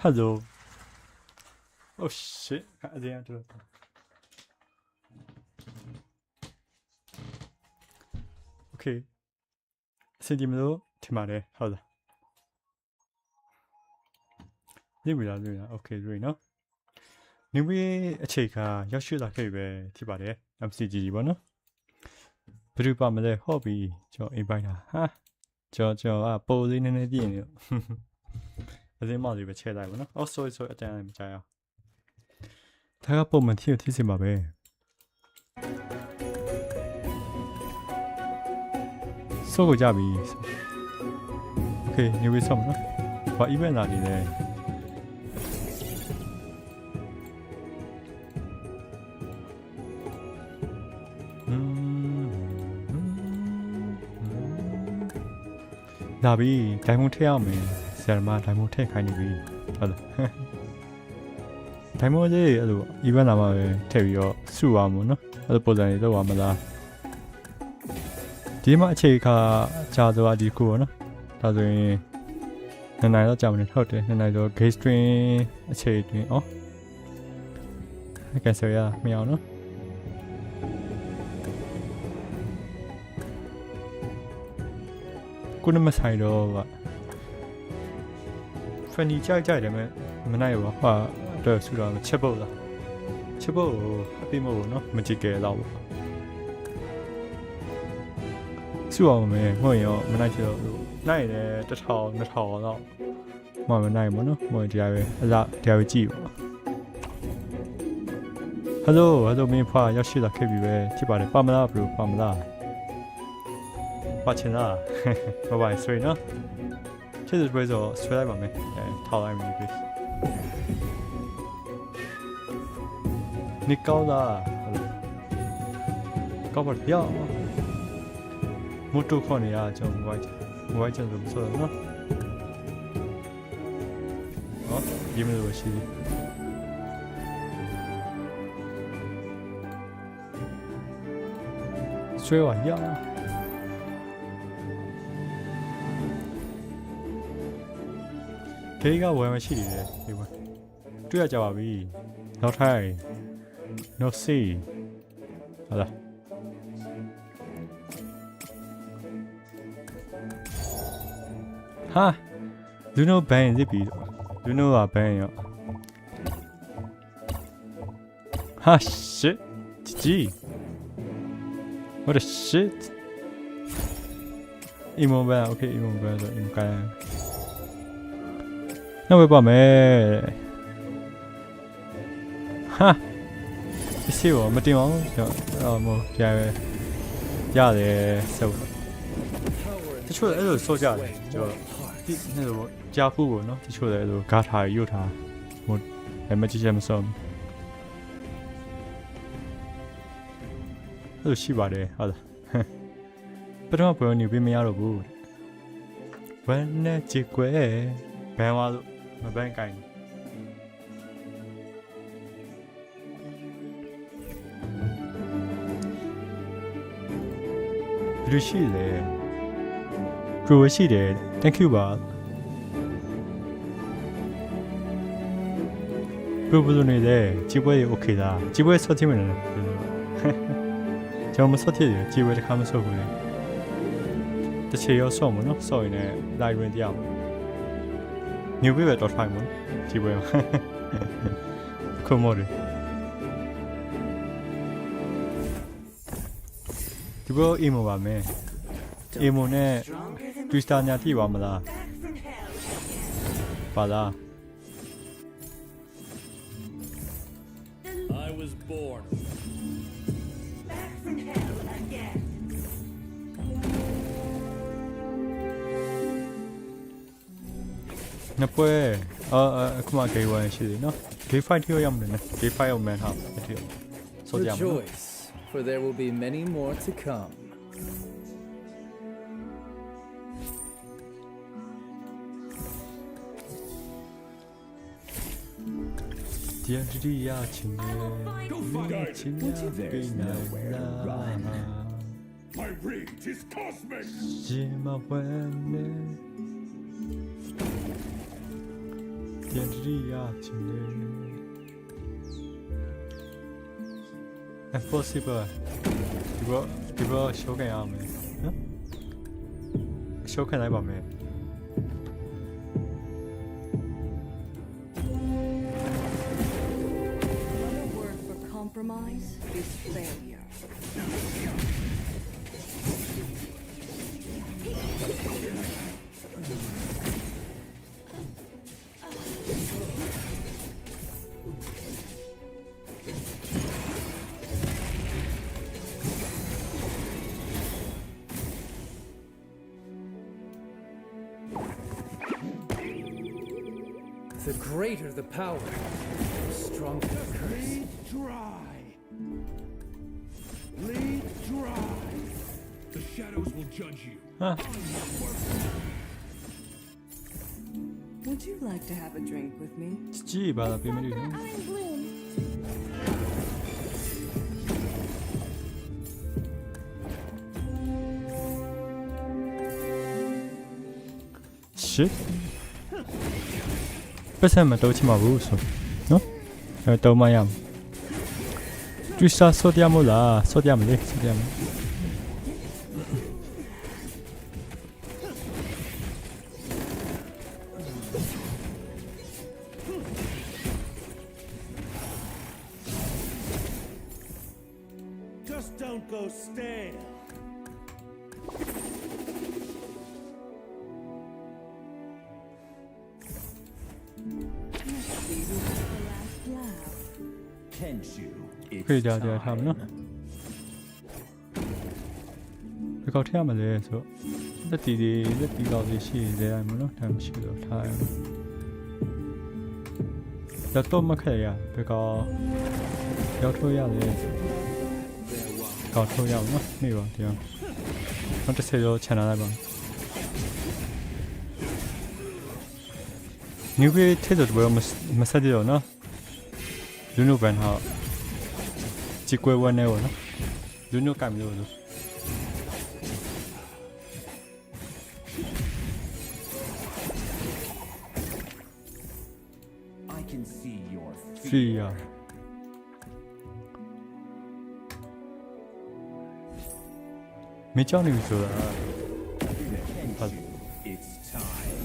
Hello. Oh shit. I didn't do it. Okay. အဆင်ပြေမလို့ထင်ပါတယ်ဟုတ်လားနေပြီလားနေပြီလား Okay တွေ့နော်နေပြီအခြေခါရောက်ရှိလာခဲ့ပဲဖြစ်ပါတယ် MCG ပေါ့နော်ဘယ်သူပါမလဲဟော့ပြီကျွန်တော်အိမ်ပိုင်းတာဟာကျွန်တော်ကပိုလေးနည်းနည်းပြည့်နေတော့အစင်းမောက်လေးပဲချဲလိုက်ပါနော် Oh sorry အတန်းမကြရအောင်ဒါကပုံမှန်ထိစင်ပါပဲစောကိုကြပြီ Okay နေဝေးဆောင်နော်ဘာ event လာနေလဲလာပြီဒိုင်မွန်ထည့်အောင်မယ်ဆရာမဒိုင်မွန်ထည့်ခိုင်းနေပြီဟုတ်လားဒိုင်မွန်လေးအဲ့လို event လာမှာပဲထည့်ပြီးတော့စုအောင်မို့နော်အဲ့လိုပုံစံလေးလုပ်ရမလားဒီမှာအခြေခါကြာသွားဒီခုပေါ့နော်ဒါဆိုရင်နှစ်နိုင်တော့ကြာမနေဟုတ်တယ်နှစ်နိုင်တော့ gate string အခြေတွင်အော် cancel ရမရအောင်နော်ကိုနမဆိုင်တော့က funny ကြိုက်တယ်မနိုင်ဘူးဟာတော့ဆူတော့ချက်ပုတ်လားချက်ပုတ်အပြစ်မဟုတ်ဘူးနော် Mcgg တော့ဆူအောင်မယ်ဟုတ်ရောမနိုင်ချတော့နိုင်တယ်1000 2000တော့မနိုင်ဘူးနော်မတရားပဲအလားတရားပဲကြည့်ပါ Hello မင်းဖွာရောက်ရှိလာခဲ့ပြီပဲဖြစ်ပါတယ်ပါမလား bro ပါမလားပါချင်လားဘိုင်ဆွေနော်ချစ်တဲ့ပွဲဆိုဆွဲလိုက်ပါမယ်ထောက်လိုက်မယ် please နိကောလာကောပါပြောမတူခေါ်နေရကျွန်တော်ဝိုင်းချင်လို့ဆိုတော့နော်ဟောဒီမျိုးလို့ရှိသေးဆွဲပါရခေကဝယ်မရှိသေးတယ်ဒီမှာတွေ့ရကြပါပြီနောက်ထိုင် no see ဟုတ်လားဟာလူနိုဘန်စစ်ပြီလူနိုကဘန်ရောဟာ shit GG what a shit emo ban okay emo ban ဆို emo ကန်နောက်ဝယ်ပါမယ်ဟာဒီစီရောမတင်အောင်ကျွန်တော်ပြရတယ်ဆိုတချို့အဲ့လိုစောကြတယ်ကျွန်တော်ဒီအဲ့လိုကြားဖူးကိုနော်တချို့လည်းအဲ့လိုဂါထာရွတ်ထားဟိုလည်းမကြည့်ချင်မဆုံးအဲ့လိုရှိပါတယ်ဟုတ်လားပထမပွဲနေပြီးမရတော့ဘူးဘယ်နဲ့ကြည့်ကွယ်ဘန်သွားလို့မဘန်ကိုင်းလူရှိလေပရိုရှိတယ် thank you ပါဘယ်လိုနေလဲကြည့်ပွဲရ okay လားကြည့်ပွဲဆော့ချင်မလားကျွန်တော်မဆော့ချင်ကြည့်ပွဲတစ်ခါမဆော့ဘူးလေတစ်ချေရောဆော့မနော်ဆော့ရင်လည်း live ဝင်တရားညူပေးပဲတော့ထိုင်မနော်ကြည့်ပွဲခုမော်တယ်ဒီဘောအီမိုပါမယ်အီမိုနဲ့ Twister ညာထိပါမလားပါလား I was born နှစ်ပွဲအခုမှ Game 1ရှိသေးနော် Game 5ထိရောက်မလဲ Game 5အောင်မှန်းထားအထိဆိုကြမှာ Rejoice, for there will be many more to come. တရားတတိယချင်းနဲ့ချင်းနဲ့ပေးနိုင်လား My rage is cosmic. ရှင်မဝဲနဲ့ Identity impossible. People show can arm. Show can I bomb me? Another word for compromise is failure. The greater the power, the stronger the curse. Lead dry. Lead dry. The shadows will judge you. Would you like to have a drink with me? Gee, bala payment. I'm Bloom. Shit. ပတ်စံမတော့ချင်ပါဘူးဆိုနော်တော့မရမ်း Twister ဆော့တရားမို့လားဆော့တရားမလဲဆော့တရားမလဲ Just don't go stale. See who has the last laugh. Kenshu, it's ခေကြကြထားမနော်ဒီကောက်ထရမလဲဆိုလက်တီကောက်လေးရှိသေးတယ်မနော်ဒါမှရှိတော့ထားရလက်တော့မခဲရဘယ်ကောရောက်ထိုးရတယ်ကောက်ထိုးရအောင်နော်နေပါတရားနောက်တစ်ဆယ်ရော channel လိုက်ပါnew way ထဲတော့ဘယ်မဆက်ရတော့နော်လူနုဘန်ဟာကြည့်ကွယ်ဝနေရောနော်လူနုကံမျိုးလို့ I can see your fear မကြောက်နေပြီဆိုတာ Kenshu, it's time.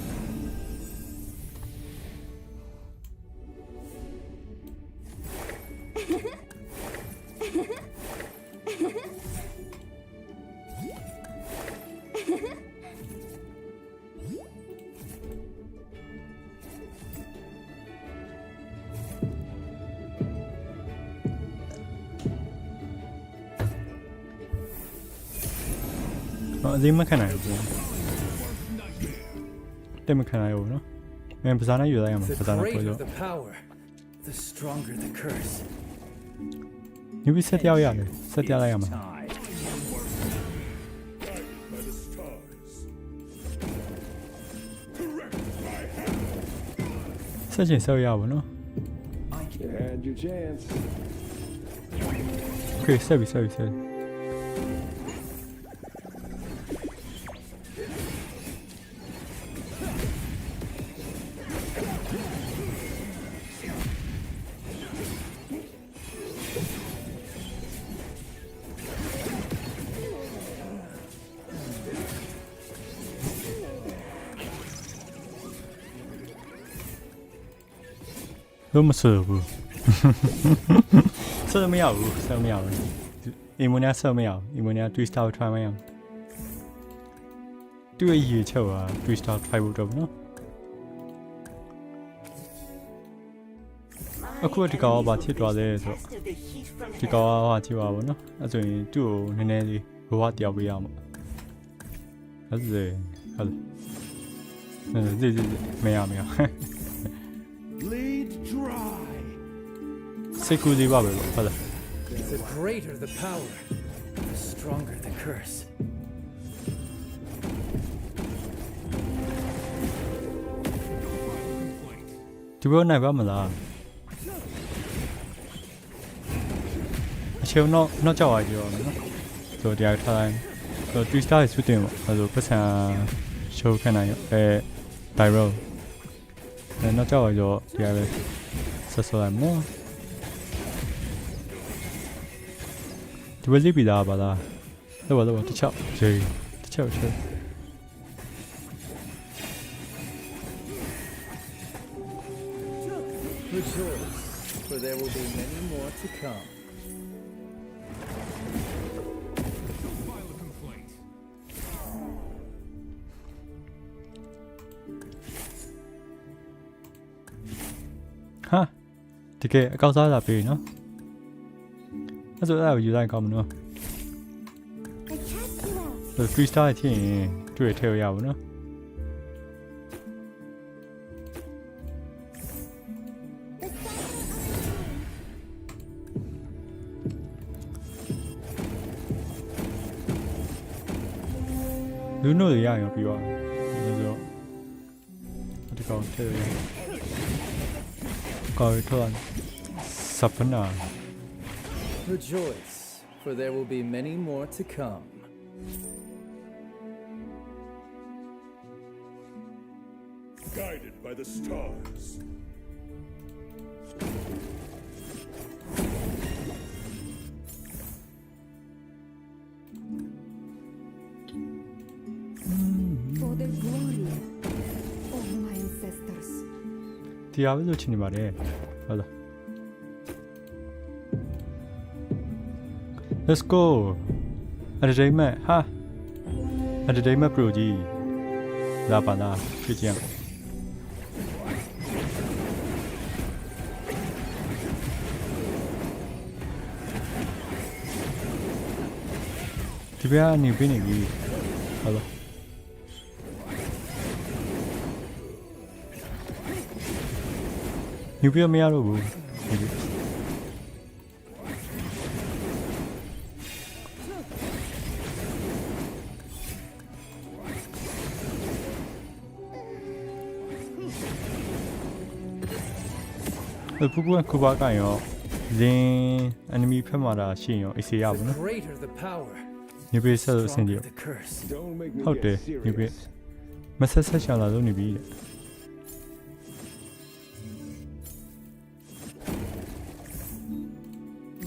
Gì mà khả năng rồi, đây mà khả năng rồi nó, mình phải ra này rồi mà The phải ra này greater rồi, the power, the stronger the curse. nếu bị set掉呀，set掉来嘛， Time. Guided by the stars. Correct my hand. set chuyển sao ya nó, I can You had your chance. ok set. 너무 쓰고 쓰면 이모냐 쓰면 이모냐 트위스터 트라이면 뚜의 이유처와 트위스터 트라이브도အခုဒီကောင်ကဘာဖြစ်သွားလဲဆိုဒီကောင်ကဟာကြည့်ပါဘောနော်အဲ့ဆိုရင်သူ့ကိုနည်းနည်းလေးဘဝတယောက်ပေးရမှာအဲ့ဒါဟုတ်မရ Lead dry. စိတ်ကူးသေးပါပဲဟုတ်လား The greater the power, the stronger the curse. ဒီဘောနိုင်ပါမလားအချိန်တော့ကြောက်ရကြရောနော်ဆိုတရားထားတိုင်းဆို Twister ဆွတင်ပေါ့ဆိုပတ်စံ show ခံနိုင်ရောဒိုင်ရော နောက်ကြောက်ရောဒီကပဲဆက်ဆော်ရမယ်နော်ဒီဝက်လေးပြီးသားပါလားတော့တစ်ချောက်ဂျေးတစ်ချောက်ချေ Rejoice, for there will be many more to come. File a complaint. ဟာတကယ်အကောက်စားတာပြေးနော်အဲ့ဆိုအဲ့ဒါယူလိုက်ကောင်းမနော် free star ဖြစ်ရင်တွေ့ထည့်ရပါဘူးနော်လူနိုရရောပြီးတော့ဆိုတော့ဒီကောင်ထည့်ရကောက်ထော်စပနာ Rejoice, for there will be many more to come. Guided by the stars. For the glory of my ancestors. တရားပဲလို့ချင်နေပါတယ်ဟုတ်လား Let's go entertainment ဟာ entertainment pro ကြီးလာပါလားဖြစ်ကြဒီဘက်ကနေပြနေပြီဟုတ်လားညပြမရတော့ဘူးဒီပူပူကူပါကန်ရောလင်း enemy ဖက်မှာတာရှိရင်ရောအေးစေရပါ The ဘူးနော် greater the power, ညပြဆက်လို့ဆင်ကြ stronger the curse. Don't make me ဟုတ်တယ် get ညပြ serious. မဆက်ဆက်ချလာလို့နေပြီတဲ့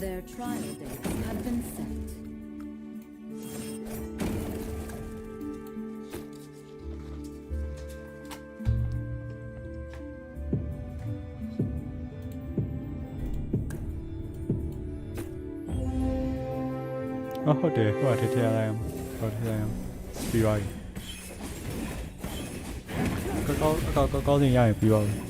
Their trial dates have been set. ဟုတ်တယ်ဟိုထည့်ထည့်ရလိုက်အောင်ဟိုထည့်ရအောင်ပြီးပါပြီကောင်းစင်ရရင်ပြီးပါပြီ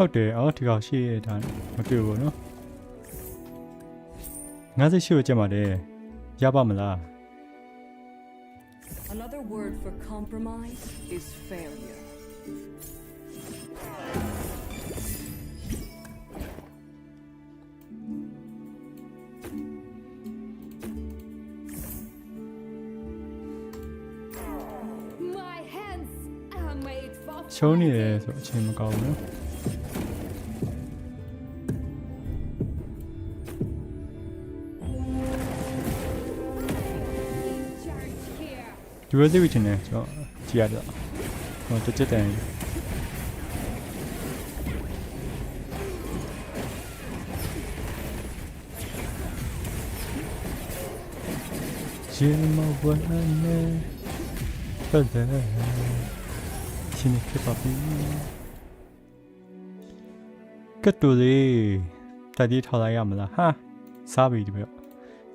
ဟုတ်တယ်အော်ဒီကောင်ရှိရတာမတွေ့ဘူးနော်58ကိုကြက်ပါတယ်ရပါမလား Another word for compromise is failure. My hands are made for ရှုံးနေတယ်ဆိုအချိန်မကောင်းဘူးနော် charge here. ဒီလိုသိပြီတင်တယ်ကျွန်တော်ကြည့်ရတော့ဟိုတက်တယ်ရှင်မဝမ်းနဲ့ပတ်တယ်ရှင်ဖြစ်ပါပြီကတ်တူလေးတတိထောက်လိုက်ရမလားဟာစားပြီဒီဘက်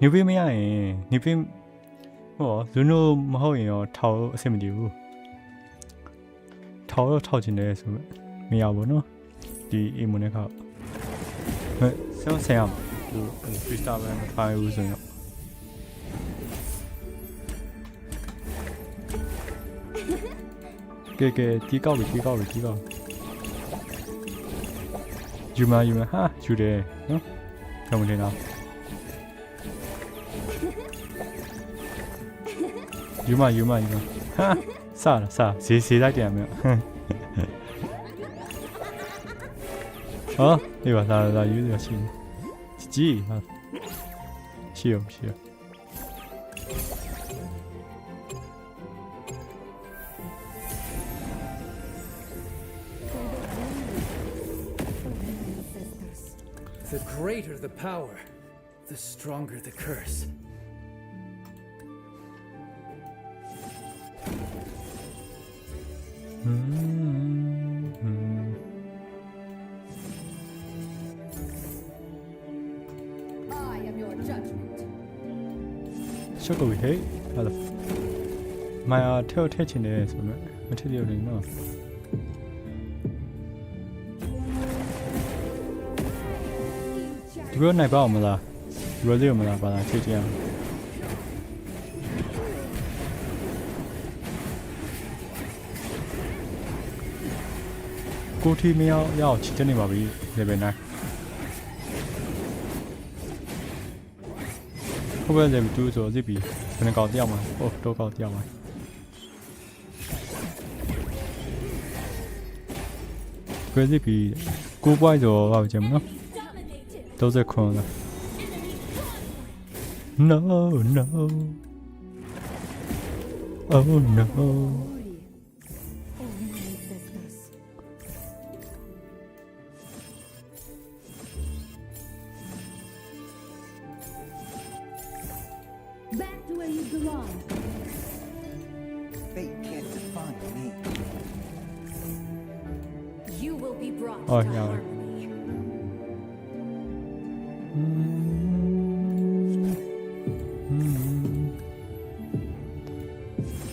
နေပေးမရရင်နေပေးဟောလူနိုမဟုတ်ရင်ရောထောက်အဆင်မပြေဘူးထောက်တော့ထောက်ချင်တယ်ဆိုတော့မရဘူးနော်ဒီအိမ်မွန်နဲ့ခောက်ဟဲ့ဆင်ရမှာဟိုဖရီစတာပဲမဖိုင်ဘူးဆိုရင်ကဲတီးကောက်ပြီယူမဟာယူတယ်နော်ကောင်းတယ်နော် ယူမဟာစတာဈေးလိုက်တယ်မြောဟောဒီပါလာယူရရှိကြီးဟာရှိရော The greater the power, the stronger the curse. I am your judgment. ရှုပ်ကိုဟဲ့ဟာလားမိုင်အားထဲချင်တယ်ဆိုတော့မထည့်ရဘူးနော်ဒီဘက်နိုင်ပါအောင်မလားဒီဘက်လေးမလားပါလားချစ်ကြအောင်ကိုတီမရောက်ချစ်တဲ့နေပါပြီလေပဲနိုင်ဟုတ်ပဲလေတူဆိုစစ်ပြီးဘယ်နှကောင်တယောက်မှာဟုတ်တော့ကောင်တယောက်မှာဘယ်စစ်ပြီးကိုပွိုင်းဆိုတော့ကြည့်မနော်30ခွန်လား No Oh no Back to where you belong. Fate can't define me. You will be brought Oh, to yeah. harmony.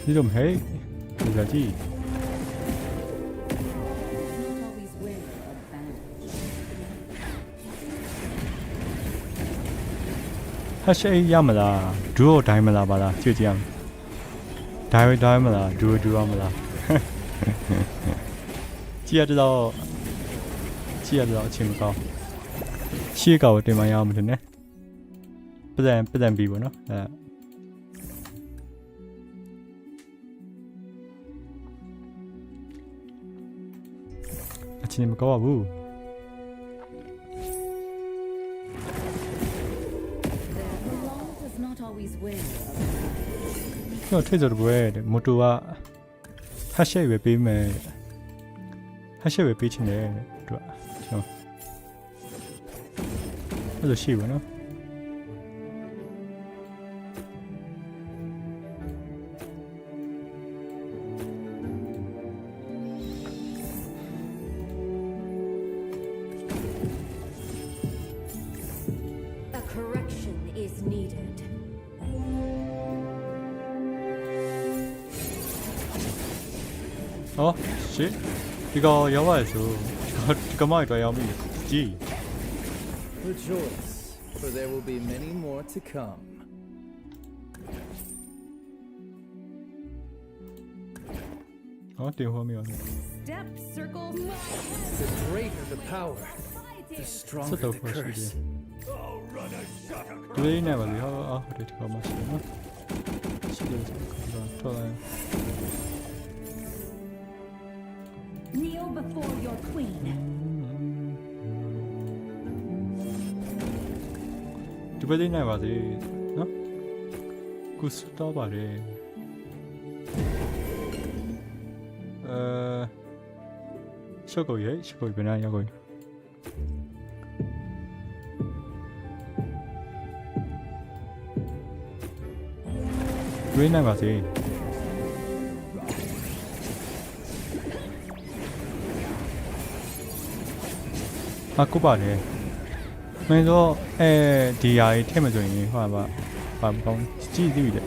ဒီတော့ဟဲ့ဒီကကြီး Not always win advantage. ဟာရှိရမလားဒူဒိုင်းမလားပါလားကြည့်ကြည့်အောင်ဒိုင်းမလားဒူရမလားကြည့်ရတော့အချိန်မကောင်းရှေ့ကောတင်မရအောင်မတင်နဲ့ပဒံပြီးပေါ့နော်အချိန်မကောင်းဘူး Belong does not always win. တော့ထိဆိုတော့မိုတိုကဟက်ရှက်ပဲပေးမယ်ဟက်ရှက်ပဲပေးချင်တယ်သူကကျွန်တော်အဲ့လိုရှိပါနော် A correction is needed. ဟောရှစ်ဒီကောင်ရောက်ပါဆိုဒီကမိုက်တော့ရောက်ပြီကြီး Rejoice, for there will be many more to come. ဟောတင်ဟောမိအောင် Step circle my head. The greater the power, the stronger So the curse. ဒီလေးနဲ့ပါလေဟောအော်ဒီကောင်မရှိဘူးနော်ရှိတယ်ဆိုတော့တော်တယ် Kneel before your queen. ဒီဘက်လေးနဲ့ပါစေနော်ကုစတော့ပါတယ်ရှုပ်ကိုဘယ်နာရောက်ကိုဝေးနိုင်ပါစေအခုပါတယ်မင်းတို့ဒီယာကြီးထည့်မဆိုရင်ဟောပါမကောင်းကြည့်သေးတယ်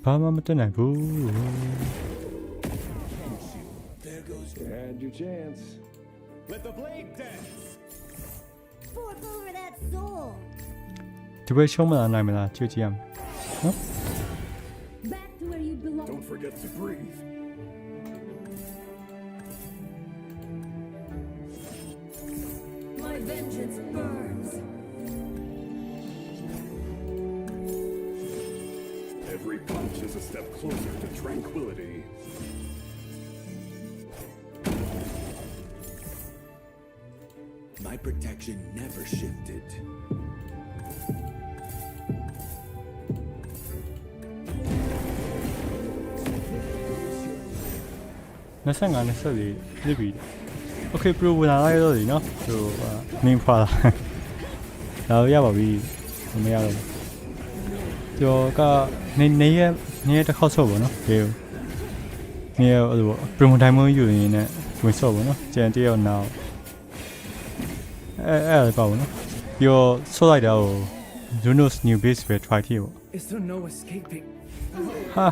ဘာမှမတက်နိုင်ဘူး Had your chance. Let the blade dance. Fork over that soul. ဒီဘက်ရှုံးမလားနိုင်မလားကြည့်ကြည့်ရမယ်နော် Back to where you belong. Don't forget to breathe. My vengeance burns. Every punch is a step closer to tranquility. My protection never shifted. 25 24ပြည့်ပြီ Okay pro ဝင်လာလိုက်တော့ဒီနော်ဟိုမင်းဖွာလာတော့ရပါပြီမရတော့ကျော်ကနေရက်တစ်ခေါက်ဆော့ပေါ့နော်ဒီနေရဟို promo diamond ယူရင်းနဲ့ဝင်ဆော့ပေါ့နော်ကျန်တယောက်နောက်အဲ့ပါပေါ့နော်ပြီးတော့ဆော့လိုက်တာဟို Juno's new base ပဲ try ကြည့်ပေါ့ Is there no escaping? ဟာ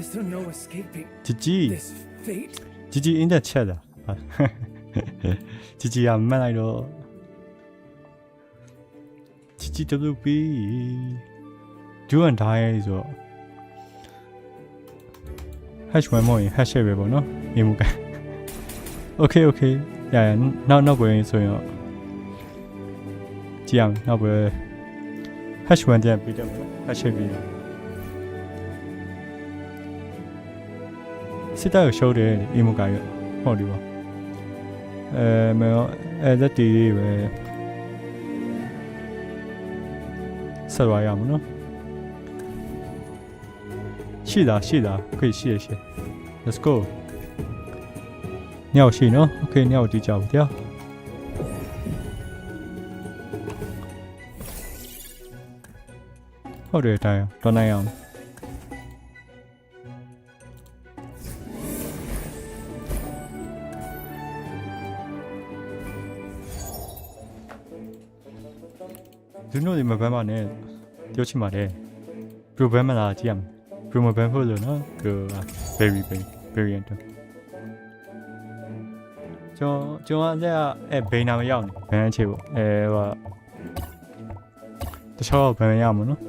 Is there no escaping ជី this fate? ជី in the chat တာជីကမှတ်လိုက်တော့ជី WP ဒူအန်တိုင်းဆိုတော့ hash ဝင်မဟုတ်ရင် hash ပဲပေါ့နော်အေးမကန် Okay ရနောက်ပွဲဆိုရင်တော့ကြည့်အောင်နောက်ပွဲ hash ဝင်ပြန်ပြီးတော့ hash ပြီးစစ်တပ်ကိုရှုံးတယ်အေးမကန်ရဟုတ်တယ်ပါအဲ့တီးပဲဆက်သွားရအောင်နော်ရှိတာ可以试一试 Let's go 尿ရှိနော် Okay 尿ဒီကြောက်ဗျာဟုတ်တယ်တိုင်းတော့နိုင်အောင်ဒီနိုဒီမဘမ်းမနဲ့ပြောချင်ပါတယ် program မလားကြည့်ရမယ် promo ban ဖို့လို့နော်ကို very variant ကျွန်တော်အဲ့ဘိန်းနာမရောက်နေဘန်းချေပေါ့ဟိုတခြားဘန်းရမှာနော်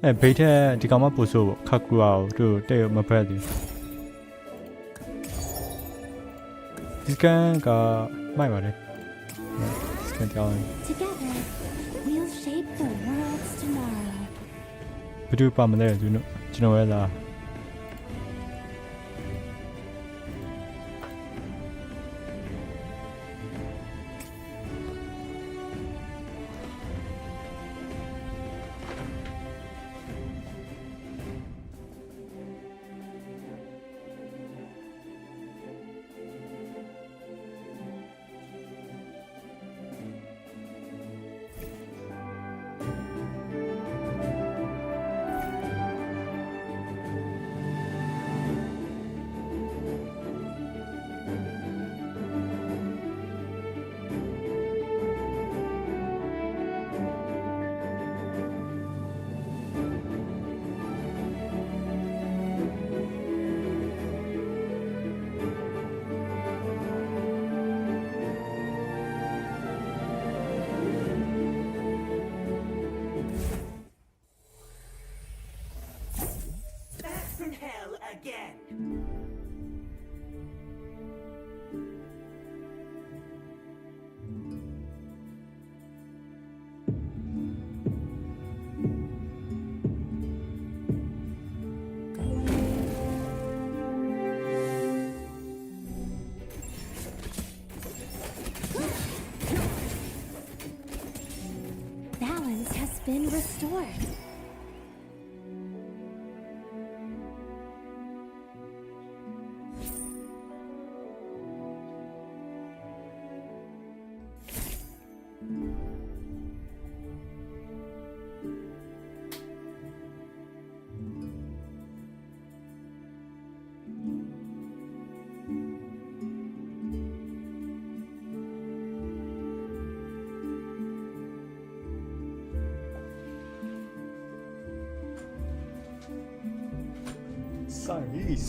အဲ့ဘိတ်တဲ့ဒီကောင်မပို့ဆိုပေါ့ခါကူအောင်သူတဲ့မဖက်သေးဒီကန်ကမိုက်ပါတယ်စကန်ကြောင်း Together, we'll shape the world's tomorrow. ဘယ်သူပါမလဲကျွန်တော်ရဲ့လားBalance has been restored.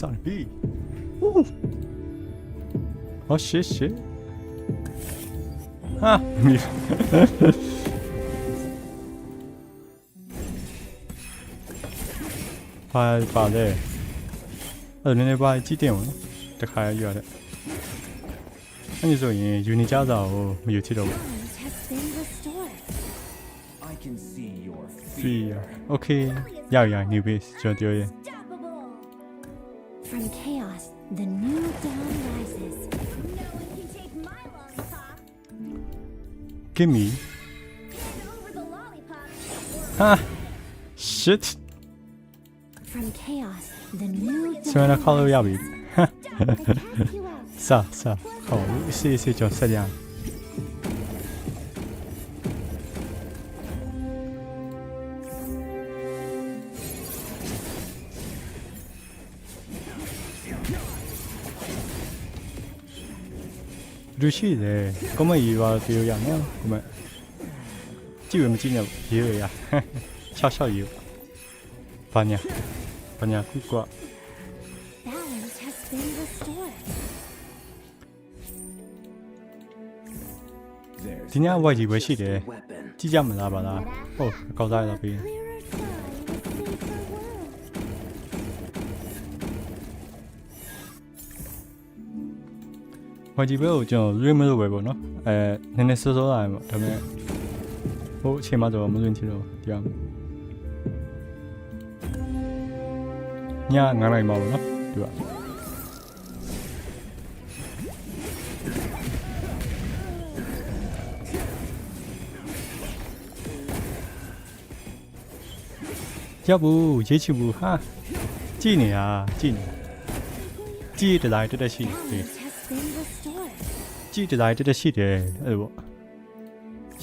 Sorry. Woo. Oh shit. Ha. ပါလေအဲ့နည်းနည်းပါကြည့်တင်အောင်နော်တခါရွရတယ်အဲ့ဒီဆိုရင်ယူနီကြစာကိုမယူချစ်တော့ဘူး Balance has been restored. I can see your fear okay ရနေပြီကျွန်တော်ပြောရင် Unstoppable. From chaos, the new dawn rises. No one can take my lollipop. give me Hand over the lollipop. ha shit From chaos, the new ဆိုရင် dawn ခေါ်လို့ရပြီ rises. I cast you out. စာခေါ်လို့အစ်ကျွန်တော်ဆက်ရလူရှိတယ်ကွန်မန့်ရေးပါပြောရမယ်ကွန်မန့်ကြည့်ရမကြည့်နဲ့ရေးရရှောက်ရေးဘာညာခုက Balance has been restored. ဒီညဝိုက်ကြီးပဲရှိတယ် weapon. ကြည့်ကြမလားပါလားဟုတ်အကောက်စားရတော့ပြီ Clearer sky with safer world. ဝိုက်ကြီးပဲကိုကျွန်တော်ရွေးမလို့ပဲပေါ့နော်နည်းနည်းစောလာရင်ပေါ့ဒါပေမဲ့ဟိုအချိန်မှတော့မလွင်ချင်တော့တရားည9နိုင်ပါပေါ့နော်ဒီကရောက်ဘူးရေးချဘူးဟာကြည့်နေတာကြည့်တလိုက်တက်ရှိနေတယ် Balance has been restored. ကြည့်တလိုက်တက်ရှိတယ်အဲ့လိုပေါ့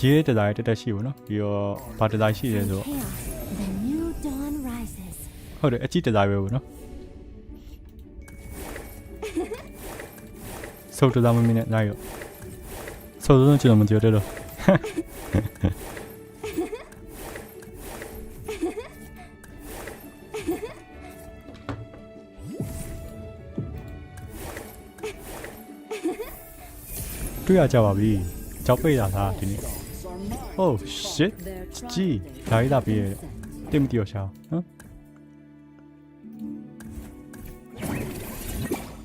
ရေးတလိုက်တက်ရှိဘူးနော်ပြီးတော့ဘာတလိုက်ရှိတယ်ဆို Chaos, the new dawn rises. ဟုတ်တယ်အကြည့်တလိုက်ပဲဘူးနော်ဆိုတလာမမင်းနဲ့နိုင်ရောဆိုတော့ကျွန်တော်မပြောတော့တွေ့ရကြပါပြီကြောက်ပိတ်တာလားဒီနေ့ oh shit ကြီးဒါရတာပြေးတင်မတီရောရှာနော်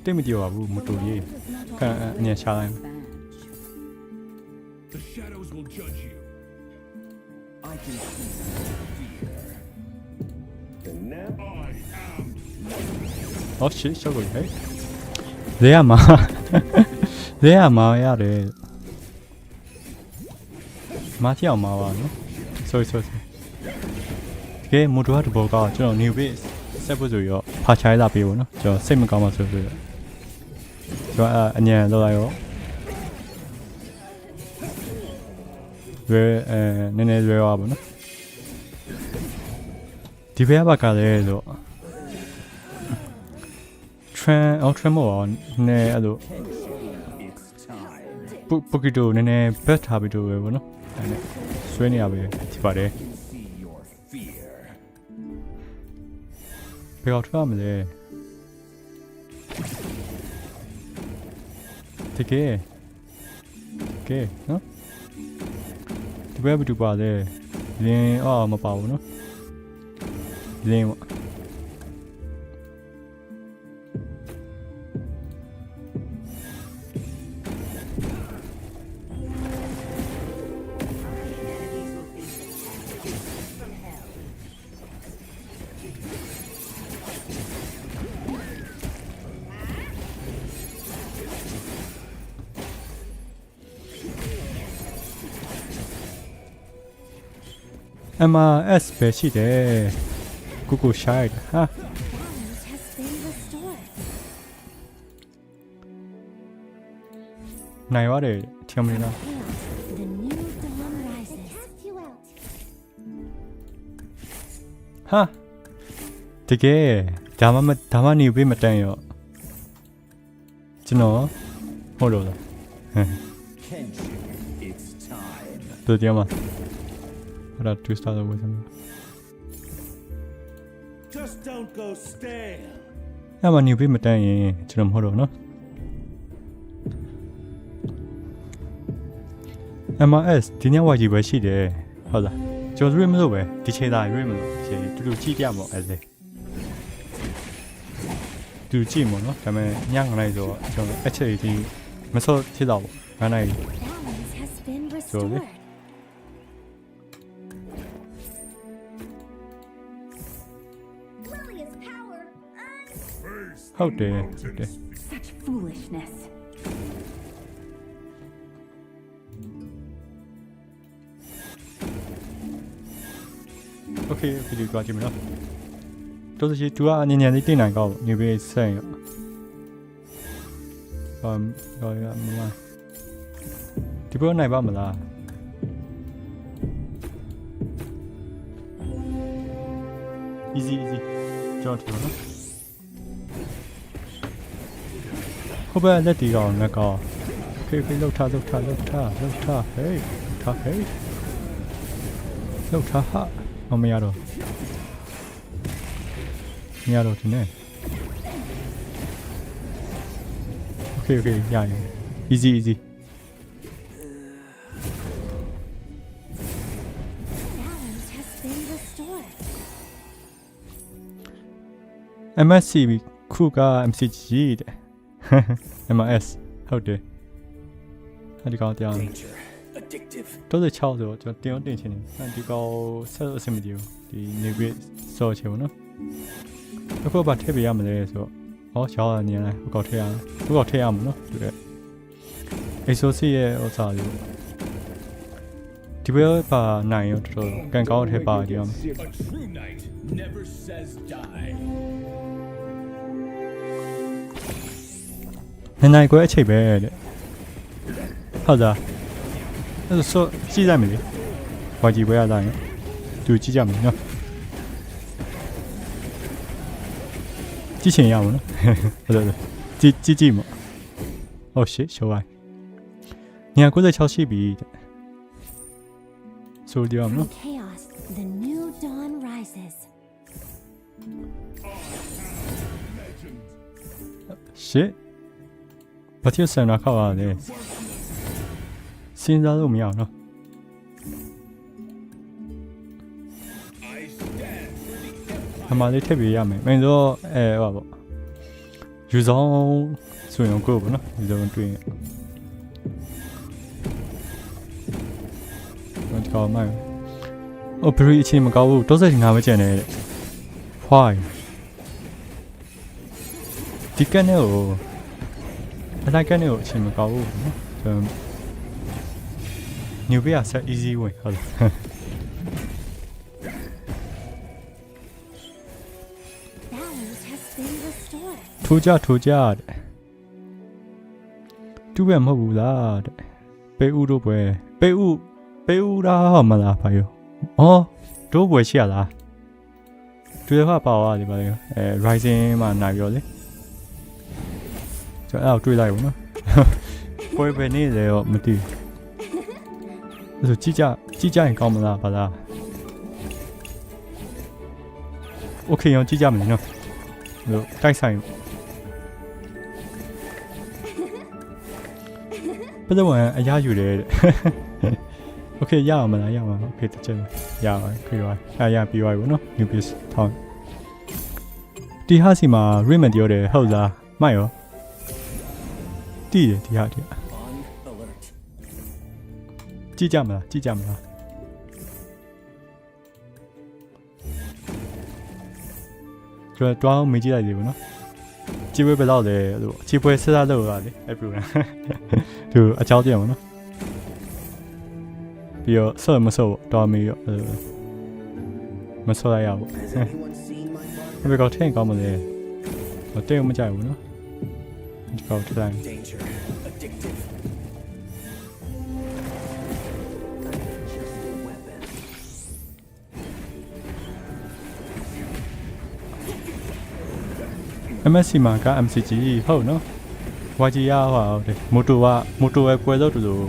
တင်မတီရောဘူးမတူကြီးအမြင်ရှာလိုက် The shadows will judge you. I can see your fear. And now I am oh shit ရှောက်လို့ဟဲ့ဇေယမရတယ်မထီအောင်မှာပါနော် sorry ကဲမို့တော့ဒီဘောကကျွန်တော် new base ဆက်ဖို့ဆိုရောဖာချိုင်းလာပေးဖို့နော်ကျွန်တော်စိတ်မကောင်းမှဆိုပြီးတော့ကျွန်တော်အညံလောက်လိုက်ရောနည်းနည်းရွယ်ပါဘောနော်ဒီဘက်ကလည်းဆိုtrend မောနဲ့အဲ့လို it's time. ပုကီတိုနည်းနည်း best ထားပြီးတော့ပဲဘောနော်အဲ့နဲ့ဆွဲနေရပဲဒီပါတယ် See your fear. ဘယ်တော့ထွက်ရမလဲတကယ်နော်ဒီဘက်ဘယ်သူပါလဲလင်းမပါဘူးနော်လင်းပေါ့MRS ပဲရှိတယ်ကိုရှိုက်ဟာ Balance has been restored. နိုင်ရတယ်ထင်မနေလား Chaos, the new dawn rises. I cast you out. ဟာတကယ်ဒါမှနေပေးမတန်ရောကျွန်တော်ဟုတ်လို့လား Kenshin, it's time. တို့တရားမှာအဲ့ဒါ2 star တော့ဝင်စမ်း Just don't go stale. အဲ့မှာနေပေးမတန်ရင်ကျွန်တော်မဟုတ်တော့နော် MRS ဒီညဝါကြီးပဲရှိတယ်ဟုတ်လားကျွန်တော်ရွေးမလို့ပဲဒီချိန်သားရွေးမလို့ချိန်တူတူကြည့်ပြမို့အဲ့ဒါ သူကြည့်မို့နော်ဒါပေမဲ့ည9နိုင်ဆိုတော့ကျွန်တော်အချက်ဒီမစောဖြစ်တော့ဘူး9နိုင် Balance has been Sorry. restored. Lilia's power. ဟုတ်တယ်ဟုတ်တယ် Such foolishness. Okay ဗီဒီယိုကြည့်မလားတော်တော်ရှိသူကအညဉ့်လေးတင်နိုင်ကောက်နေပေးဆက်ရတော့ရမလားဒီပေါ်နိုင်ပါမလား easy ကြောက်တယ်နော်ဟုတ်ပဲလက်တီကောင်ငါကောဖေးလောက်ထားဟေးထားဟာမရတော့ဒီနေ့ Okay ရရင် easy Balance has been restored. MSC ခုက MCG တဲ့ MS ဟုတ်တယ်အဲ့ဒီကောင်တရား Danger. Addictive. တော့6ဆိုတော့ကျွန်တော်တင်ချင်တယ်ဒီကောင်ဆက်အဆင်မပြေဘူးဒီနေပြီးစောချင်ဘူးနော်အခုဘာထည့်ပေးရမလဲဆိုတော့ဟောရှောင်းနေလိုက်ဟိုကောင်ထည့်ရမှာနော်တူတဲ့ ASOC ရဲ့ဥစ္စာလေးဒီဘက်ပါနိုင်ရောတော်တော်ကန်ကောင်းထည့်ပါကြအောင် A true knight never says die. နိုင်ခွဲအချိန်ပဲတဲ့ဟုတ်သားအဲ့ဆိုကြည့်လိုက်မယ်လေဝါကြီးပွဲရတာရင်သူကြည့်ကြမယ်နော်ကြည့်ချင်ရမှာနော်ဟုတ်တယ်ကြည့်မဟုတ်ရှစ်ရှောလိုက်96ရှိပြီဆိုဒီအောင် From နော် chaos, the new dawn rises. ရှစ်ဘာတိဆန်နာခောက်ရတယ်စဉ်းစားလို့မရအောင်နော် I stand for the empire. အမှလေးထည့်ပေးရမယ်မင်းတော့ဟောပေါ့ယူဆောင်ဆိုရင်ကိုပေါ့နော်ယူဆောင်တွေ့ရင်ဒီကောင်မိုင်းအိုပရီအချင်းမကောက်ဘူး35ပဲကျန်တယ်တဲ့ why ဒီကနေကိုအလိုက်ကနေကိုအချင်းမကောက်ဘူးနော်ကျွန်တော်ညူပြရဆက် easy ဝင်ဟုတ်လား Balance has been restored. ထိုးကြတဲ့တူပဲမဟုတ်ဘူးလားတဲ့ပေးဦးတို့ပွဲပေးဦးလားမလားဘာရောအော်တို့ပွဲရှိရလားတူရဖပါဝါဒီပါလေrising မှာနိုင်ရောလေကျွန်တော်အဲ့တွေ့လိုက်ဘူးနော်ပွဲပဲနေလေရောမသိဘူးဆိုကြည့်ကြရင်ကောင်းမလားဘာလားโอเคရောကြည့်ကြမယ်နော်လို့တိုက်ဆိုင်ဘယ်တော့မှအရယူတယ်တဲ့โอเคရအောင်မလားရအောင်โอเคတချက်ရအောင်ခွေးသွားရပြီးသွားပြီနော် new piece ထောင်းဒီဟာစီမှာ remedy ရောတယ်ဟုတ်လားမိုက်ရောတီးတယ်ဒီဟာတီး On alert. ကြည့်ကြမလားကျွန်တော်တွားမေးကြည့်လိုက်သေးဘူးနော်ကြည့်ပွဲဘယ်တော့လဲလို့ကြည့်ပွဲဆက်စားလို့ရတယ်အဲ့ program သူအကြောင်းတည်းအောင်နော်ပြီးတော့ဆော့မဆော့တွားမေးရောမဆော့ရရဘူး Has anyone seen my mark? ဘယ်ကောက်ထင်ကောင်းမလဲဟိုတဲ့မကြိုက်ဘူးနော်ဒီကောက်ထလိုက် Danger. Addictive. Just a weapon. MSC မှာက MCG ဟုတ်နော် YG ရဟောဟုတ်တယ်မိုတိုပဲပွဲလို့တူလို့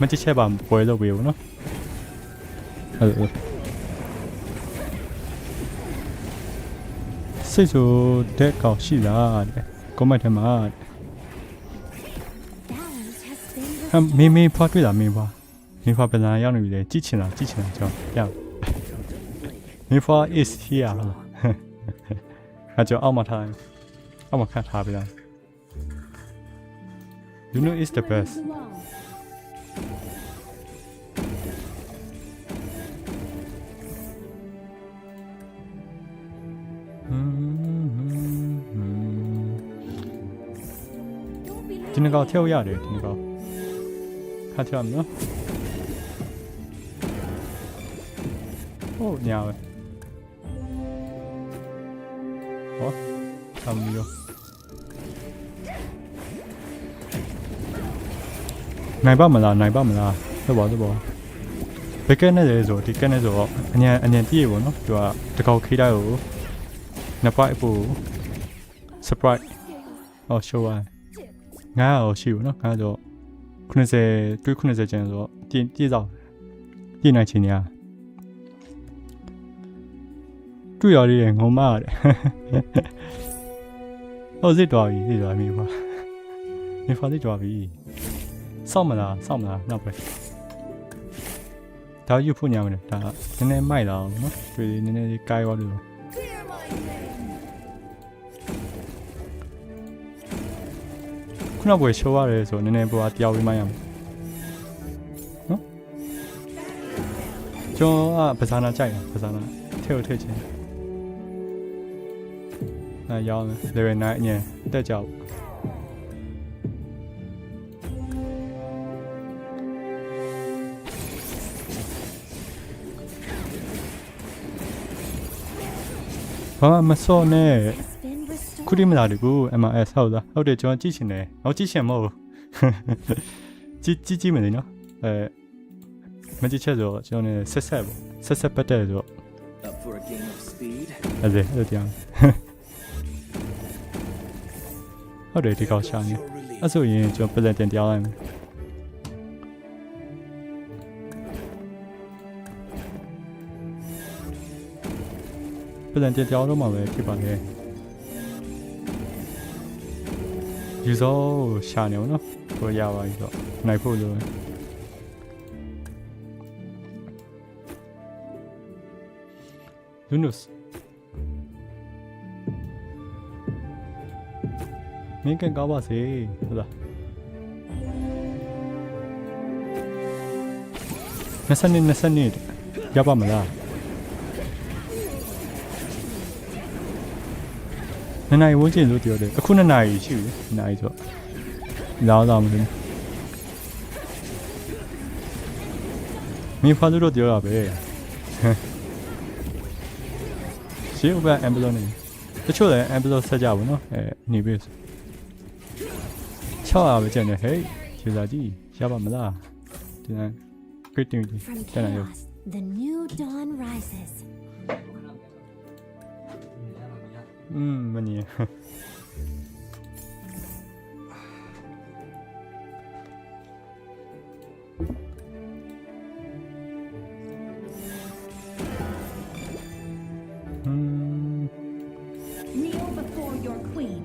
မချစ်ချက်ပါပွဲလို့ပြေဘူးနော်ဟုတ်စိတ်ဆိုတဲ့ကောက်ရှိလားတဲ့ comment ထဲမှာ Balance has been မင်းဖွားတွေ့တာမင်းဖွားပြန်လာရောက်နေပြီလေကြည့်ချင်တာကျွန်တော်ရမင်းဖွား is here အကြောင်းအောက်မှာထား အောက်မှာခန့်ထားပြီလား You know is the bestဒီနေ့ကောက်ထည့်ရတယ်ဒီနေ့ကောက်ခါထည့်ရမနော်ဟုတ်ညာပဲဟောအမီယောနိုင်ပါမလားတော့ပါဘယ်ကဲနဲ့လဲဆိုဒီကဲနဲ့ဆိုတော့အញ្ញံပြည့်ပေါ့နော်သူကတကောက်ခိတိုင်းကိုနှစ်ပိုက်ဖို့ surprise ဟော show 900ရောရှိဘူးနော်900ဆို90တွေး90ကျန်ဆိုတော့ပြည့်စားပြည့်နိုင်ချင်ညာတွေ့ရရငုံမရတယ်ဟိုစစ်တော်ပြီမိပါနေဖာစစ်တော်ပြီစောင့်မလားနောက်ပဲဒါယူဖို့ညာမလဲဒါနည်းနည်းမိုက်လာအောင်နော်တွေ့နည်းနည်းလေးကိုင်းသွားလို့ခုနကဘယ်ရှိုးရတယ်ဆိုနည်းနည်းပေါ်ပြောင်းပြီးမှရမယ်နော်ကျွန်တော်ကပဇာနာကြိုက်တာပဇာနာထည့်ချင်းရောင်း level 9အញ្ញံတက်ကြဘူးဘာမစောနဲ့ ခုဒီမလာတကူ MRS ဟုတ်တယ်ကျွန်တော်ကြည့်ရှင်တယ်ဟောကြည့်ရှင်မဟုတ်ကြည့်မယ်နော်မကြည့်ချက်ဆိုကျွန်တော်လည်းဆက်ပတ်တယ်ဆို Up for a game of speed? အဲ့တရားဟုတ်တယ်ဒီကောက်ရှာနေအဲ့ဆိုရင်ကျွန်တော်ပြန်တင်တရားလိုက်မယ်ပြန်တင်တရားတော့မှပဲဖြစ်ပါလေယူစောရှာနေအောင်နော်ကိုရပါပြီတော့နိုင်ဖို့လိုတယ်လူနုစ်မင်းကန်ကောင်းပါစေဟုတ်လား20ရပါမလားနိုင်ဝန်းကျင်လို့ပြောတယ်အခု2နာရီရှိပြီ2နာရီဆိုတော့မလို့မင်းဖားလို့ပြောတာပဲရှင်းဥပအမ်ဘလောနေတချို့လည်းအမ်ဘလောဆက်ကြဘူးနော်နေပြီ600ပဲကျန်တယ်ဟေးကျေးဇူးကြီးရပါမလားဒီနေ့ greeting From တန်ရ chaos, the new dawn rises. မနီKneel before your queen.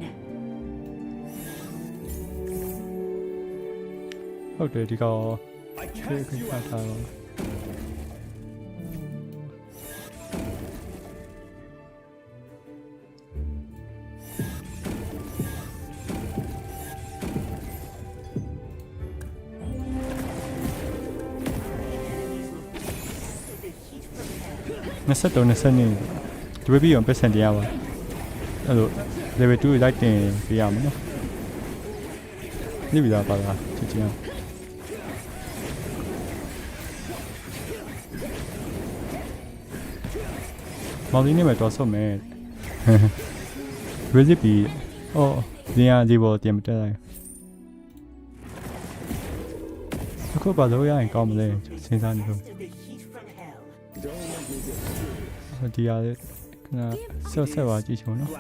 ဟုတ်တယ်ဒီကောင်ခေတ်ခါထားတော့23ဒီဘက်ပြီးအောင်ပတ်စံတရားပါအဲ့လို level 2လိုက်တင်ပြရမယ်နော်နေပြီလားပါလားချစ်ချင်အောင်မောင်လေးနေမှာတော့ဆုံးမယ် recipe အော်ဒီဟာဒီဘောတင်မတက်လိုက်အခုပါလို့ရရင်ကောင်းမလဲစဉ်းစားနေလို့ဒီရတဲ့ခဏဆက်ပါကြည့်ချင်နော်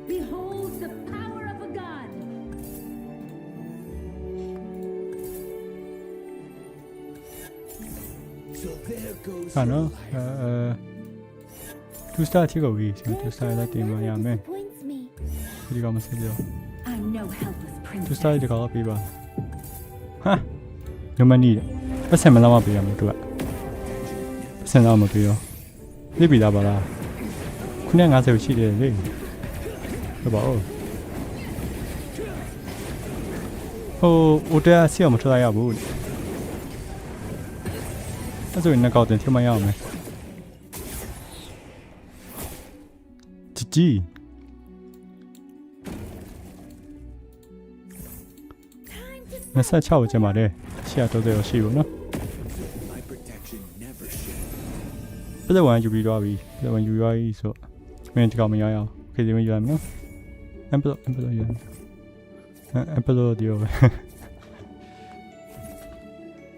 Behold the power of a god. ဟာနော်2 star ထိကုန်ပြီ2 star လိုက်တင်ပါရမယ် Disappoints me. ဒီကောင်မဆက်ပြော I'm no helpless 2 princess. star ဒီကောင်ပေးပါ ဟာညမနီးပတ်စံမလာမပေးရမလို့သူကပတ်စံလာမပေးရောသိပြီလားပါလား950ရှိတယ်လေဟုတ်ပါဦးဟိုတဲဆီအောင်မထွက်ရဘူးအဲ့ဆိုရင်ငါကောက်တင်ထမရအောင်မယ်ជី26ကိုကျင်ပါတယ်ရှေ့တော့ရှိဘူးနော် My protection never shifts. ပြဿနာယူပြီးသွားပြီပြဿနာယူရပြီဆိုမင်းဒီကောင်မရအောင်ခေစီမယူရမယ်နော်အမ်ပလိုယူအမ်ပလိုဒီယောပဲ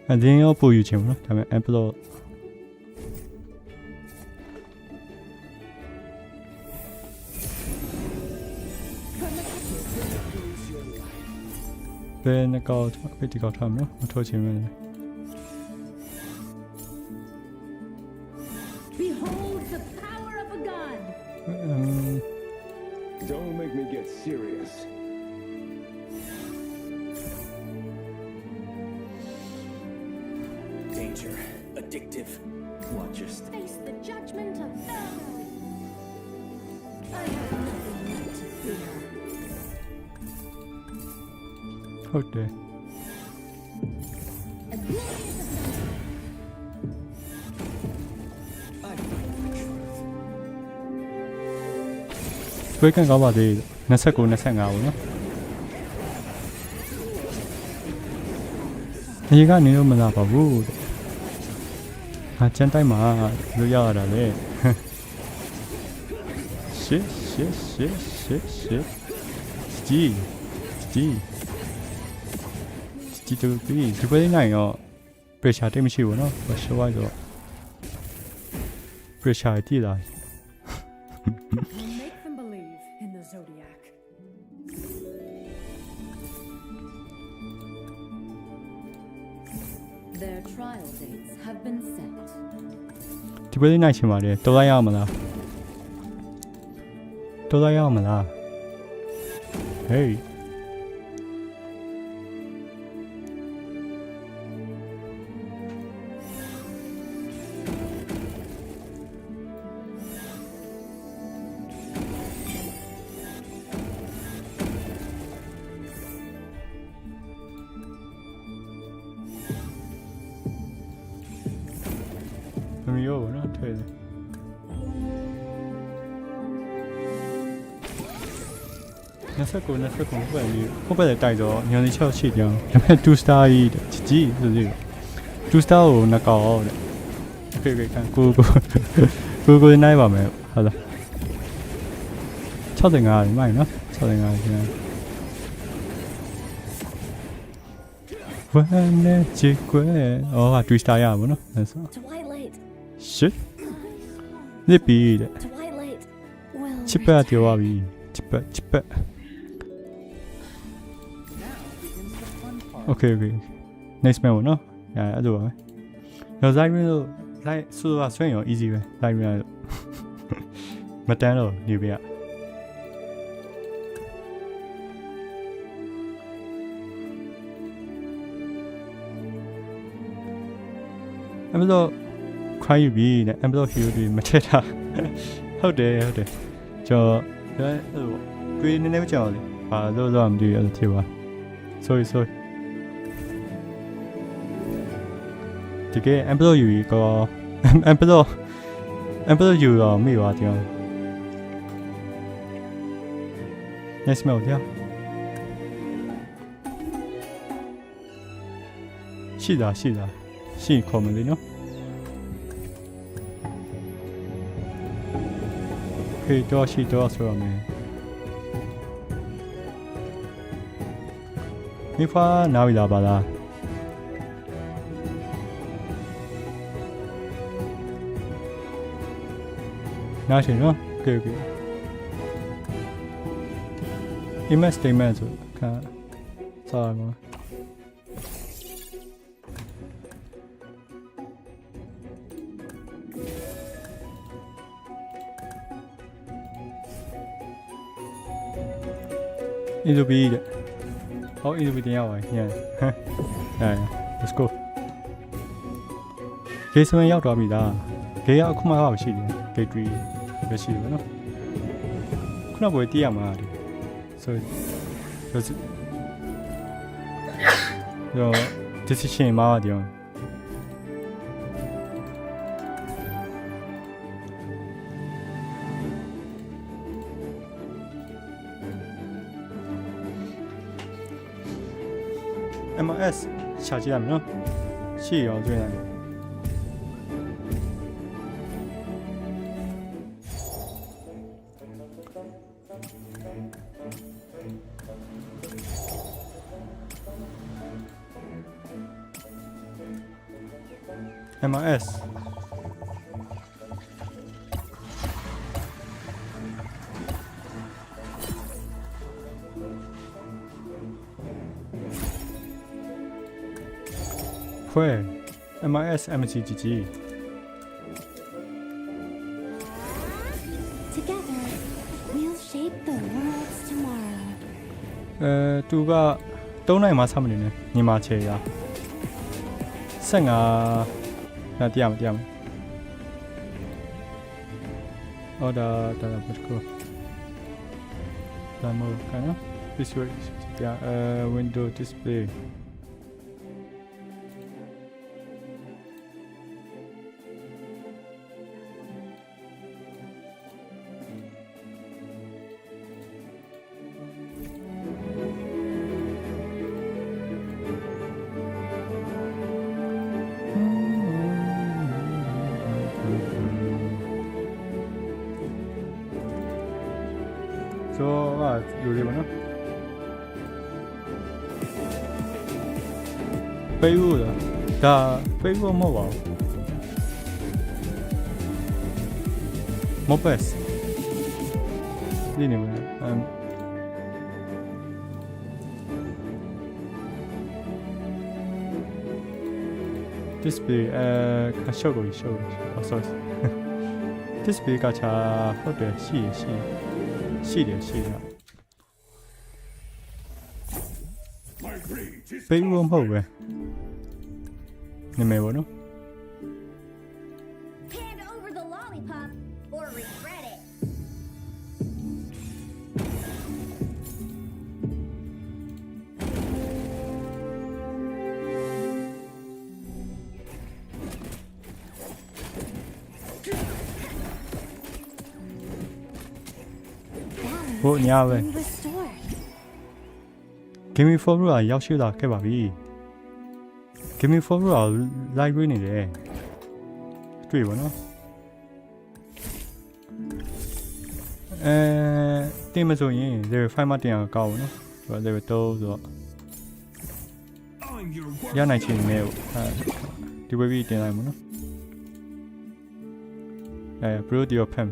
အရင်ရောပို့ယူချင်ဘူးနော်ဒါပေမဲ့အမ်ပလိုဘယ်နှကောက်ဖိတ်ဒီကောက်ထားမယ်နော်မထိုးချင်ဘူး Behold the power of a god. Don't make me get serious. Danger. Addictive. Watch your step. Face the judgment of Pharaoh. I have nothing left to fear. ဟုတ်တယ် Oblivious of them. I fight for truth. ဆွေးကန်ကောင်းပါသေး29 25ပေါ့နော်ဒီကနေတော့မလာပါဘူးဟာကျန်တိုင်းမှာလို့ရရတာလေရှစ်ជីတူပြီးဒီပွဲနိုင်ရော pressure တိတ်မရှိဘူးเนาะရှော့ဝိုင်းဆို pressure တိလာ Make them believe in the zodiac. Their trial dates have been set. ဒီပွဲနိုင်ချင်ပါတယ်တော်လိုက်ရအောင်မလားတော်လိုက်ရအောင်မလား hey မမီရောနော်ထွေးတယ်29ပဲလေဟုတ်ပဲတိုက်တော့ညနေ6ရှိကြောင်းဒါပေမဲ့2 star ကြီးဆိုစီ2 star ကိုနှကောက်တဲ့ okay ခံကိုနိုင်ပါမယ်ဟုတ်လား65မိုင်နော်65ကျန်ဝမ်းနဲ့ချစ်ကွယ်အော်ဟာ2 star ရပါဘောနော်အဲ့ဆို Twilight. shit နိပီတဲ့ Twilight. Will ချစ်ပတ်ပြောပါပြီချစ်ပတ် okay next man ဘောနော်အဲ့လိုပါမယ်တော့ဇိုင်းမင်းတို့လိုက်ဆိုတာဆွဲရော easy ပဲဇိုင်းမင်းမတန်းတော့နေပြရအဲ့လို cry ယူပြီးနဲ့ envelope hero တွေမထက်တာဟုတ်တယ်ကျော်အဲ့လိုတွေးနည်းနည်းကြောက်လေဘာလို့မသိအဲ့လိုဖြစ်ပါ sorry တကယ် envelope ယူကော envelope ယူတော့မိပါကြောင်း next mail ကြာရှိခေါ်မလို့နော် okay တော့ရှိတော့ဆိုရမယ်မိဖာနားပြီလားပါလားနားရှင်နော် okay email statement ဆိုခါစားပါအဲ့လိုပြီးတဲ့ ဟောအင်ဗီတင်ရပါညlet's go ဂေးစမန်ရောက်သွားပြီလားဂေးကအခုမှတော့ရှိတယ်ဂေး3ပဲရှိတယ်နော်ခုနကပွဲတီးရမှာဒီဆိုတော့ decision မှာဒီအောင်MS ရှာကြည့်ရမယ်နော်ရှေ့ရောတွေ့ရတယ်MS ဖွဲ့ MIS Mcgg Together, we'll shape the world's tomorrow. သူက3နိုင်မှစမနေနဲ့ညီမချေရ15ဒါတရားမအော်ဒါဘတ်ကိုဒါမို့ကနော် visual window display so လူတွေပါနော်ပေးဦးလားဒါပေးဖို့မဟုတ်ပါဘူးမပတ်စ်ဒီနေမှာdisplay ရှုပ်ကိုရှုပ် sorry display ကချာဟုတ်တယ်ရှိတယ်ပေးဖို့မဟုတ်ပဲနေမယ်ဘောနော် Hand over the lollipop or regret it. Bộ nhà về. Balance restored. Gaming for ကရောက်ရှိလာခဲ့ပါပြီ Gaming for က library နေတယ်တွေ့ပါနော်တင်မဆိုရင် level 5မှာတင်အောင်ကောက်ပါနော်ဆိုတော့ level 3ဆိုတော့ I'm your ရနိုင်ချင်နေဒီဝေးပြီးတင်လိုက်မှာနော်bro your pen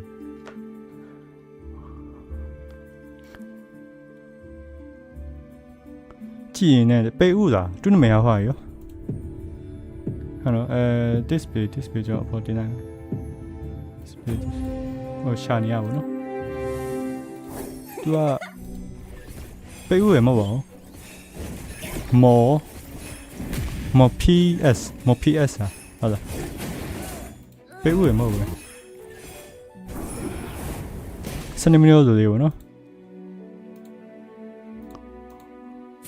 ကြည့်ရင်လည်းပေးဥတာတူးနမရဟွာရောဟယ်လိုdisplay ကြောင့်ပေါ်တင်လိုက် display ဟိုရှာနေရပါဘောနော်သူကပေးဥရမဟုတ်ပါဘူးမော PS ဟာဟုတ်လားပေးဥရမဟုတ်ဘူးစနေမီနိုဆိုလေးပေါ့နော်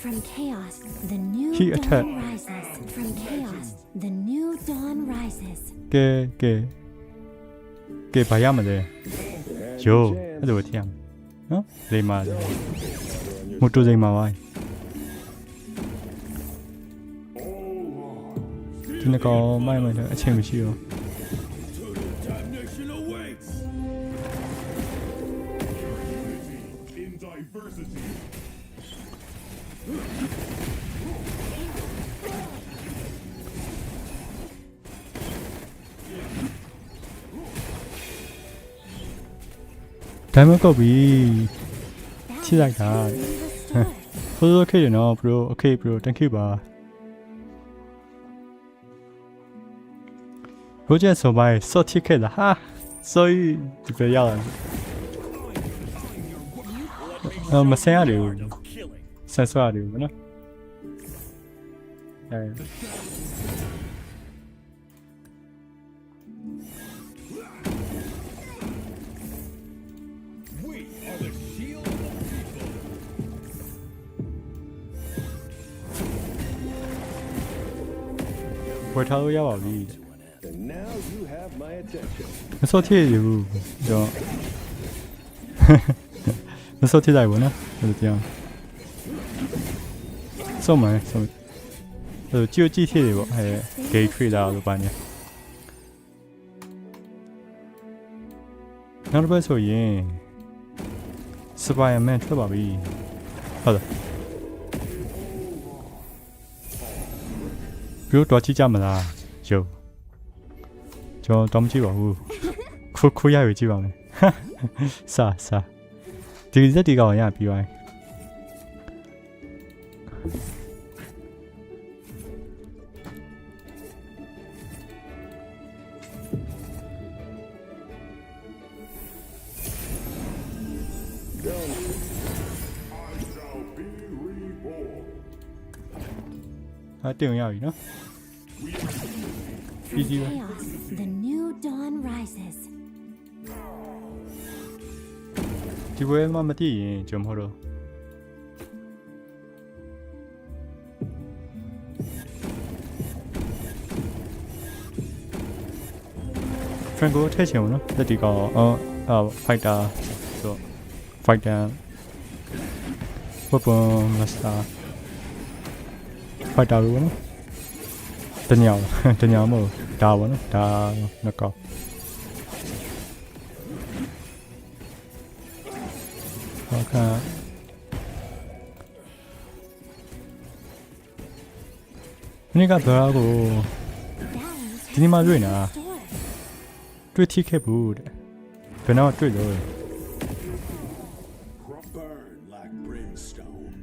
From chaos, the new He dawn attacked. rises. From chaos, the new dawn rises. ကဲဘာရမလဲယိုအဲ့လိုထင်ရမယ်နော်လိမ္မာမိုတိုစိမ်မာပါဒီနေ့ကောမိုင်းအချိန်မရှိရော damnation awaits. In diversity. ဒါမှမဟုတ်ပြီချိလိုက်တာ Balance restored. okay နော် bro okay bro thank you ပါ project ဆိုပါဆော့ချစ်ခဲ့တာဟာ sorry ဒီပြရအောင်မဆန်ရတယ်ဘူးဆန်ဆွာရတယ်ဘူးနော် We are the shield of the people. ဝယ်ထားလို့ရပါပြီ And now you have my attention. မစောထည့်ရဘူးကျွန်တော်မစောထည့်လိုက်ဘူးနော်အဲ့လိုပြောင်းစောမယ်စောအဲ့လိုကြည့်ထည့်တယ်ပေါ့အဲဂိတ်ထည့်တာလို့ပါနေနောက်တစ်ပတ်ဆိုရင်စပိုင်မန်ထွက်ပါပြီဟုတ်လားပြောတော့ကြည့်ကြမလားယုံကျွန်တော်တော့မကြည့်ပါဘူးခိုးရရကြည့်ပါမယ်စာဒီစက်ဒီကောင်ရပြီးသွား တင်ရပြီနော် From chaos, the new dawn rises. ဒီဘွဲမှမသိရင်ကျွန်မတို့ဖရန်ကိုထည့်ချင်ဘူးနော်လက်ဒီကောင်ဖိုက်တာဆိုဖိုက်တာဝပွန်မစတာဖိုက်တာလို့နော်တညောင်မဟုတ်ဒါဘောနော်ဒါနှစ်ကောင်ဟုတ်ကဲ့นี่ก็ဘာကို Balance ဒီနေ့မှတွေ့နေတာ restored. တွေ့ထိခဲ့ဘူးတဲ့ဘယ်တော့တွေ့လို့ Burn like brimstone.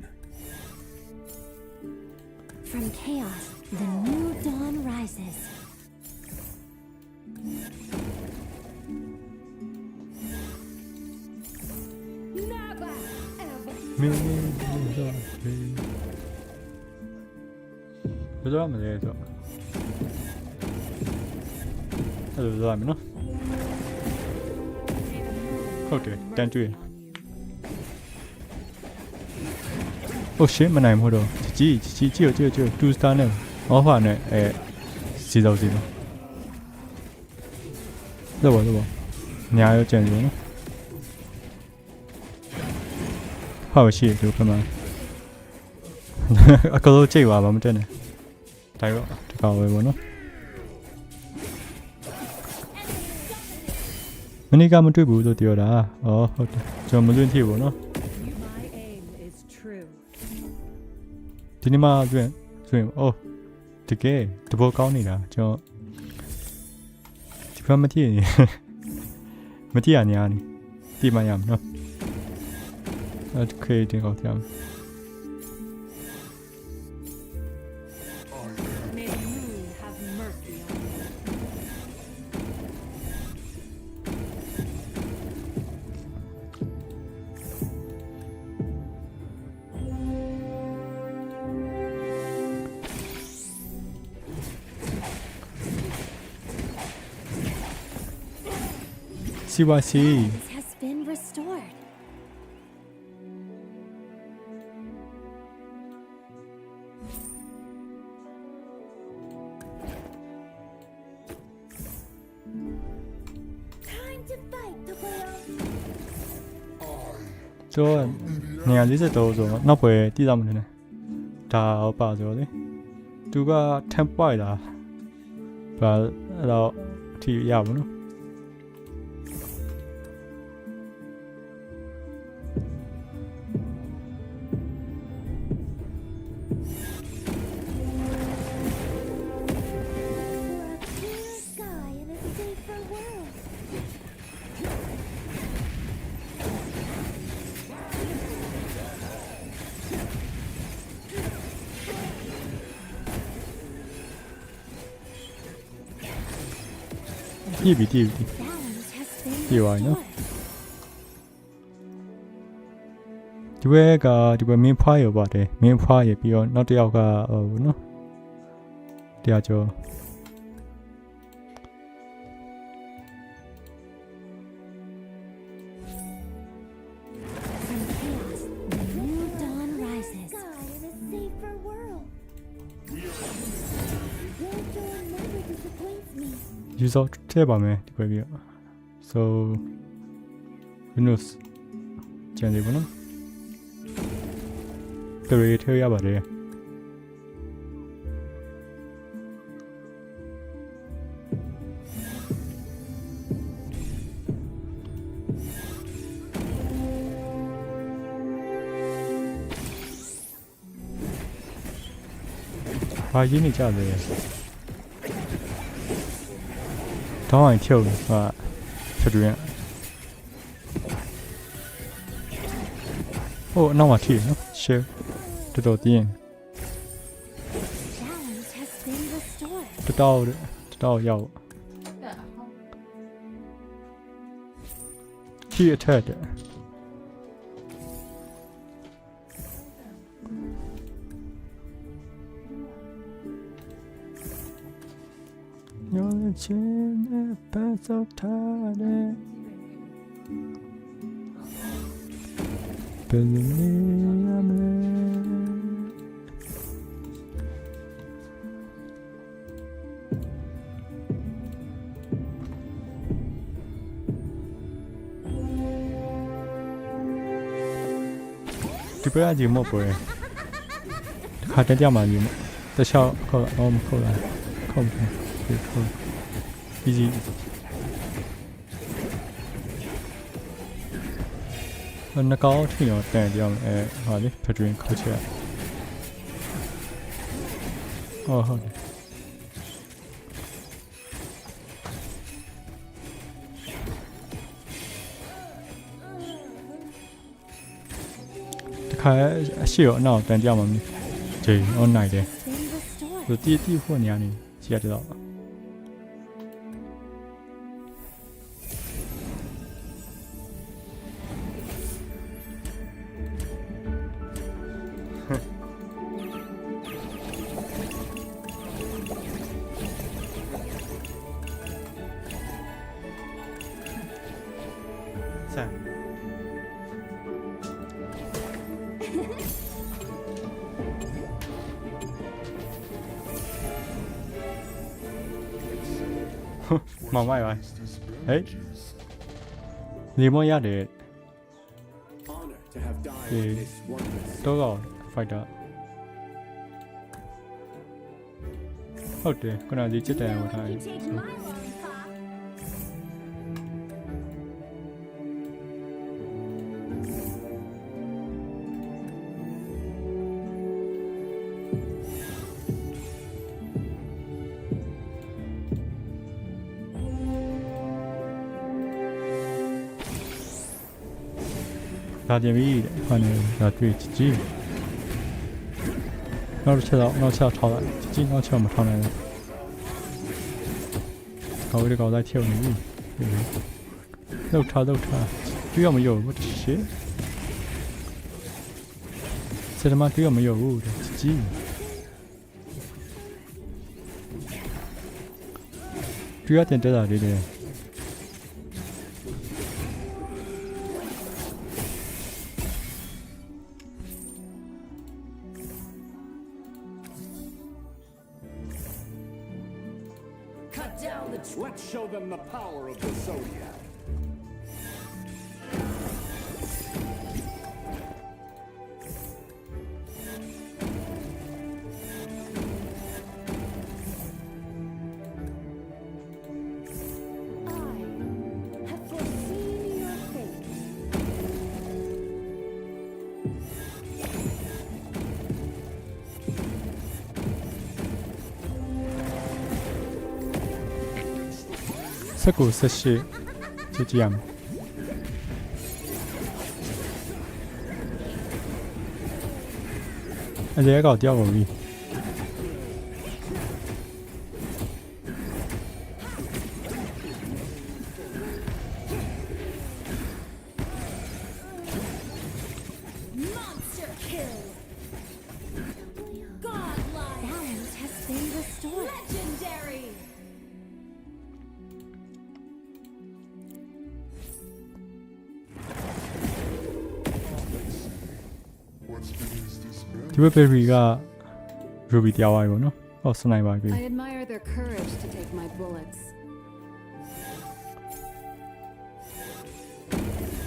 From chaos, the new dawn rises. Never ever. မင်းတို့ဘယ်တော့မှလဲဆိုအဲ့လိုလာမနော်ဟုတ်တယ်တန်တွေ့โอ้ရှင်းမနိုင်ဘူးတော့ကြီး2 star နဲ့ offer နဲ့စီတော့လို့ညာရောကျန်တယ်နော်ဟုတ်ရှိတယ်ခမအကလို့ကြိတ်ပါမတက်နဲ့ဒါတော့ဒီကောင်ပဲပေါ့နော်မနေ့ကမတွေ့ဘူးလို့ပြောတာဟုတ်တယ်ကျွန်တော်မလွင့်ထိဘူးနော် My aim is true. ဒီနေ့မှဆိုရင်တကယ်တဘောကောင်းနေတာကျွန်တော်ဒီဘက်မထိရင်မထိရညာနေတိမရမနော်โอเคတင်ကောက်ကြမ်း May the moon have mercy on you. CYC Balance has been restored. Time to fight, Tokoyo. ကျော်243ဆိုတော့နောက်ပွဲတည်ဆောင်မနေနဲ့ဒါတော့ပါဆိုတော့လေသူက10 point လားဘာအဲ့တော့အထီရပါဘူးနော် For a clear sky and a safer world. ပြည့်ပြီ Balance has been ပြည့်ပါနော် restored. ဒီဘက်ကမင်းဖွားရပါတယ်မင်းဖွားရပြီးတော့နောက်တစ်ယောက်ကနော်တရားကျော် From chaos, the new dawn rises. God, in a safer world. Your joy never disappoints me. user ထည့်ပါမယ်ဒီဘက်ပြီးတော့ so Windows ကျန်သေးဘူးနော်3ထည့်ရပါတယ်ဘာရင်းနေကြလဲတောင်းရင်ချုပ်ဟာချက်တွင်ဟိုအနောက်မှာထိနော်ရှယ်တော်တော်တင်း Balance has been restored. တော်ရောက်ထိအထက်တဲ့ညောချင်းနဲ့ပန်းစောထားတဲ့ဘယ်လိုနေရမလဲဒီဘက်ကဒီမော့ပွဲခါတက်ကြမှာကြီးတခြားခေါ်အောင်ခေါ်လာခေါ်ပြီခေါ် easy နှကောင်းထင်တော့တန်ကြောင်းဟာလေဖက်ဒရင်းခေါ်ချက်ဟုတ်တယ်တခါအရှိရောအနောက်တန်ကြောင်းမှာဂျေ online တယ် Been restored. ဆိုတီဖွနေရနေစီရတော့ ဆန်မောင်မိုက်ပါဟေးဒီမောရတယ် Honor to have died Yeah. in this wondrous တော့ဖိုက်တာဟုတ်တယ်ခုနကဒီချစ်တယ်ဟောထား You တယ် take my lollipop. ဒါပြင်ပြီခါနေဒါတွေ့ကြည့်နောက်တစ်ချက်တော့နောက်ချက်ထောက်လိုက်ကြည့်နောက်ချက်မထောက်နိုင်ဘူးကောင်းကောင်းလိုက်ထည့်နေပြီလောက်ထားတွေ့ရမရောဘူးတရှိစက်မတွေ့ရမရောဘူးကြည့်တွေ့ရတဲ့တက်တာလေးတွေ Cut down the Let's show them the power of the Zodiac. I have foreseen your fate. 1978ကြည့်ရမယ်အလဲကောက်တယောက်ပါပြီ Berry က Ruby တရားဝိုင်းပေါ့နော်ဟောစနိုက်ပါပြီ I admire their courage to take my bullets.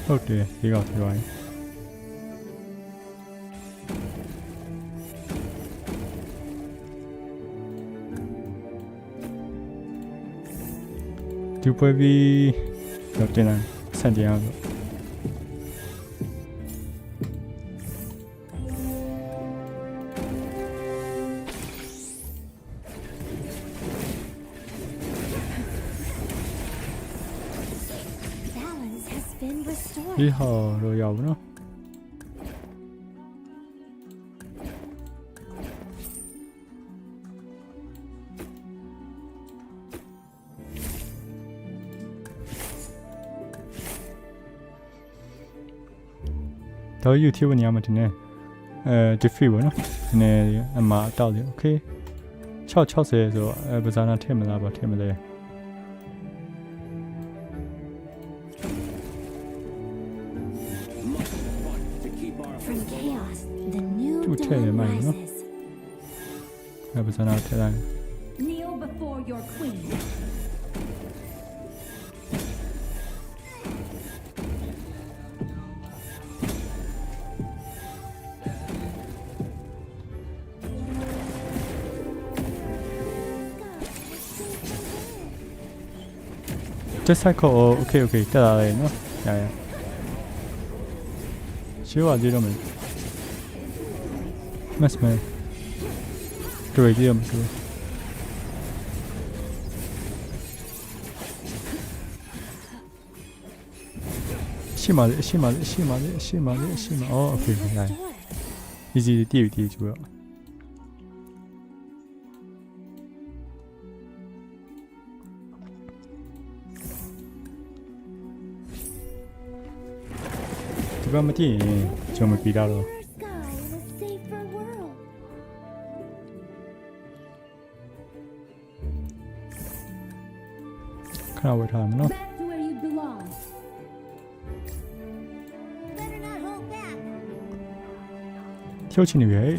ဟုတ်တယ်ဒီကောက်ဒီဝိုင်းဒီပွဲပြီးတော့တင်လာဆန်တင်အောင်ဆိုဒီဟောတော့ရောက်ဘူးနော်တော့ YouTube နေရာမှာတင်နေdefeat ပေါ့နော်ဒီနေ့အမအတောက်တယ် okay 660ဆိုတော့ပဇာနာထည့်မလားပါထည့်မလဲ From chaos, the new Two dawn tell mine, no? rises. ပဇာနာထည့်လိုက် Kneel before your queen. just cycle okay တက်လာတယ်နော်ရရရှိပါသေးတော့မယ် mass man တွေ့ကြည့်ရမလို့ရှိမှလေအော် okay ရ easy တည်ကြည့်ရဒီဘက်မကြည့်ရင်ကျွန်မပြီးတော့ Sky in a safer world. ခဏဝယ်ထားမယ်နော် Back to where you belong. Better not hold back. ချုပ်ချင်နေပြီဟဲ့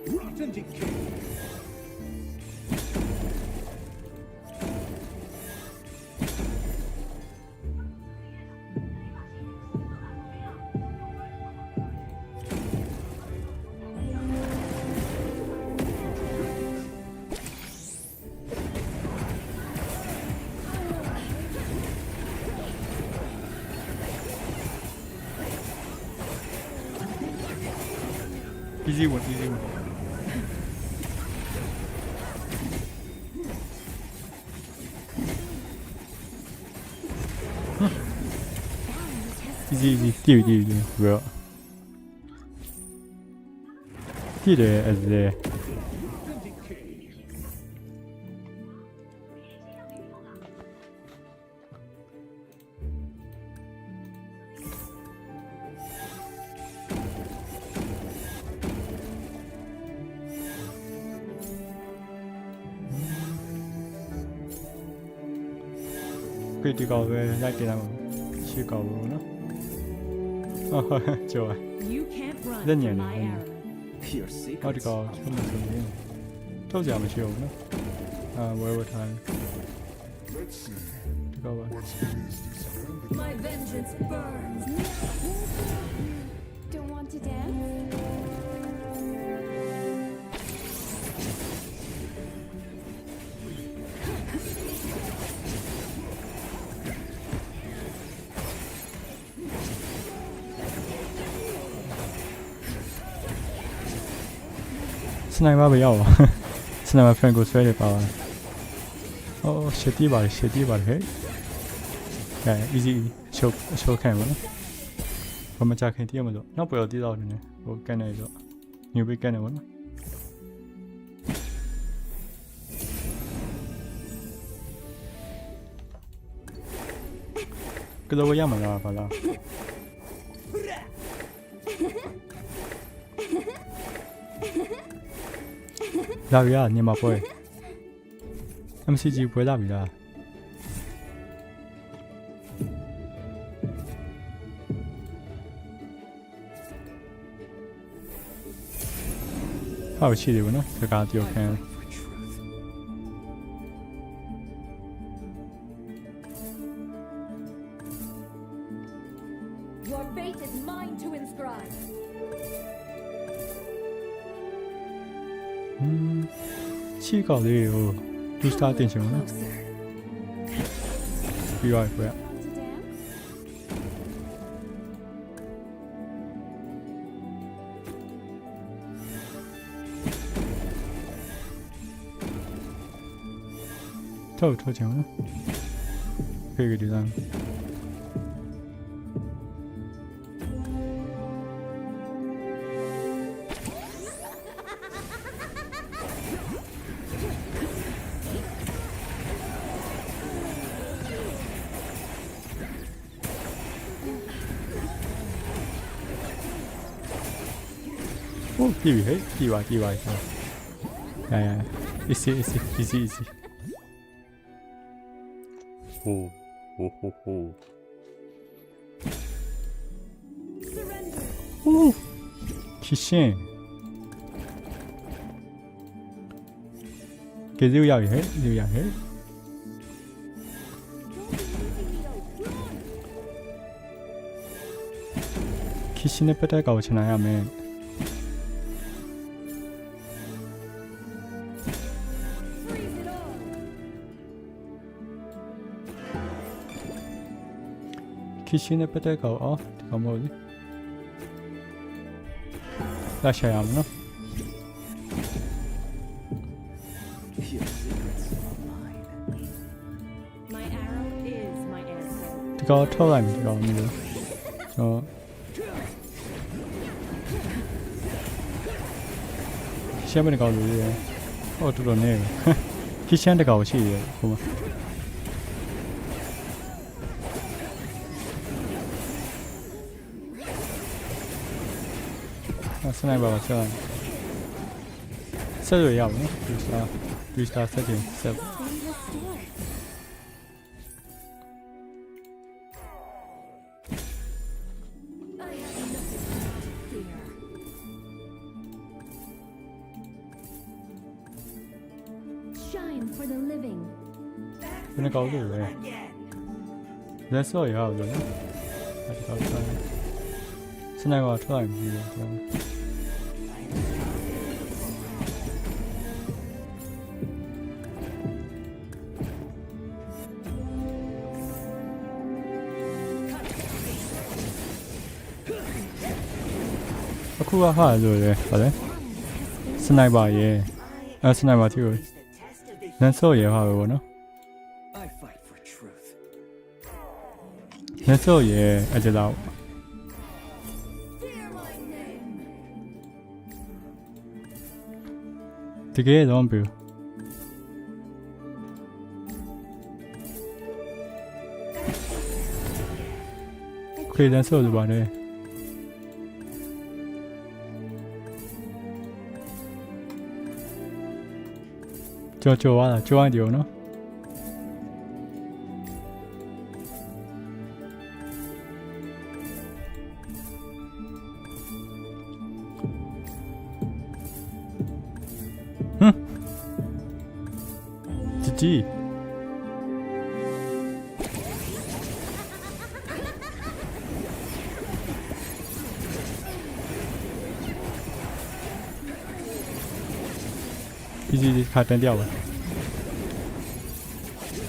Rotten decay. easy one easy တည်ပြီးတော့တည်တယ်အဲ့ဒါ critical ပဲလိုက်တင်လာမှာရှေ့ကောက်ဘူးနော်ဟုတ်ကြောက် You can't run Then from you're my not. arrow. Your ဟောဒီ secrets. ကောက်ဆုံးမဆုံးရင်ထုတ်ကြမရှိဘူးနော်ဝယ်ဝယ်ထား Let's see. ဒီကောက်ပါ What's beneath this band? My vengeance burns. Don't want to dance? စနိုက်ပါပဲရောက်ပါစနိုက်ပါဖရန်ကိုဆွဲတယ်ပါပါအော်ရှစ်တီးပါဟဲ့ကဲ easy ချုပ်ခံပါနော်ဘာမှချခင်တည်ရမလို့နောက်ပေါ်တည်တော့နေဟိုကန်နေတော့ new big ကန်နေပါနော်ကတော့ရမှာလားဘာလားလာပြီညမပွဲ Mcgg ပွဲလာပြီလား How she do no? The guard you can. For truth. Your fate is mine to inscribe. She got you. Do start thinking. Closer. Be right back. Want to dance? Thôi chẳng nữa. Cái gì đang. Gì vậy? Gì vậy? Yeah. Easy. Oh. Surrender. Kishin. Cái dữ dạo hết. Don't be losing me, oh, run! Kishin의 빼달 가오치나야 하면 Freeze it all! Kishin의 빼달 가오. 이거 뭐지? 다시야 하면 Your secrets are mine. My arrow is my answer. 이거 털라임 이거 없는데. 시험에 가도 돼. 들어네. 키시한테 가오 시. 고마. 스나이퍼 맞죠? 세도 야무. 두스타 세팅. 세. Stainless steel. I have nothing to fear. Shine for the living. 그냥 가도 돼. 됐어요, 너는. 아직 가도 스나이퍼 털라임 이거. 쿠가 하죠, 그래. 스나이퍼 예. 스나이퍼 튀고. 낸서 예 하고 너. I fight for truth. 낸서 예 아제다. Fear my name! 되게 너무 뷰. 그래 낸서도 말해. 좋아요 너. 지지. 이제 가던掉了.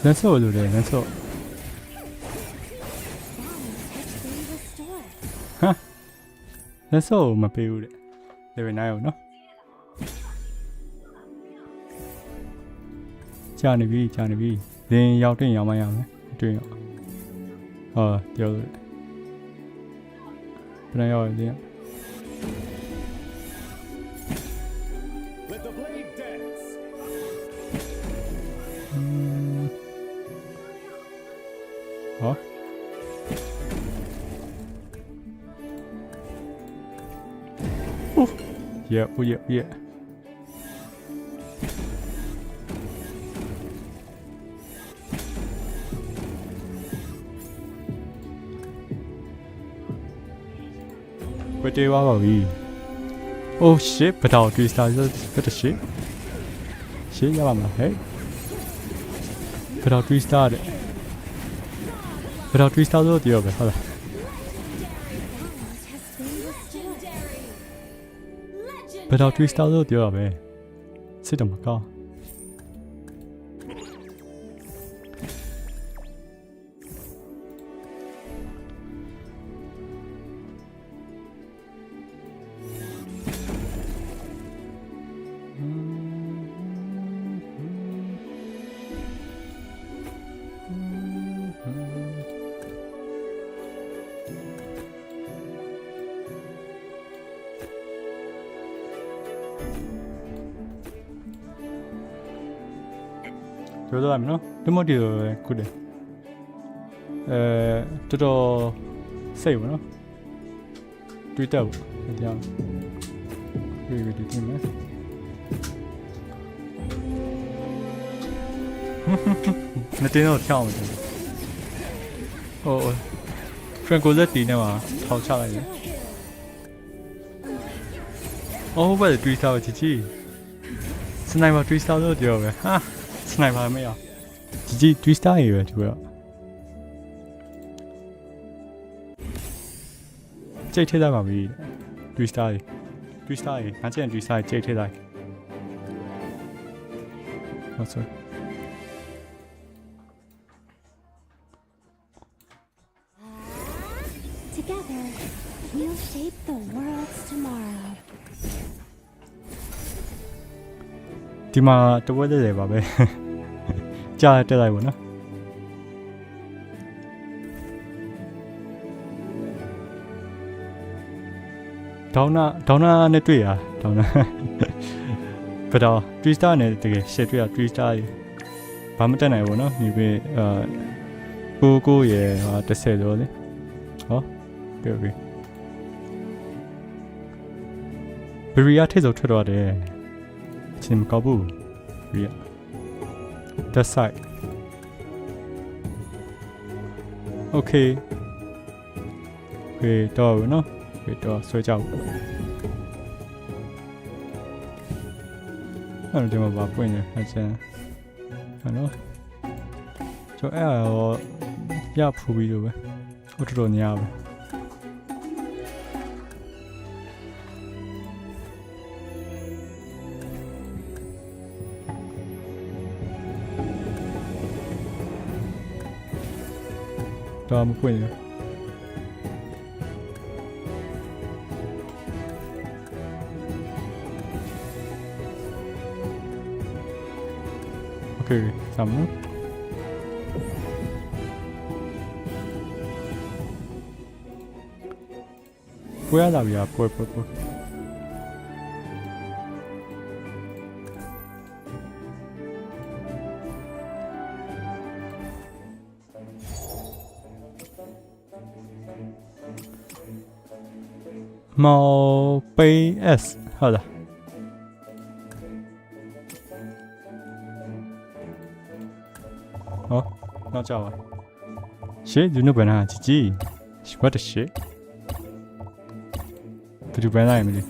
낸서 그래, 낸서. Stainless steel. 낸서 못 배우래. 내가 나요, 너? 자네비. 내ရောက်ရောက်မရမယ်တွေ့ရောပြောတယ်ဘယ်ရောက်လဲ Let the blade dance. Yeah. Quay chơi bao rồi. Oh shit ပထောင် Twister what the shit shit ရပါမလားဟဲ့ပထောင် Twister တဲ့ပထောင် Twister ဆိုတော့ပြောပဲဟုတ်လား Legendary. ပထောင် Twister ဆိုတော့ပြောရပဲစစ်တော့မကောင်း ပြောရမယ်နော်ဒီမိုဒီလိုခုတယ်တော်တော်စိတ်ဝင်နော်တွေ့တော့တရားဒီတင်မယ်မတင်တော့ချောင်းတယ်ဟိုဖရန်ကိုလက်တီနဲ့မှာထောက်ချလိုက်တယ်အော်ဘယ်တွေ့တော့ချီချီစနိုက်ပါတွေ့တော့ပြောပဲဟာစနိုက်ပါမရជី Twister ရေပဲသူကကြိတ်ထဲလိုက်ပါပြီ Twister ရေငါကျန် Twister ကြိတ်ထဲလိုက်ဟုတ်ဆို Together, we'll shape the world's tomorrow. ဒီမှာတဝက်လေးပါပဲကြားတက်လိုက်ပါနော်ဒေါင်းနာနဲ့တွေ့ရဒေါင်းနာဘယ်တော့ Twister နဲ့တကယ်ရှယ်တွေ့ရ Twister ကြီးဘာမှတက်နိုင်ဘူးနော်ဒီပဲကိုရယ်30တော့လေဟောပြပြီဘရီယာထိတ်ဆိုထွက်တော့တယ်အချိန်မကောက်ဘူးဘရီယာ that side okay တော့ဘူးနော်တော့ဆွဲကြဘူးအဲ့ဒီမှာဘာပွင့်နေအချမ်းဟုတ်နော်ကျွန်တော်အဲ့တော့ရဖူးပြီးတော့ပဲဟိုတော်ညာပဲတော့မပွင့်ရโอเคสามနော်ပွဲရလာပြီပွဲ မော်ပိန်း S ဟုတ်လားဟောနောက်ကြပါရှေ့ဒီနုဘနာជីwhat the shit ဘယ်သူဘယ်လိုက်မလဲဘယ်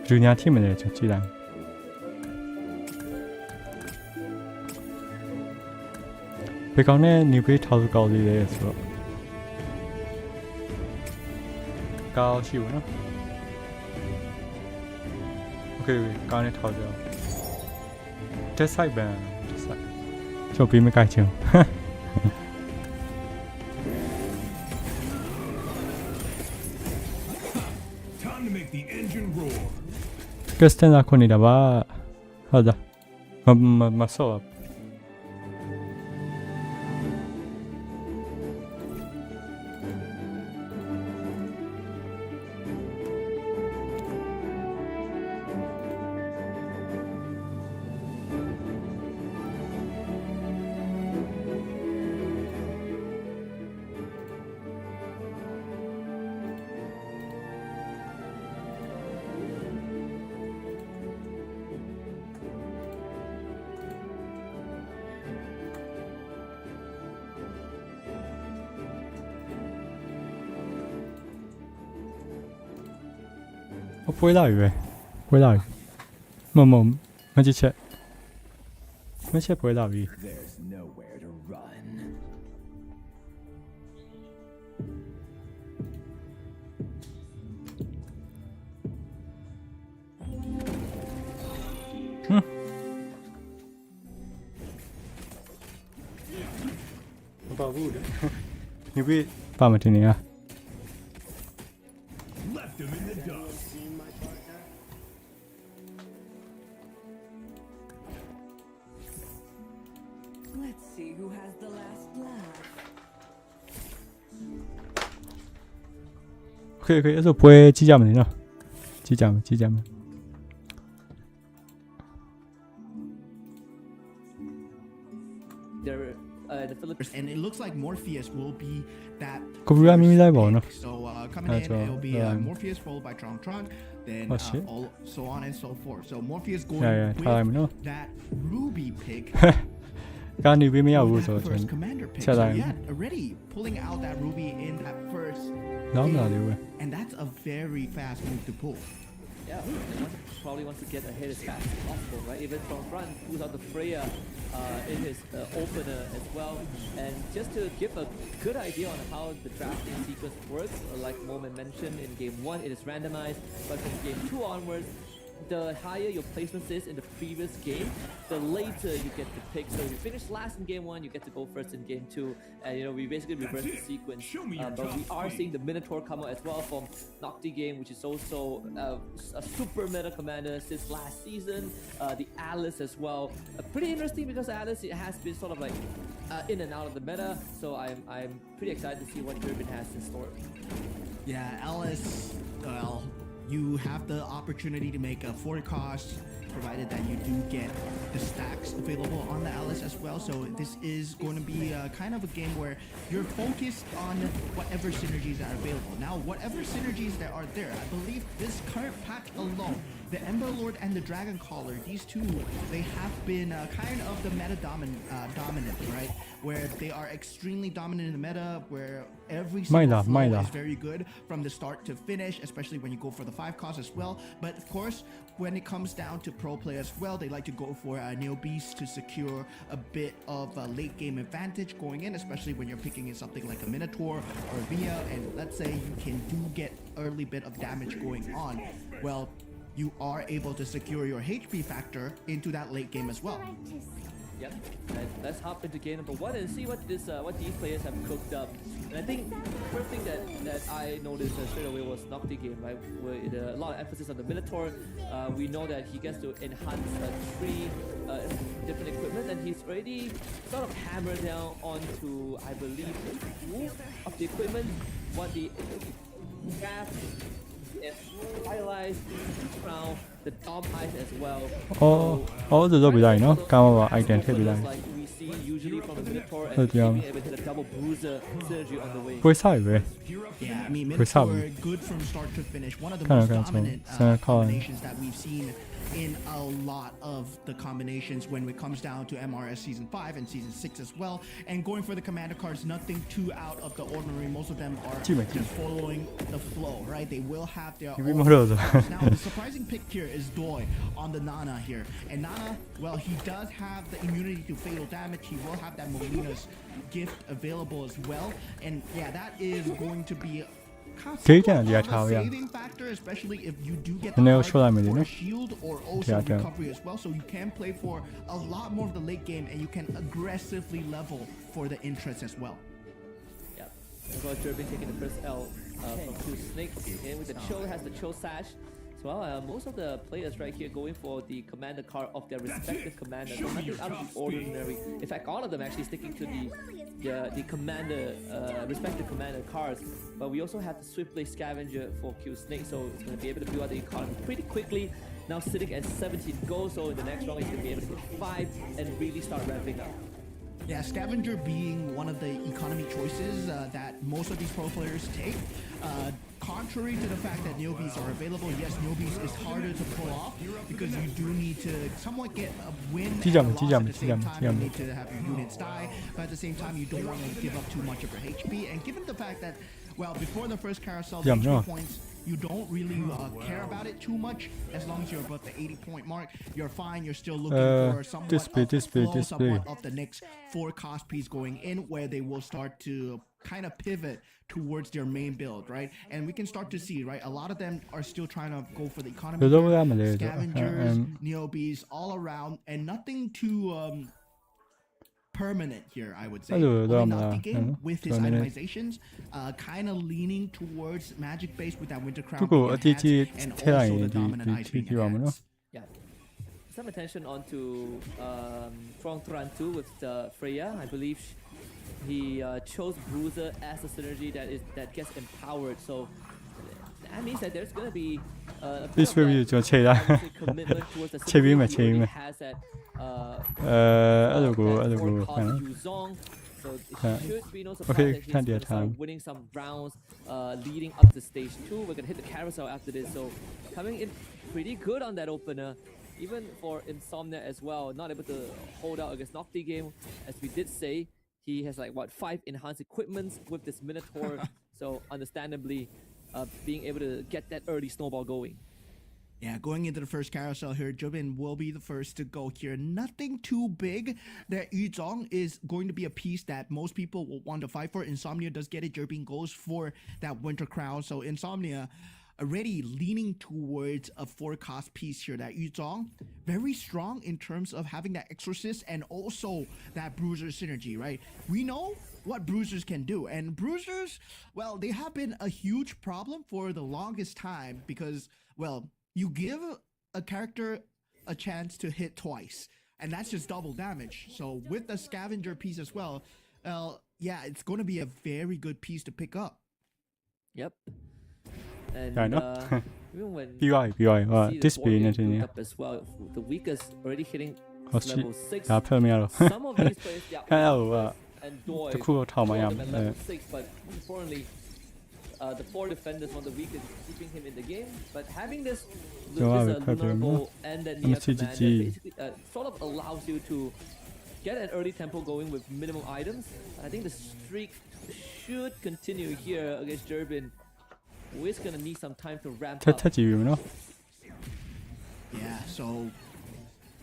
သူညာထိမလဲကျွန်တော်ကြည့်လိုက်ဘယ်ကောင်နဲ့နေပေးထောက်စုကောက်လေးလဲဆိုတော့高ရှိဘူးနော် Okay ကောင်းနေထောက်ကြအောင် Test site ပဲ Test site ကျွန်တော်ပြီးမကြိုက်ချင် Time to make the engine roar. Question လာခွနေတာပါဟုတ်လားမဆော့ ပွဲလာပြီပဲပွဲလာပြီမကြည့်ချက်ပွဲလာပြီ There's nowhere to run. မပါဘူးလေဒီပြေးပါမတင်နေရ Left him in the dust. Let's see who has the last laugh. โอเคအဲ့ဆိုပွဲကြည့်ကြမယ်နော်ကြည့်ကြမယ် The Philippines. And it looks like Morpheus will be that. ကွန်ပျူတာမြင်လိုက်ပါဦးနော် So coming in, so, it'll be Morpheus followed by Tron, then Oh, shit. all so on and so forth. So Morpheus going Yeah, time, no? with that Ruby pick. ကနေပေးမရဘူး that ဆိုတော့ first commander pick. ချက် So လိုက် yeah, already pulling out that Ruby in that first. နောက်လာလေးပဲ And that's a very fast move to pull. Yeah, probably wants to get ahead as fast as possible, right? Even from front, pulls out the Freya in his opener as well. And just to give a good idea on how the drafting sequence works, like Moment mentioned, in game 1 it is randomized, but from game 2 onwards, the higher your placements is in the previous game, the later you get to pick. So if you finish last in game 1, you get to go first in game 2. And you know, we basically reverse the sequence. Show me your But we top are three. seeing the Minotaur come out as well from Nocti game, which is also a super meta commander since last season. The Alice as well. Pretty interesting because Alice, it has been sort of like in and out of the meta. So I'm pretty excited to see what Durbin has in store. Yeah, Alice. Well, you have the opportunity to make a 4 cost, provided that you do get the stacks available on the Alice as well. So this is going to be kind of a game where you're focused on whatever synergies are available. Now, whatever synergies that are there, I believe this current pack alone, the Ember Lord and the Dragon Caller, these two, they have been kind of the meta dominant, right? Where they are extremely dominant in the meta, where every single flow is very good from the start to finish, especially when you go for the 5 cost as well. But of course, when it comes down to pro play as well, they like to go for neobeast to secure a bit of a late game advantage going in, especially when you're picking in something like a Minotaur or Via, and let's say you can get early bit of damage going on. Well, you are able to secure your HP factor into that late game as well. Yep. And let's hop into game number 1 and see what these players have cooked up. And I think the first thing that I noticed straight away was Nocti game, right? With a lot of emphasis on the Minotaur. We know that he gets to enhance 3 different equipment, and he's already sort of hammered down onto, I believe, 2 of the equipment. What the craft, highlights, crown, the top eyes as well. အော်အဲ့ဒါတော့ပြလိုက်နော်ကာမပါ item ထည့်ပြလိုက် Like we see usually from the Minotaur andဟုတ်ကြောင်း being able to hit a double bruiser synergy on the way. ပွဲစားပြီပဲ Yeah, I mean, What's up? Minotaur, good from start to finish. One of the Kinda most got some dominant center color. combinations that we've seen in a lot of the combinations when it comes down to MRS Season 5 and Season 6 as well. And going for the commander cards, nothing too out of the ordinary. Most of them are just following the flow, right? They will have their You be own more of cards. Now, the surprising pick here is Doi on the Nana here. And Nana, well, he does have the immunity to fatal damage. He will have that Molina's gift available as well. And yeah, that is going to be saving factor, especially if you do get the for shield or also recovery as well. So you can play for a lot more of the late game, and you can aggressively level for the interest as well. Yeah. As well as Durbin taking the first L from 2 Snake. And with the Chill, has the Chill Sash. So most of the players right here going for the commander card of their respective commanders. So nothing out of the ordinary. In fact, all of them actually sticking to the commander respective commander cards. But we also have the Swiftblade Scavenger for Q Snake, so it's going to be able to build out the economy pretty quickly. Now sitting at 17 goals, so in the next round he's going to be able to get 5 and really start ramping up. Yeah, Scavenger being one of the economy choices that most of these pro players take. Contrary to the fact that neobeasts are available, yes, neobeast is harder to pull off because you do need to somewhat get a win and a loss at the same time. You need to have your units die, but at the same time, you don't want to give up too much of your HP. And given the fact that, well, before the first carousel, the HP points you don't really care about it too much. As long as you're above the 80-point mark, you're fine. You're still looking for somewhat display. somewhat of the next 4 cost piece going in, where they will start to kind of pivot towards their main build, right? And we can start to see, right, a lot of them are still trying to go for the economy gear, scavengers, neobeast, all around, and nothing too permanent here, I would say. Only Mcgg with his itemizations, kind of leaning towards magic base with that winter crown and also the dominant ice being enhanced. Yeah. Some attention onto Trong Tran 2 with Freya. I believe he chose Bruiser as a synergy that gets empowered. So that means that there's gonna be a bit This of review that, 저 체다. commitment towards the 체비면, synergy. He already 체비면. has that Other go. Yuzong. So it should be no surprise Okay, that he's can't gonna get start time. winning some rounds leading up to stage 2. We're gonna hit the carousel after this, so coming in pretty good on that opener. Even for Insomnia as well, not able to hold out against Nocti game. As we did say, he has like what 5 enhanced equipments with this Minotaur, so understandably being able to get that early snowball going. Yeah, going into the first carousel here, Jobin will be the first to go here. Nothing too big. That Yuzong is going to be a piece that most people will want to fight for. Insomnia does get it. Jobin goes for that winter crown. So Insomnia already leaning towards a 4-cost piece here. That Yuzong, very strong in terms of having that exorcist and also that bruiser synergy, right? We know what bruisers can do, and bruisers, well, they have been a huge problem for the longest time because, well, you give a character a chance to hit twice, and that's just double damage. So with the scavenger piece as well, yeah, it's going to be a very good piece to pick up. Yep. And I know. even when BY. see the Display board game 는 build up as well, the weakest already hitting 혹시 level 6. 다 표미하러. Some of these players, yeah, hello. and Doi, 저 타고 all 마야. of them at level 6, but most importantly, the 4 defenders, one of the weakest, keeping him in the game. But having this Lunar Bowl and that Nia Commander basically sort of allows you to get an early tempo going with minimum items. I think the streak should continue here against Durbin, who is going to need some time to ramp up. Yeah, so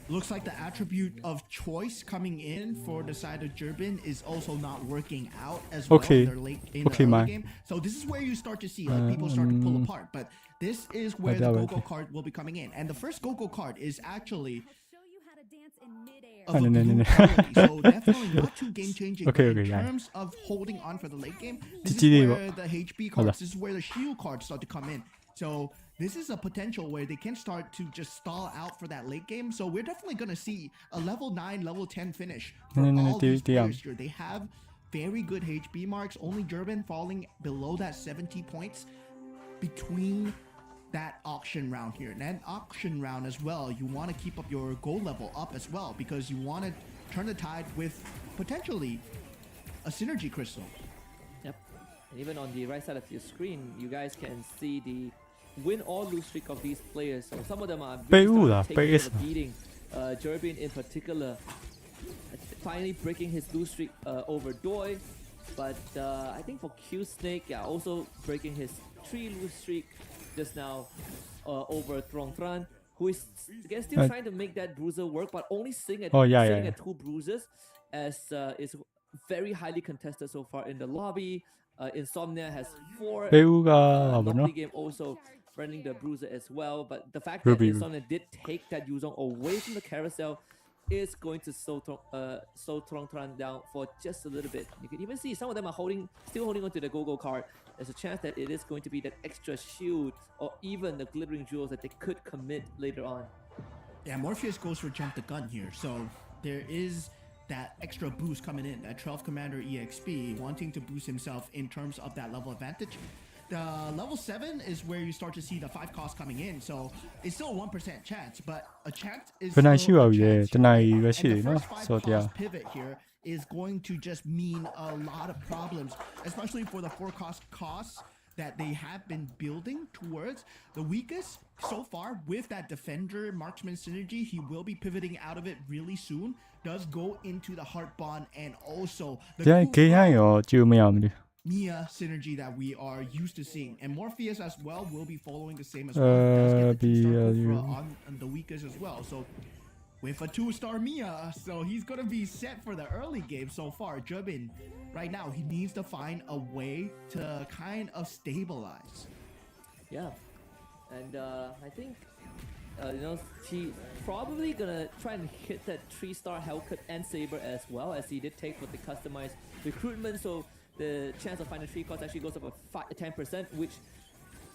looks like the attribute of choice coming in for the side of Durbin is also not working out as well in their late in the early game. So this is where you start to see like people start to pull apart. But this is where the go-go card will be coming in. And the first go-go card is actually Show you how to dance in midair. of a blue quality. So definitely not too game-changing. But in terms of holding on for the late game, this is where the HB cards, this is where the shield cards start to come in. So this is a potential where they can start to just stall out for that late game. So we're definitely going to see a level 9, level 10 finish for all these players here. They have very good HB marks. Only Durbin falling below that 70 points between that auction round here. And that auction round as well, you want to keep up your gold level up as well because you want to turn the tide with potentially a synergy crystal. Yep. And even on the right side of your screen, you guys can see the win or lose streak of these players. So some of them are really taking the beating. Durbin in particular, finally breaking his lose streak over Doi. But I think for Q Snake, yeah, also breaking his 3 lose streak just now over Trong Tran, who is again still trying to make that bruiser work, but only sitting at 2 bruisers, as is very highly contested so far in the lobby. Insomnia has 4. Nocti game also running the bruiser as well, but the fact that Insomnia did take that Yuzong away from the carousel is going to slow Trong Tran down for just a little bit. You can even see some of them are still holding onto the go-go card. There's a chance that it is going to be that extra shield or even the glittering jewels that they could commit later on. Yeah, Morpheus goes for jump the gun here, so there is that extra boost coming in. That 12 Commander EXP wanting to boost himself in terms of that level advantage. The level 7 is where you start to see the 5 cost coming in, so it's still a 1% chance, but a chance is still a chance. And the first 5 cost pivot here is going to just mean a lot of problems, especially for the 4 costs that they have been building towards. The weakest so far with that defender marksman synergy, he will be pivoting out of it really soon, does go into the heart bond and also the Mia synergy that we are used to seeing. And Morpheus as well will be following the same as well. He does get the 2-star Kufra on the weakest as well. So with a 2-star Mia, so he's gonna be set for the early game so far. Jubin, right now, he needs to find a way to kind of stabilize. Yeah, and I think he probably gonna try and hit that 3-star Hellcut and Saber as well, as he did take for the customized recruitment. So the chance of finding 3 costs actually goes up by 10%, which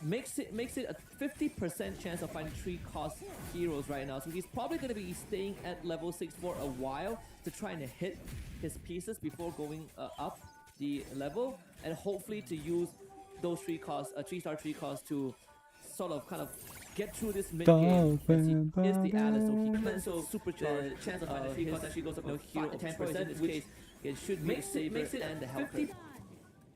makes it a 50% chance of finding 3 cost heroes right now. So he's probably gonna be staying at level 6 for a while to try and hit his pieces before going up the level, and hopefully to use those 3 costs, 3-star 3 costs, to sort of kind of get through this mid game. As he is the Alice, so super the chance of finding 3 costs actually goes up to 10%, which it should make Saber and the Hellcat.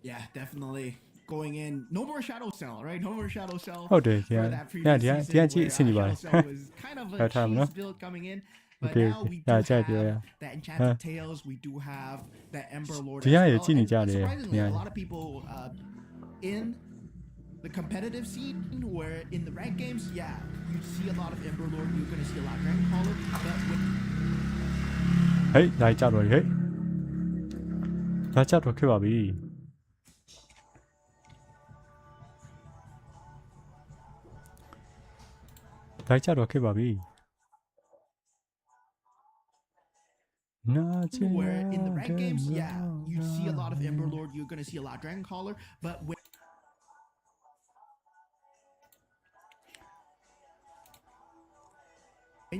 Yeah, definitely. Going in, no more Shadow Cell, right? No more Shadow Cell. ဟုတ်တယ် for ဗျာ that ည previous ဒီက season ဒီကကြည့်အဆင် where ပြေပါတ Shadow ယ် Cell was kind of a ဟုတ်ထားမယ်နော် cheese build coming in, but Okay, now we do yeah, have check, yeah. the Enchanted Tales, we do have the Ember Lord as ဒီကရ well, ကြည့်နေကြ and တယ် surprisingly, ည a lot of people in the competitive scene, where in the ranked games, yeah, you see a lot of Ember Lord, you're gonna see a lot of Dragon Caller, but with ဟေးဒါကြတော့ဟေးဒါကြတော့ခဲ့ပါပြီဒါကြတော့ခဲ့ပါပြီနာချင် where in the ranked games, yeah, you see a lot of Ember Lord, you're gonna see a lot of Dragon Caller, but when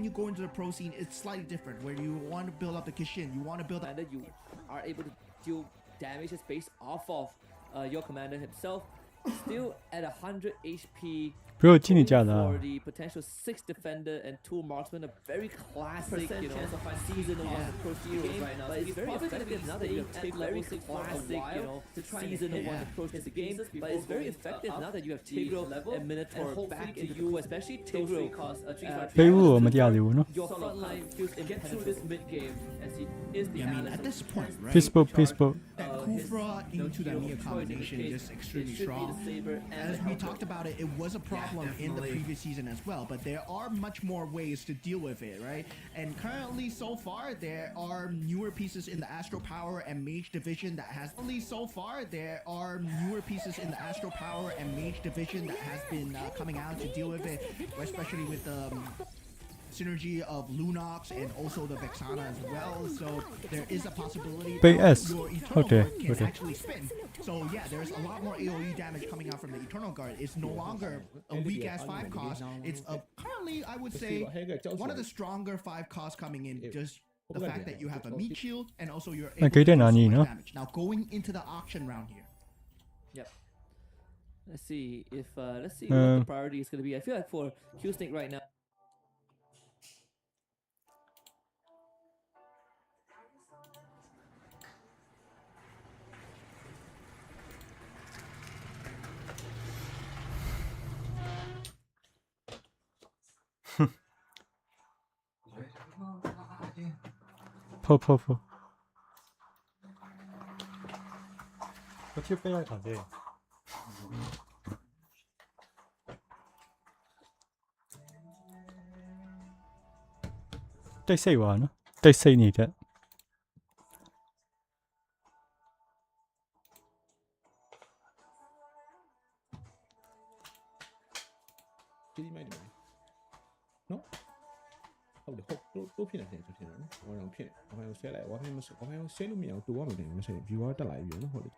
you go into the pro scene, it's slightly different, where you want to build up the Kishin, you want to build up. Commander, you are able to deal damage just based off of your commander himself. Still at 100 HP. ဘရိုကြည့်နေကြလား For the potential 6 defender and 2 marksman, a very classic, you know, seasonal pro heroes right now. But it's very effective now that you have taken level 6 for a while, you know, to seasonal one approach to the game. But it's very effective now that you have Tigro and Minotaur back to you, especially Tigro. ဖေးဦးကိုမတရားသေးဘူးနော် Your front line feels get through this mid game as he is the I mean, Alice. at this point, right? Facebook That Kufra into the Mia combination is extremely strong. As we talked about it, it was a problem in the previous season as well, but there are much more ways to deal with it, right? And currently, so far, there are newer pieces in the Astro Power and Mage Division that has. Only so far, there are newer pieces in the Astro Power and Mage Division that has been coming out to deal with it, especially with the synergy of Lunox and also the Vexana as well. So there is a possibility PS. that your Eternal Okay, Guard can okay. actually spin. So yeah, there's a lot more AoE damage coming out from the Eternal Guard. It's no longer a weak ass 5 cost. It's currently, I would say, one of the stronger 5 costs coming in. Just the fact that you have a meat shield and also you're able Okay, to do then so Nani, much no? damage. Now going into the auction round here. Yep. Let's see what the priority is going to be. I feel like for Q Snake right now. Pull. What's your favorite on there? They say one. They say need it. No? ဟုတ်တယ်ဟုတ်ဖြစ်နေတယ်ဖြစ်နေတယ်နော်ဟိုတော့ဖြစ်နေဘာလို့ဆဲလိုက်ဘာဖြစ်မဆဲဘာလို့ဆဲလို့မရအောင်တူရမယ်မဆဲ viewer တက်လာပြီနော်ဟုတ်တယ်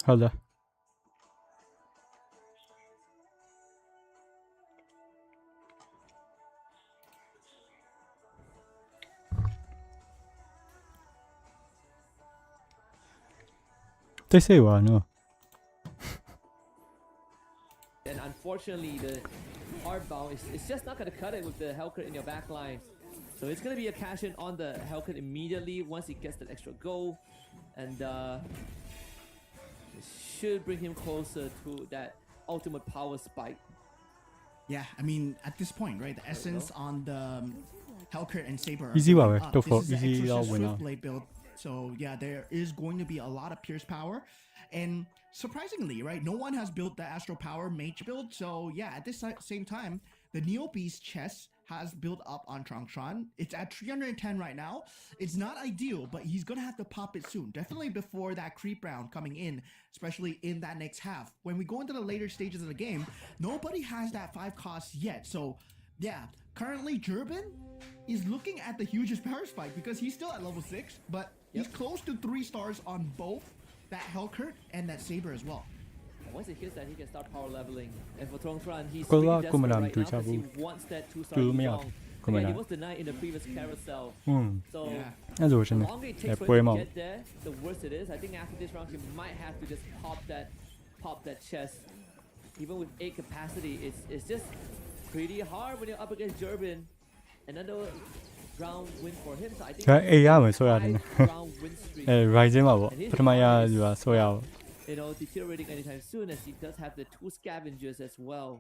ဟုတ်လားthey say one no And unfortunately, the hardbound. It's just not going to cut it with the Hellcat in your back line. So it's going to be a cash in on the Hellcat immediately once he gets that extra goal. And it should bring him closer to that ultimate power spike. Yeah, I mean, at this point, right, the essence on the Hellcat and Saber are Easy going way, up. tough This is the easy Exorcist winner. Swiftblade build. So yeah, there is going to be a lot of Pierce power. And surprisingly, right, no one has built the Astro Power Mage build. So yeah, at this same time, the Neobeast chest has built up on Tron. It's at 310 right now. It's not ideal, but he's going to have to pop it soon. Definitely before that creep round coming in, especially in that next half. When we go into the later stages of the game, nobody has that 5 cost yet. So yeah, currently Durbin is looking at the hugest power spike because he's still at level 6, but he's close to 3 stars on both that Hellcat and that Saber as well. Once he hits that, he can start power leveling. And for Tron, he's Cô really là cô desperate mà làm right từ now cha because he vu. wants that 2-star Từ mấy à? Wukong. Cô mà Again, he làm. was denied in the previous carousel. So Anh rồi the chân này. longer it Đẹp takes for quê him to màu. get there, the worse it is. I think after this round, he might have to just pop that chest. Even with 8 capacity, it's just pretty hard when you're up against Durbin. Another round win for him. So I think ဒါအေးရမယ်ဆိုရတယ် round win streak. အဲ rising မှာပေါ့ပထမရဒီပါဆိုရအောင် deteriorating anytime soon as he does have the 2 scavengers as well.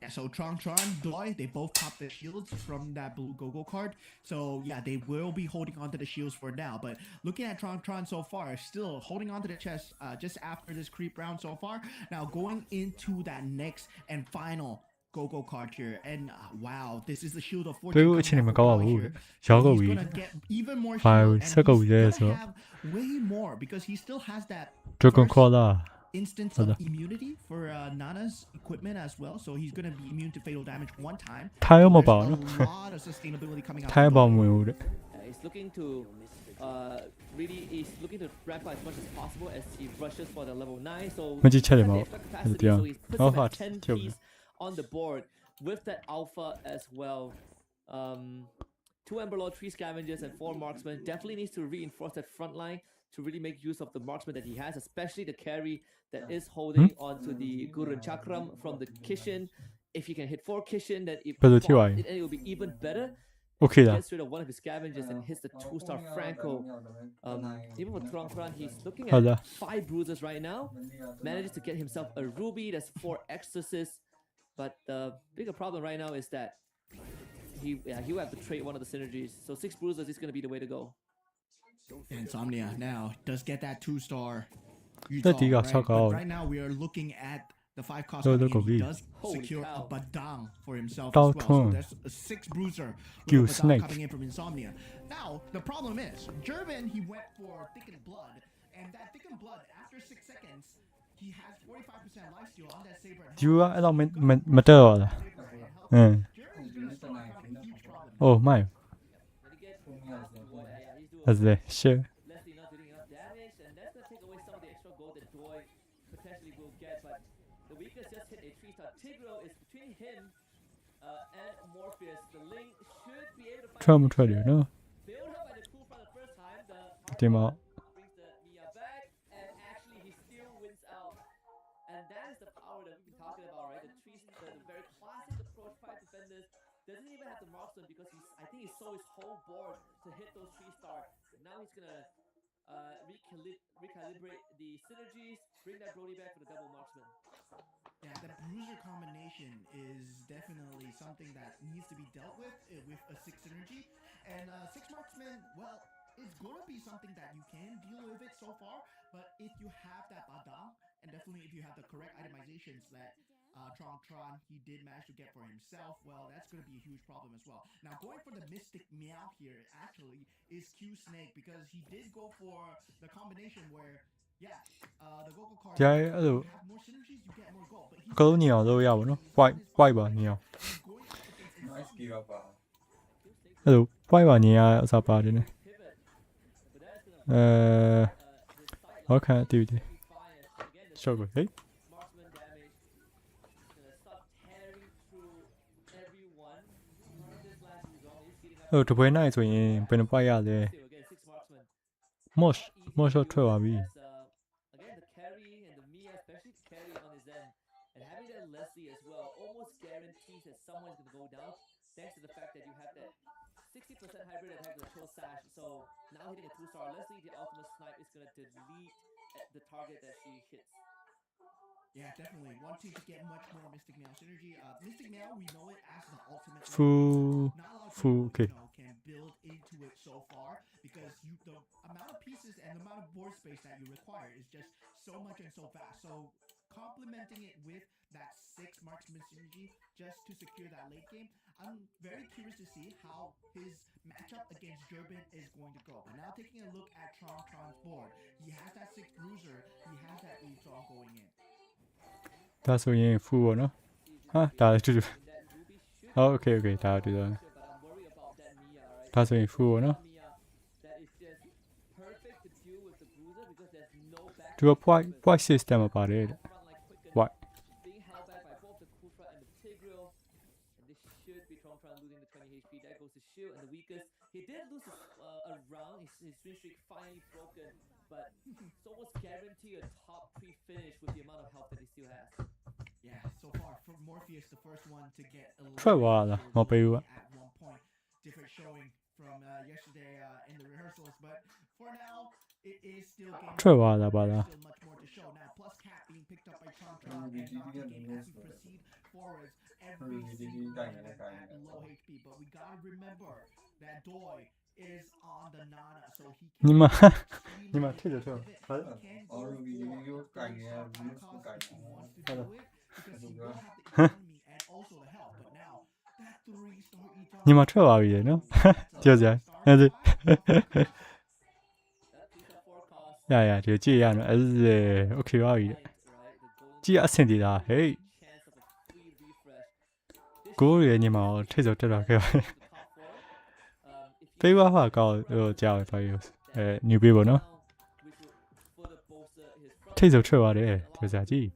Yeah, so Tron, Doi, they both pop their shields from that blue go-go card. So yeah, they will be holding on to the shields for now. But looking at Tron so far, still holding on to the chest just after this creep round so far. Now going into that next and final go-go card here. And wow, this is the Shield of Fortune. သူအချိန်မကောင်းပါဘူးရောကောက် He's ပြီး gonna get even more ဘာ shield, and စက်ကုတ်ရဲ he's ဆို gonna have way more because he still has that Dragon first Caller instance of immunity for Nana's equipment as well, so he's gonna be immune to fatal damage one time. ထားရောမ There's ပါဘူး a lot of sustainability coming out. ထားပေါင်းဝင်ဦးတဲ့ He's looking to he's looking to wrap up as much as possible as he rushes for the level 9. So မကြည့်ချက်တယ်မ has ဟုတ် the extra capacity, တရား so he's put ဟော some ဟာ at 10 ချုပ် piece on the board with that alpha as well. 2 Emberlord, 3 scavengers, and 4 marksmen. Definitely needs to reinforce that front line to really make use of the marksman that he has, especially the carry that is holding onto the Gurun Chakram from the Kishin. If he can hit 4 Kishin, then it will be even better. Okay da Gets rid of one of his scavengers and hits the 2-star Franco. Even with Tron, he's looking Hala. at 5 bruises right now. Manages to get himself a ruby. That's 4 exorcists. But the bigger problem right now is that he will have to trade one of the synergies. So 6 bruises is going to be the way to go. Insomnia now does get that 2-star. That he got right? sucked But out. right now we are looking at the 5 cost. No, coming look in. He over does Holy secure cow. a Badang for himself Dao as well. So Tong. there's a 6 bruiser with You a Badang snake. coming in from Insomnia. Now the problem is Durbin, he went for Thickened Blood, and that Thickened Blood after 6 seconds he has 45% lifesteal on that Saber. ဒီကအဲ့တော့မတက်တော့လားအင်း Durbin's gonna start having a huge problem. Oh my When he gets past the wall, he's doing that's the shit Leslie not doing enough damage, and that's gonna take away some of the extra gold that Doi potentially will get. But the weakest just hit a 3-star. Tigro is between him and Morpheus. The link should be able to find Try a tryတယ်နော် build up by the cool for the first time. The ဒီမှာ brings the Mia back, and actually he still wins out. And that is the power that we've been talking about, right? The very classic approach, 5 defenders. Doesn't even have to marksman because I think he saw his whole board to hit those 3-star. Now he's gonna recalibrate the synergies, bring that Brody back for the double marksman. Yeah, the bruiser combination is definitely something that needs to be dealt with a 6 synergy. And 6 marksman, well, it's going to be something that you can deal with it so far, but if you have that Badang, and definitely if you have the correct itemizations that Tron he did manage to get for himself, well, that's going to be a huge problem as well. Now, going for the Mystic Meow here actually is Q Snake because he did go for the combination where the Goku card ဒီအဲ့လို you have more synergies, you get more gold. But he's ကလုံးညီအောင်လုပ်ရပါတော့ white ပါညီအောင် going up against Insomnia. အဲ့လို white ပါညီရအစားပါတယ်နဲ့ဟုတ်ခါတူတယ် show ကိုဟေး Marksman damage. Gonna start tearing through everyone. This last result is heating up. အဲ့တပွဲနိုင်ဆိုရင်ဘယ်နှပိုက်ရလဲ Still, again, 6 marksmen. mosh ထွက်သွားပြီ Again, the carry and the Mia, especially the carry on his end. And having that Leslie as well almost guarantees that someone is going to go down, thanks to the fact that you have that 60% hybrid attack with the Chill Sash. So now hitting a 2-star Leslie, the ultimate snipe is going to delete the target that she hits. Yeah, definitely. Wanting to get much more Mystic Mail synergy. Mystic Mail, we know it as the ultimate late Full, game. Not a lot of full. people, Okay. can build into it so far because the amount of pieces and the amount of board space that you require is just so much and so fast. So complementing it with that 6 marksman synergy just to secure that late game, I'm very curious to see how his matchup against Durbin is going to go. But now taking a look at Tron's board, he has that 6 bruiser, he has that Eve Song going in. ဒါဆိုရင် full ပေါ့နော် ဟာဒါတူတူ Oh, okay okay ဒါတူတော့ but I'm worried about that Mia, right? ဒါဆိုရင် full ပေါ့နော် Mia that is just perfect to deal with the bruiser because there's no back. သူက point system မှာပါတယ်တဲ့ What? Being held back by both the Kufra and the Tigreal. And this should be Tron losing the 20 HP. That goes to shield and the weakest. He did lose a round. His win streak finally broken. But it's almost guaranteed a top 3 finish with the amount of health that he still has. Yeah, so far for Morpheus, the first one to get a ထွက်သွားလားမပေးဘူး at one point. Different showing from yesterday in the rehearsals, but for now it is still game. ထွက်သွားလားပါလား Still much more to show. Now plus cap being picked up by Tron and Nocti game as we proceed forwards. Every single player at low HP, but we gotta remember that Doi is on the Nana, so he ညီ can မညီမထိတယ်ထွက်ဘာလဲ ညီမထွက်သွားပြီလေနော်ကြောက်စရာအဲ့ဒါရရဒီကြည့်ရနော်အဲ့ဒါ okay ပါပြီကြည့်အဆင်ပြေတာဟေးကိုရညီမထိတ်စောတက်တာခဲ့ပါဖေးဝါဟာကောက်ကြောက်သွားရညူပေးပေါ့နော်ထိတ်စောထွက်သွားတယ်ကြောက်စရာကြည့်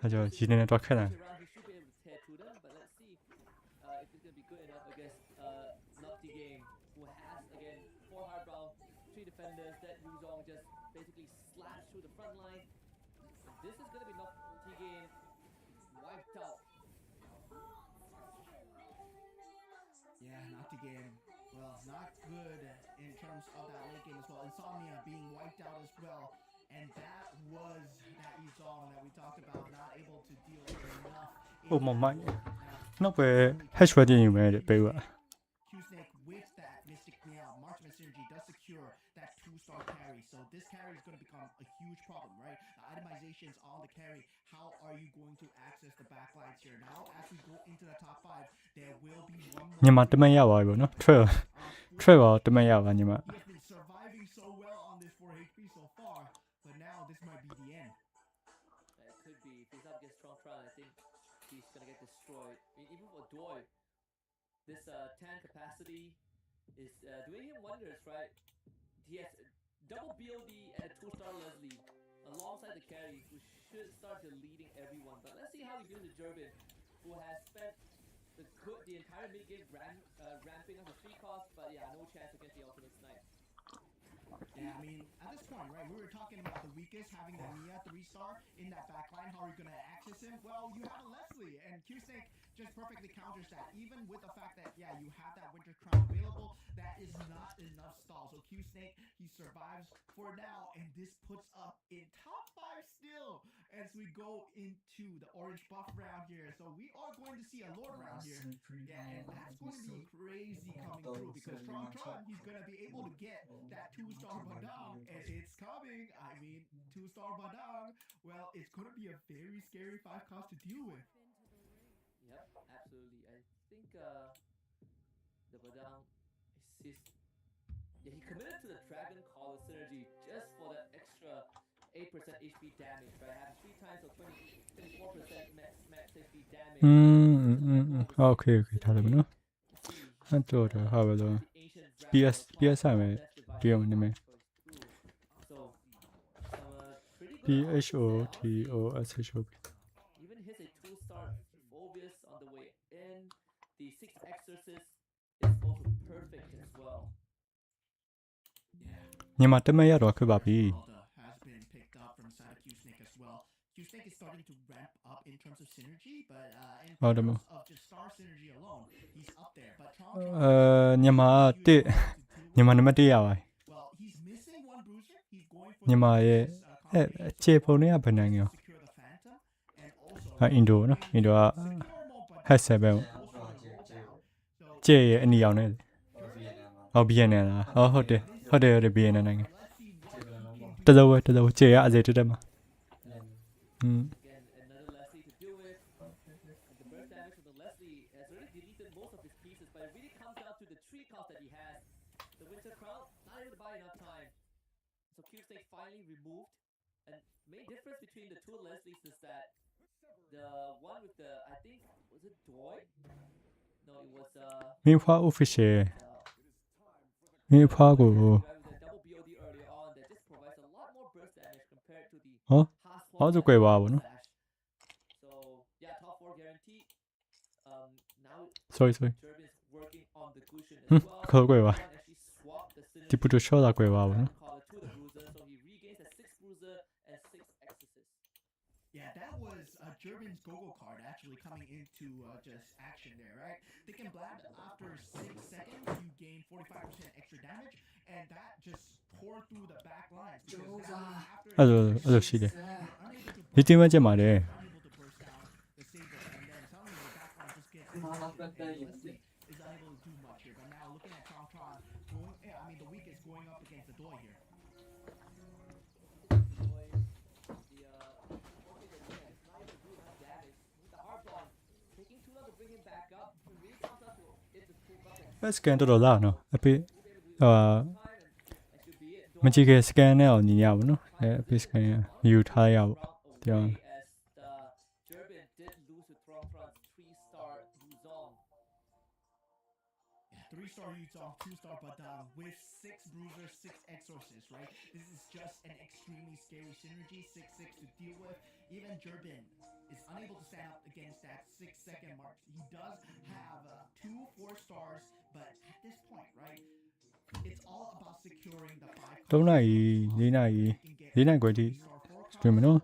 အဲ့ကြောင့်ဒီနေ့တော့ခက်တယ် defenders that Yuzong just basically slashed through the front line. This is going to be Nocti game wiped out. Yeah, Nocti game. Well, not good in terms of that late game as well. Insomnia being wiped out as well. And that was that Yuzong that we talked about, not able to deal with enough. Oh my mind. No, but hash ready you made it, baby. Q-Snake with that Mystic Meow Marksman synergy does secure that 2-star carry. So this carry is going to become a huge problem, right? The itemizations on the carry. How are you going to access the backlines here? Now, as we go into the top 5, there will be one more. ညီမတမန်ရပါဘူးနော်ထွက်ပါတမန်ရပါညီမ He has been surviving so well on this 4 HP so far, but now this might be the end. It could be. If he's up against Tron, I think he's going to get destroyed. I mean, even for Doi, this 10 capacity is doing him wonders, right? He has double BOD and a 2-star Leslie alongside the carry, who should start deleting everyone. But let's see how he deals with Durbin, who has spent the entire mid game ramping up the 3 cost, but yeah, no chance against the ultimate snipe. Yeah, I mean, at this point, right, we were talking about the weakest having the Mia 3-star in that backline. How are you going to access him? Well, you have a Leslie, and Q-Snake just perfectly counters that. Even with the fact that, yeah, you have that Winter Crown available, that is not enough stall. So Q-Snake, he survives for now, and this puts up in top 5 still as we go into the orange buff round here. So we are going to see a Lord round here. Yeah, and that's going to be crazy coming through because Tron, he's going to be able to get that 2-star Badang, and it's coming. I mean, 2-star Badang, well, it's going to be a very scary 5 cost to deal with. Yep, absolutely. I think the Badang is he committed to the Dragon Collar synergy just for that extra 8% HP damage, right? Having 3 times or 24% max HP damage. okay ထားတယ်နော်အဲ့တော့ဟာပဲတော့ PS ရမယ်ပြောင်းနေမယ် PHOTOSHOP Even hits a 2-star Phobius on the way in. The 6 Exorcist is also perfect as well. ညီမတမန်ရတော့ခက်ပါပြီ Has been picked up from side of Q-Snake as well. Q-Snake is starting to ramp up in terms of synergy, but in Oh, the terms of just star synergy alone, he's up there. But Tron မြန်မာတစ်မြန်မာနံပါတ်1ရပါ well, he's missing one bruiser. He's going for မြန်မာရဲ့ the combination. အခြေပုံတွေကဘယ်နိုင်ငံရော Secure the Phantom and also အင်ဒိုနော်အင်ဒိုက secure more, but H7 goes for the roll down. So ကျဲရဲ့အနီအောင်နဲ့ဟော BNN လားဟောဟုတ်တယ် BNN နိုင်ငံ let's see what he can do. တလုံးကျဲရအစေတက်မှာ Again, another Leslie to deal with. And the burst damage from the Leslie has already deleted most of his pieces, but it really comes down to the 3 cost that he has. The Winter Crown, not able to buy enough time. So Cube Snake finally removed. And main difference between the 2 Leslies is that the one with the, I think, was it Doi? No, it was မင်းဖွား official မင်းဖွားကို the guy with the double BOD earlier on that just provides a lot more burst damage compared to the ဟော half ဟောဆိုကွယ်ပါဘူးနော် So yeah, top 4 guarantee. Now sorry Turbin is working on the cushion as ဟွန်း well. ခေါ်ကွယ်ပါ Actually swap the ဒီပူတိုရှော့တာကွယ်ပါဘူးနော် collar to the bruiser, so he regains a 6 bruiser and 6 exorcist. Yeah, that was German's Gogo card actually coming into just action there, right? Thick and Blab, after 6 seconds, you gain 45% extra damage, and that just tore through the back lines. Because now, after အဲ့လိုရှိတယ် you're unable to ဒီတင်မကျက်မှာတယ် unable to burst down the Saber, and then suddenly the back line just gets exhausted, and Leslie is unable to do much here. But now looking at Tron, I mean the weak is going up against the Doi here. Taking too long to bring him back up. It really comes down to it to pull back and အဲ့ scan တော်တော်လာနော်အဖေဟာ time and that should be it. မကြည့်ခဲ့ scan နဲ့အောင်ညီရပါနော်အဲ့အဖေ scan ရယူထားရပါ Round တရား away as the Durbin did lose to Tron's 3-star Luzon. Yeah, 3-star Utah, 2-star Badang with 6 bruisers, 6 exorcists, right? This is just an extremely scary synergy, 6-6 to deal with. Even Durbin is unable to stand up against that 6-second mark. He does have 2 4-stars, but at this point, right, it's all about securing the 5 3နာရီ4နာရီ4နာရီခွဲထိ stream နော်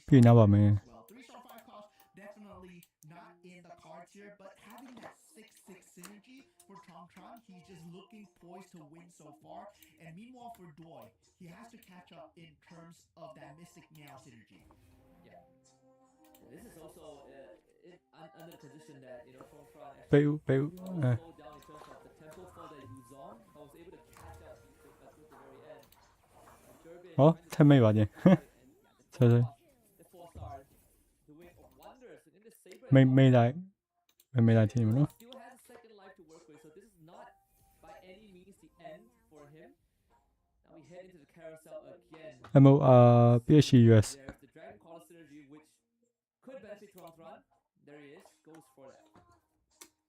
ပြည်နာပါမယ် well. 3-star 5 cost, definitely not in the cards here, but having that 6-6 synergy for Tron, he's just looking poised to win so far. And meanwhile for Doi, he has to catch up in terms of that Mystic Meow synergy. Yeah. This is also under the condition that, you know, Tron actually ပေးဦးပေးဦး slowed down in terms of the tempo for the Luzon. I was able to catch up towards the very end. Durbin ဟောထပ်မိတ်ပါချင်း and sorry the 4 stars doing wonders and in the Saber မိတ်လိုက်ထင်မနော် still has a second life to work with, so this is not by any means the end for him. Now we head into the carousel again. PHUS There's the Dragon Collar synergy, which could benefit Tron. There he is, goes for that.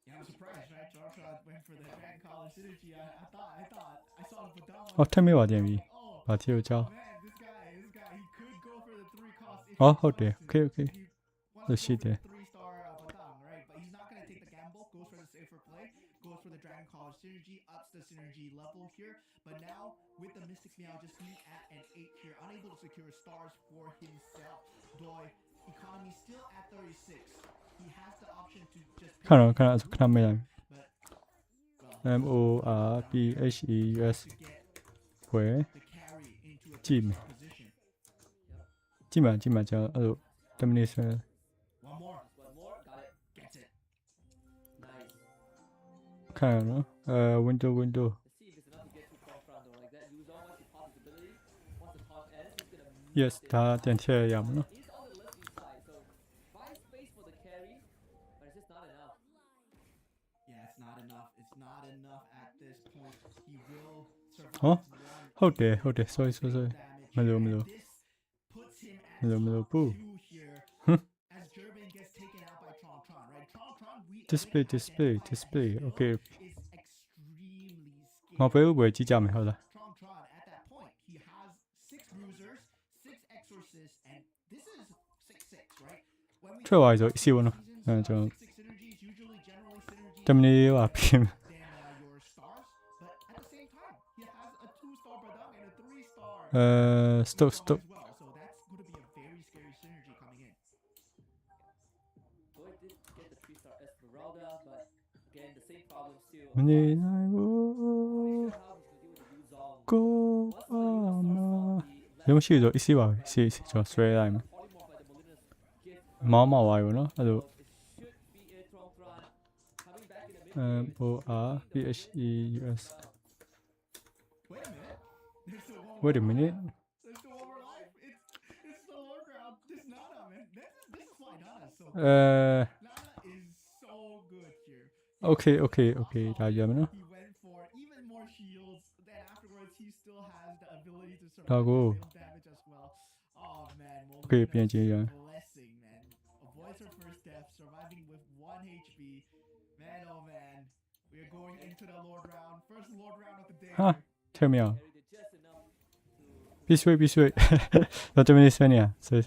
Yeah, I'm surprised, right? Tron went for the Dragon Collar synergy. I thought I saw the Badang. ဟောထပ်မိတ်ပါချင်းပြီ Oh, ဘာတီကိုကြောင်း man, this guy, he could go for the 3 cost. if ဟော he ဟုတ်တယ် wants to. okay okay He wants So to shit go for there. the 3-star Badang, right? But he's not gonna take the gamble. Goes for the safer play. Goes for the Dragon Collar synergy. Ups the synergy level here. But now with the Mystic Meow just sitting at an 8 here, unable to secure stars for himself. Doi economy still at 36. He has the option to just. ခဏခဏမိတ်လိုက် But MORPHEUS to get ဝယ် the carry into a ကြည့်မယ် position. ကြည့်မှာကျွန်တော်အဲ့လို termination One more. One more, got it. Gets it. Nice. ခဏနော်window Let's see if it's enough to get to Tron though. Like that, Luzon, once he pops his ability, once the taunt ends, he's gonna yes ဒါပြန်ထည့်ရမှာနော် He's on the Leslie side, so find space for the carry, but it's just not enough. Yeah, it's not enough. It's not enough at this point. He will survive. Huh? one ဟုတ်တယ်sorry damage မလို့ here, မလို့ and this puts him at မလို့ top ဘူး 2 here as Durbin gets taken out by Tron, right? Tron, we display already display identified display his okay build is extremely မ scary. ပေးဘူးပဲကြည့်ကြမယ်ဟုတ်လား Tron, at that point, he has 6 bruisers, 6 exorcists, and this is 6-6, right? When we ထွက်သွားပြီဆိုအစီဝင်နော် seasons, ကျွန်တော် 6 synergies, usually generally synergies terminate ပါပြင် than your stars, but at the same time, he has a 2-star Badang and a 3-star stop Luzon as well, so that's going to be a very scary synergy coming in. the 3-star Esmeralda, but again, the same problem still မနေ applies. နိုင်ဘူး Not really sure how he's gonna deal with the Yuzong. ကို Once ပါ all the Yuzong မ starts from the ရုံး left ရှိဆို side, easy ပါပဲ easy easy ကျွန်တော်ဆွဲလိုက်မယ် polymorph by the Molina's gift မောင်း early. မောင်းသွားပြီပေါ့နော်အဲ့လို So it should be a Tron coming back in the mid game. OR PHEUS Wait a minute. There's still one wait a more minute life. There's still one more life. It's the lower ground. This Nana, man. This is why Nana's so good. Nana is so good here. okay okay okay ဒါကြရမယ်နော် He went for even more shields. Then afterwards, he still has the ability to survive Dago. failed damage as well. Oh man, Okay, Molina is PNG, yeah. blessing, man. Avoids her first death, surviving with 1 HP. Man, oh man, we are going into the Lord round. First Lord round of the day. Huh. here. ထည့်မရအောင် Carried it just enough to ပြီးဆွေးပြီးဆွေး တော့တမင်းဆွေးနေရဆွေး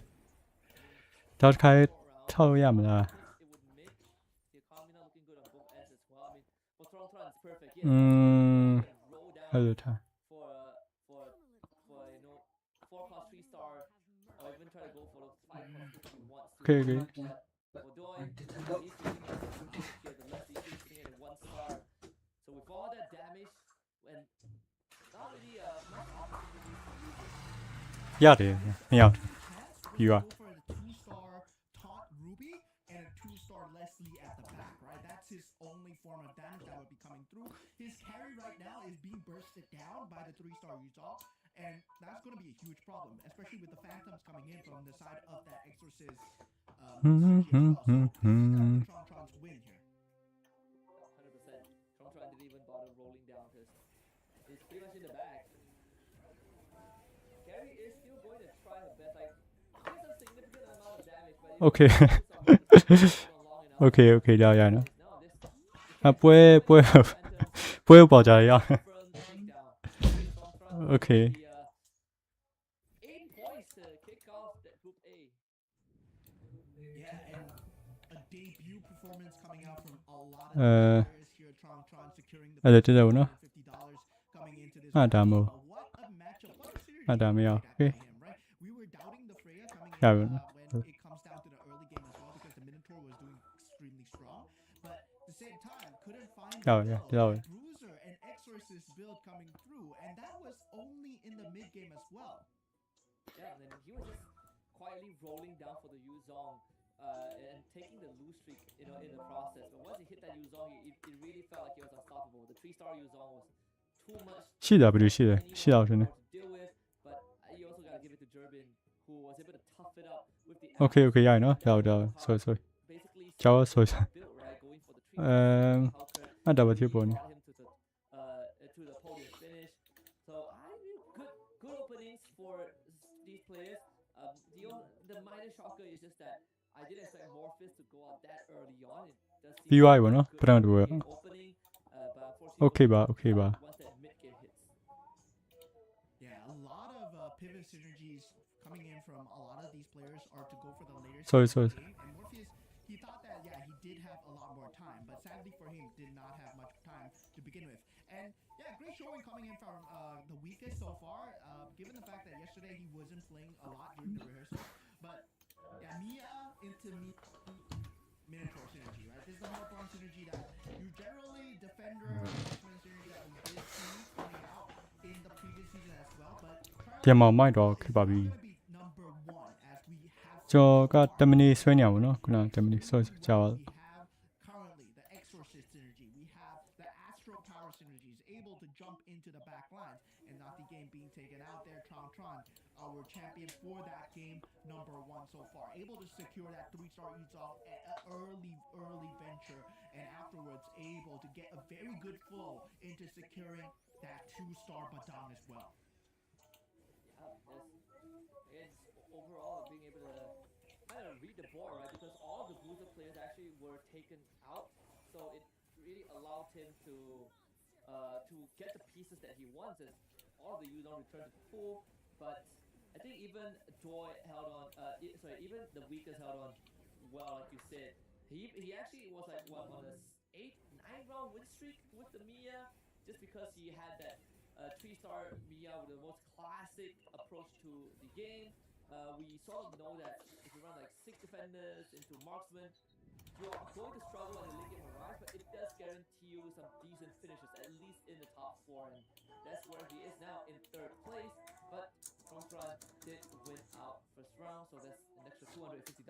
တော့တစ်ခါလေး short round. ထောက်ရမလား It would make the economy not looking good on both ends as well. I mean, for Tron it's perfect. Yes, อืม roll အဲ့ down လိုထား for you know 4-cost 3-star, or even try to go for the 5-cost if he wants to. Okay, okay. But for Doi, he's using the left using it in 1 star. So with all that damage, and not really much opportunities to use it. ရတယ်မရောက် You You are. go for the 2-star taunt Ruby and a 2-star Leslie at the back, right? That's his only form of damage that would be coming through. His carry right now is being bursted down by the 3-star Yuzong, and that's going to be a huge problem, especially with the phantoms coming in from the side of that Exorcist synergy as well. So this is Tron's win here. 100%. Tron didn't even bother rolling down because he's pretty much in the bag. Carry is still going to try her best. Like, she has a significant amount of damage, but if Okay. she focuses on one of the phases for long enough, okay okay ရရနော် now this အပွဲပွဲပွဲပေါ်ကြရအောင် firm takedown. Tron Okay. the 8 points to kick off that Group A. Yeah, and a debut performance coming out from a lot of Uh, players here. Tron securing the အဲ့ဒါတက်တယ်ဗောနော် $50 coming into this. အဲ့ဒါမို့ What a matchup! What a series အဲ့ဒါမရအောင် played okay out by him, right? We were doubting the Freya coming in Yeah, when but- it comes down to the early game as well because the Minotaur was doing extremely strong, but at the same time couldn't find the Yeah, build. yeah. Bruiser and Exorcist build coming through, and that was only in the mid game as well. Yeah, and then he was just quietly rolling down for the Yuzong and taking the lose streak, in the process. But once he hit that Yuzong, it really felt like he was unstoppable. The 3-star Yuzong was too much ရှိတာဘယ်လိုရှိလဲရှိတော့တင်နေ to deal with, but you also gotta give it to Durbin, who was able to tough it up with the okay okay ရရနော်ရရ sorry sorry basically Java sorry build, right, going for the 3 အဲ့ဒါပဲဖြစ်ပေါ်နေ brought him to the podium finish. So I mean, good openings for these players. The minor shocker is just that I didn't expect Morpheus to go out that early on. It does seem ပြီးသွားပြီဗော like a နော် good ပထမတူရ game opening, but unfortunately okay ပါ it okay was ပါ once that mid game hits. Yeah, a lot of pivot synergies coming in from a lot of these players are to go for the later Sorry, stage of sorry. the game. And Morpheus, he thought that he did have a lot more time, but sadly for him, did not have much time to begin with. And yeah, great showing coming in from the weakest so far, given the fact that yesterday he wasn't playing a lot during the rehearsal. But yeah, Mia into Minotaur synergy, right? This is the Hellborn synergy that you generally defender marksman synergy that we did see coming out in the previous season as well. But ပြန်မမိုက်တော့ခက်ပါပြီ gonna be number 1 as we have ကျော်က10မိနစ်ဆွဲနေရပါတော့ခုန10မိနစ် sorry ကြာပါ we have currently the Exorcist synergy. We have the Astro Power synergies able to jump into the back lines and not the game being taken out there. Tron, our champion for that game, number 1 so far, able to secure that 3-star Yuzong at an early venture, and afterwards able to get a very good flow into securing that 2-star Badang as well. Yeah, it's overall being able to kind of read the board, right? Because all the Bruiser players actually were taken out, so it really allowed him to get the pieces that he wants. As all the Yuzong returned to the pool, but I think even Joy held on. Even the weakest held on well, like you said. He actually was like what on a 8-9 round win streak with the Mia, just because he had that 3-star Mia with the most classic approach to the game. We sort of know that if you run like 6 defenders into marksman, you are going to struggle in the late game Mirage, but it does guarantee you some decent finishes, at least in the top 4, and that's where he is now in 3rd place. But Tron did win out first round, so that's an extra $250.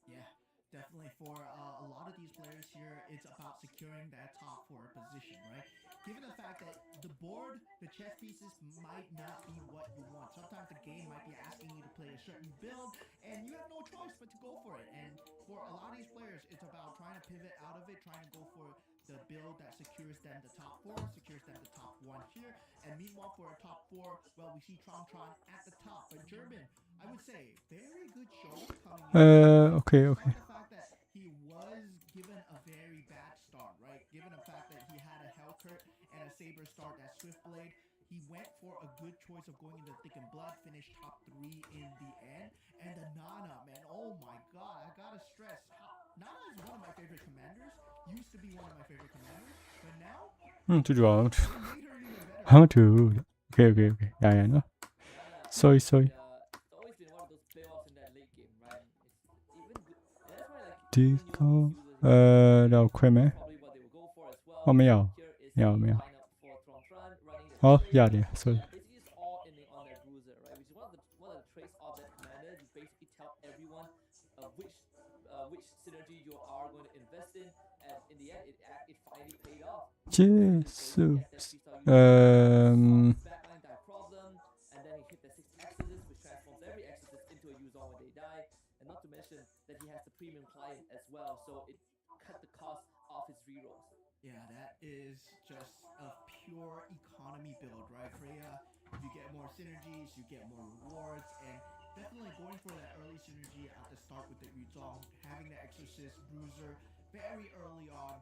Yeah, definitely for a lot of these players here, it's about securing that top 4 position, right? Given the fact that the board, the chess pieces might not be what you want. Sometimes the game might be asking you to play a certain build, and you have no choice but to go for it. And for a lot of these players, it's about trying to pivot out of it, trying to go for the build that secures them the top 4, secures them the top 1 here. And meanwhile, for a top 4, well, we see Tron at the top. But German, I would say, very good show coming in. Okay, okay. Despite the fact that he was given a very bad start, right? Given the fact that he had a Hellcurt and a Saber start that Swiftblade, he went for a good choice of going into Thick and Blood, finished top 3 in the end. And the Nana, man, oh my god, I gotta stress, Nana is one of my favorite commanders, used to be one of my favorite commanders, but now, 最主要 they made her even better. how to okay. Yeah, no. Sorry. It's always been one of those playoffs in that late game, right? It's even good, and that's why like This even users, 要亏没？ probably what they will go for as well. 哦，没有， Here is 没有 the 没有。 lineup for Tron running the 哦 trade. ，yeah 的，sorry。 Basically, it's all in on that bruiser, right? Which is one of the traits of that commander. You basically tell everyone which synergy you are going to invest in, and in the end, it finally paid off. 结束。 Backline die problem, and then he hit the 6 Exodus, which transforms every Exodus into a Yuzong when they die, and not to mention that he has the premium client as well, so it cut the cost off his rerolls. Yeah, that is just a pure economy build, right? Freya, you get more synergies, you get more rewards, and definitely going for that early synergy at the start with the Yuzong, having the Exorcist Bruiser very early on.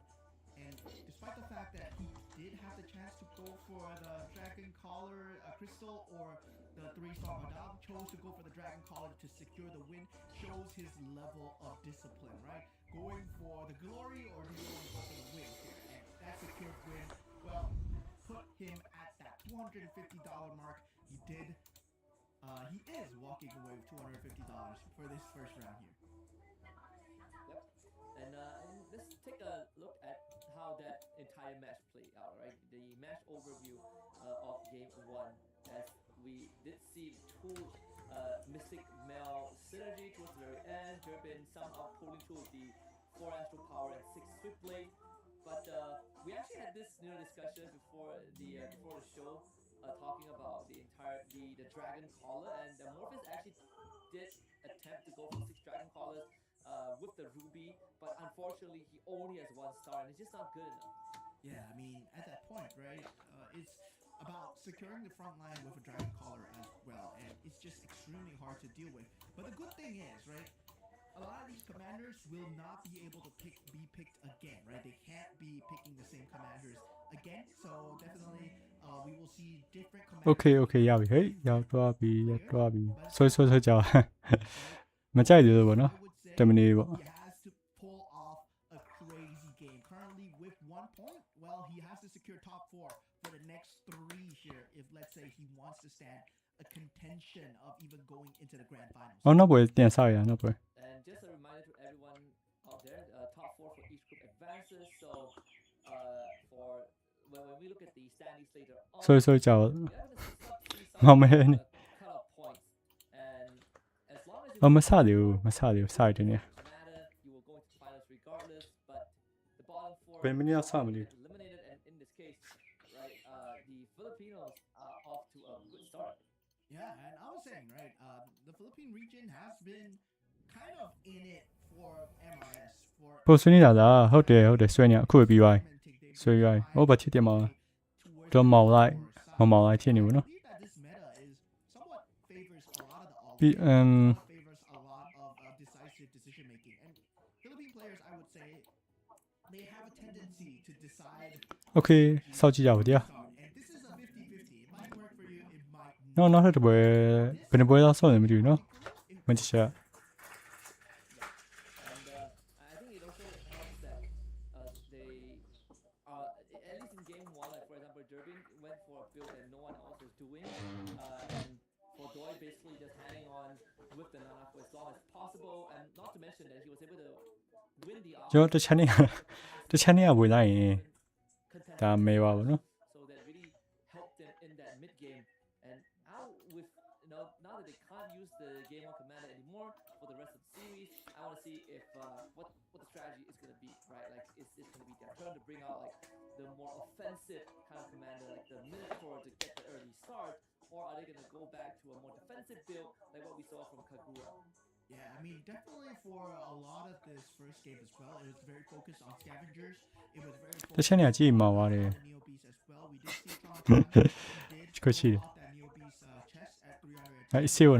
And despite the fact that he did have the chance to go for the Dragon Collar Crystal or the 3-star Madame, chose to go for the Dragon Collar to secure the win, shows his level of discipline, right? Going for the glory or do you want to go for the win here? And that secured win, well, put him at that $250 mark. He is walking away with $250 for this first round here. Yep. And let's take a look at how that entire match played out, right? The match overview of game 1, as we did see 2 Mystic Male synergy towards the very end. Durbin somehow pulling through the 4 Astral Power and 6 Swiftblade. But we actually had this discussion before the show, talking about the Dragon Collar, and Morpheus actually did attempt to go for 6 Dragon Collars with the Ruby, but unfortunately he only has 1 star, and it's just not good enough. Yeah, I mean, at that point, right, it's about securing the front line with a Dragon Collar as well, and it's just extremely hard to deal with. But the good thing is, right, a lot of these commanders will not be able to be picked again, right? They can't be picking the same commanders again, so definitely we will see different commanders. Okay, ရပြီဟေးရောက်သွားပြီဆွဲကြောက်မကြိုက်သေးလို့ပေါ့နော်တမနေပေါ့ He has to pull off a crazy game. Currently with 1 point, well, he has to secure top 4 for the next 3 here if, let's say, he wants to stand a contention of even going into the grand finals. အော်နောက်ပွဲတင်စားရနောက်ပွဲ And just a reminder to everyone out there, top 4 for each group advances. So for when we look at the standings later on, ဆွဲကြောက် we are going to see some Oh, man. cut-off points, and as long as you အော်မဆသေးဘူးစာရတင်နေ matter, you will go into finals regardless. But the bottom 4 ဘယ်မင်းရောက်စမလဲ eliminated, and in this case, right, the Filipinos are off to a good start. Yeah, and I was saying, right, the Philippine region has been kind of in it for MRS. For ပိုဆွေးနေတာလားဟုတ်တယ်ဆွဲနေအခုပဲပြီးသွားဆွဲရိုင်းဟောဘာချစ်တယ်မတော့မောင်လိုက်မမောင်လိုက်ဖြစ်နေဘူးနော် I believe that this meta is somewhat favors a lot of the all ပြီး favors a lot of decisive decision making. And Philippine players, I would say, they have a tendency to decide. Okay စောက်ကြည့်ကြပါတရား And this is a 50-50. It might work for you, it might နောက်ထပ်တစ်ပွဲဘယ်နှပွဲတော့စောက်နေမသိဘူးနော်မကြည့်ချက် And I think it also helps that they are, at least in game 1, like for example, Durbin went for a build that no one else was doing, and for Doi basically just hanging on with the Nana for as long as possible, and not to mention that he was able to win the ကျွန်တော်တစ်ချက်နေတစ်ချက်နေရဝင်လိုက်ရင် contested ဒါမဲပါဘူးနော် so that really helped them in that mid game. And now with now that they can't use the game on commander anymore for the rest of the series, I want to see if what the strategy is going to be, right? Like is it going to be their turn to bring out like the more offensive kind of commander, like the Minotaur to get the early start, or are they going to go back to a more defensive build like what we saw from Kagura? Yeah, I mean, definitely for a lot of this first game as well, it was very focused on scavengers. It was very တစ်ချက်နေရကြည့်မှာပါတ on ယ် the neobeast as well. We did see Tron did Good shit. off that neobeast chest at 300. အဲ့စေးဝင်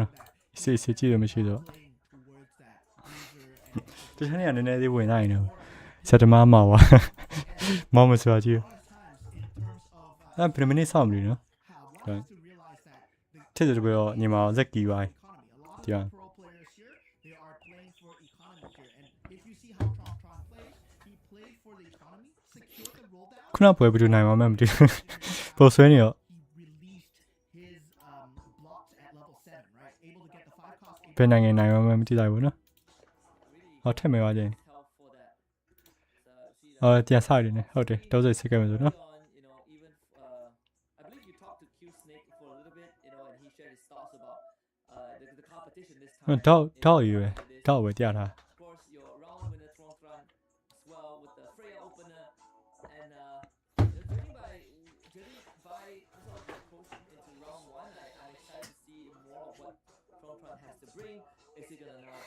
စေးကြည့်ရမရှိတော့ Playing towards that user and တစ်ချက်နေရနည်းနည်းလေးဝင်လိုက်ရင်စက်တမမှာပါမောင်မစွာကြည့် a lot of times in terms of အဲ့ဘယ်မိနစ်ဆောင်မလို့နော် how one has to realize that the ထစ်တယ်ပြောညီမဇက်ကီပါ economy. A lot of Yeah. the pro players here, they are playing for economy here. And if you see how Tron plays, he played for the economy, secured the roll down. ခုနပွဲဘယ်လိုနိုင်မှမသိဘူးပေါ်ဆွဲနေတော့ He released his blocks at level 7, right? Able to get the 5 cost. ဘယ်နိုင်ငံနိုင်မှမသိလိုက်ဘူးနော် Really ဟောထက်မဲပါချင်း help for that. So see အော်ပြန်စားရနေဟုတ်တယ်30စက္ကန့်ပဲဆိုနော် on, even I believe you talked to Q Snake for a little bit, and he shared his thoughts about the competition this time. တော့ရွယ်တော့ပဲတရားထား Of course, your round winner Tron as well with the Freya opener, and judging by sort of the approach into round one, I'm excited to see more of what Tron has to bring. Is he gonna now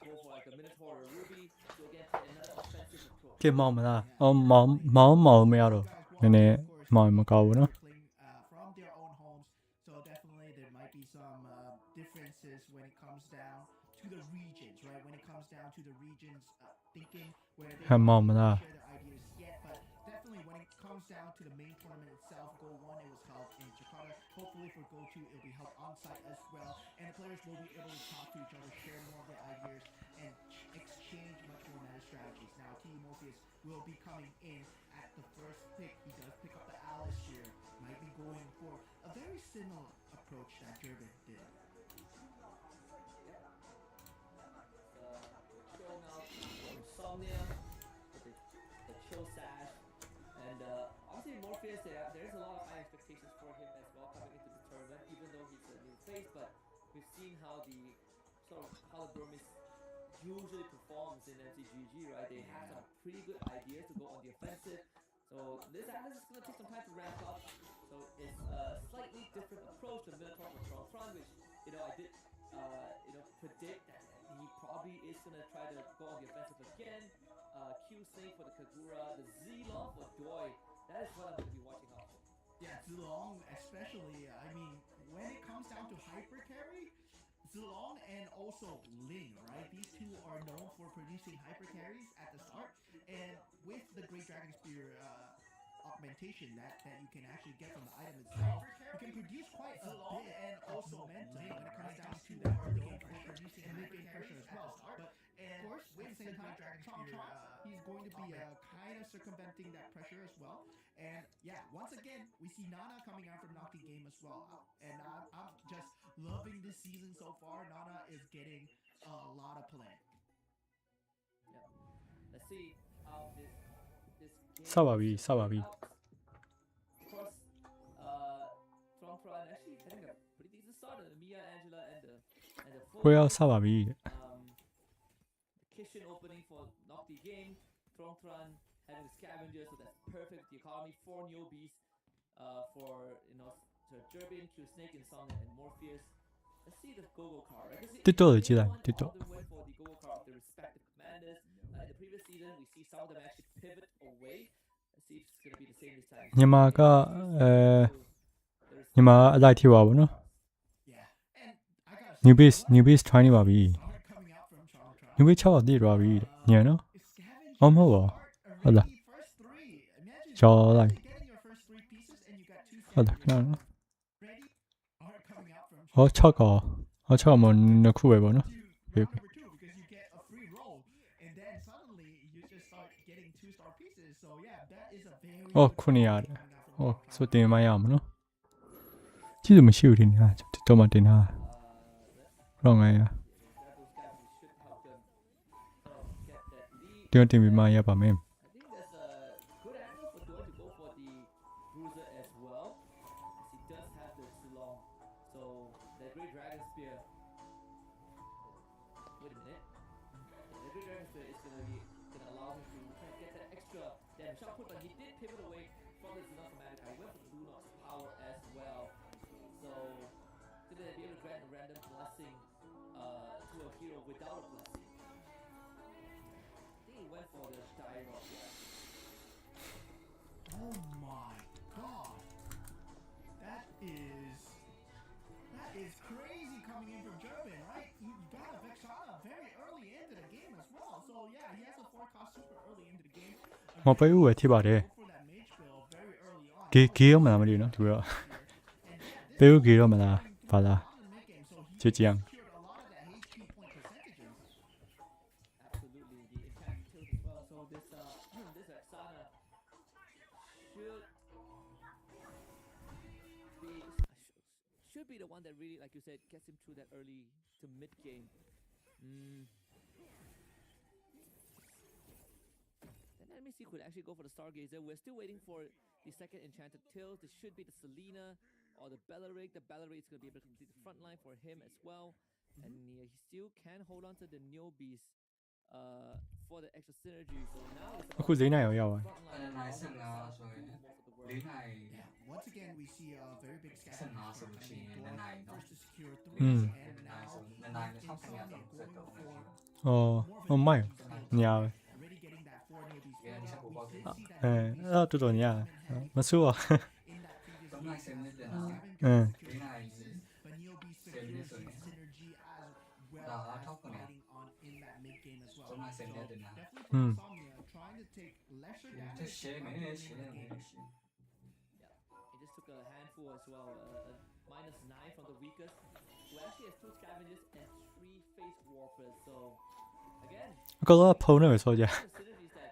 go for like a Minotaur or a Ruby to again play another offensive approach? ကဲမောင်မလားအော်မောင်မရတော့နည်းနည်းမောင်မကောက်ဘူးနော် Playing from their own homes, so definitely there might be some differences when it comes down to the regions, right? When it comes down to the regions thinking where they Hả, mồm don't ra. share their ideas yet, but definitely when it comes down to the main tournament itself, Go 1 it was held in Jakarta. Hopefully for Go 2 it'll be held on site as well, and the players will be able to talk to each other, share more of their ideas, and exchange much more meta strategies. Now T Morpheus will be coming in at the first pick. He does pick up the Alice here. Might be going for a very similar approach that Durbin did. Chill now for Insomnia with the chill sash, and obviously Morpheus there's a lot of high expectations for him as well coming into the tournament, even though he's a new face. But we've seen how the Burmese usually performs in MCGG, right? They have some pretty good ideas to go on the offensive. So this Atlas is going to take some time to ramp up. So it's a slightly different approach to Minotaur for Tron, which I did predict that he probably is going to try to go on the offensive again. Q Snake for the Kagura, the Z-Long for Doi. That is what I'm going to be watching out for. Yeah, Zilong especially. I mean, when it comes down to hyper carry, Zilong and also Ling, right? These two are known for producing hyper carries at the start, and with the Great Dragon Spear augmentation that you can actually get from the item itself, you can produce quite a bit and also momentum when it comes down to the early game pressure, producing and mid game pressure as well. But of course, with the same time, Dragon Spear, he's going to be kind of circumventing that pressure as well. And yeah, once again, we see Nana coming out from Nocti game as well. And I'm just loving this season so far. Nana is getting a lot of play. Yeah. Let's see how this game ဆောက်ပါပြီဆောက်ပါပြီ Of course, Tron actually having a pretty decent start. Mia, Angela, and the full ပွဲရောက်ဆောက်ပါပြီတဲ့ kitchen opening for Nocti game. Tron having the scavenger, so that's perfect. The economy, 4 neobeast for Durbin, Q Snake, Insomnia, and Morpheus. Let's see the Go-Go card. Right? တစ်တော့ကြည့်လိုက် Everyone တစ်တော့ all the way for the Go-Go card of the respective commanders. In the previous season, we see some of them actually pivot away. Let's see if it's going to be the same this time. မြန်မာကမြန်မာအလိုက်ထိပါဘူးနော် Yeah, and I got new base try နေပါပြီ coming out from Tron. new base 6တော့တည်သွားပြီတဲ့ညံနော် Scavenger အော်မဟုတ်ပါ ဟုတ်လား first 3. Imagine ကျော်လိုက် getting your first 3 pieces and you got 2 ဟုတ်လားခဏနော် ready are coming out from ဟော6ကောဟော6မနှစ်ခုပဲပေါ့နော် to round number 2 because you get a free roll and then suddenly you just start getting 2-star pieces. So yeah, that is a very အော်ခုနေရတယ်ဟောဆိုတင်မရမှာနော်ကြည့်လို့မရှိဘူးတင်နေတာတော့မှတင်တာတော့ငါရ Grab those guys, we should help them get that lead. တွန်းတင်ပြီးမှရပါမယ် I think there's a good angle for Duan to go for the bruiser as well, as he does have the Silong. So the Great Dragon Spear. Wait a minute. Yeah, the Great Dragon Spear is gonna allow him to kind of get that extra damage output, but he did pivot away from the Xenon Commander guy. He went for the Lunox power as well. So gonna be able to grant a random blessing to a hero without a blessing. I think he went for the die rock, yeah. Oh my god. That is crazy coming in from German, right? You got a Vexana very early into the game as well. So yeah, he has a forecast super early into the game. မပေးဘူးပဲဖြစ်ပါတယ် Go for that mage build very early on. ဂေးရောမလားမသိဘူးနော်သူကပေးဘူးဂေးရောမလားဘာလား On the mid game, so he ချစ်ကြည့်အောင် secured a lot of that HP point percentages. Absolutely, the enchanted tilt as well. So this this Vexana should be the one that really, like you said, gets him through that early to mid game. Then enemy C could actually go for the Stargazer. We're still waiting for the second enchanted tilt. This should be the Selena or the Bellaric. The Bellaric is going to be able to complete the front line for him as well. And he still can hold on to the neobeast for the extra synergy. So now it's အခုဈေးနိုင်ရောရောက်သွား front line. နိုင်စင်လာဆိုရင် Most of the world. ၄နိုင် Yeah, once again we see a very big scatter. Send us a machine in the night, no? First to secure 3 Mm. and now နိုင်ဆိုနိုင်နဲ့ Insomnia ဆောက်ပြန်တော့ going ဆက် for တော့ အော်ဟိုမိုက်ညာပဲ already getting that 4 neobeast. Yeah, build it's a up. cool We bug. did see that အဲ neobeast အဲ့တော့တော်တော်ညာမဆိုးပါ in that previous တော့ game နိုင်စင် as နဲ့တ the ယ် scavenger အင်း secured ၄နိုင် pieces, but neobeast Same secured this the one, yeah. synergy as well Nah, as top one, yeah. fighting on in that mid game as well. Don't mind So saying that, didn't I? definitely Hmm. for Insomnia trying to take lesser 这 damage 斜 while 没 doing it 斜 in the 没 game. 斜 He just took a handful as well, -9 from the weakest, who actually has 2 scavengers and 3 face warpers. So again, အကောတော့ဖုံးနေပဲဆော့ကြ the synergies that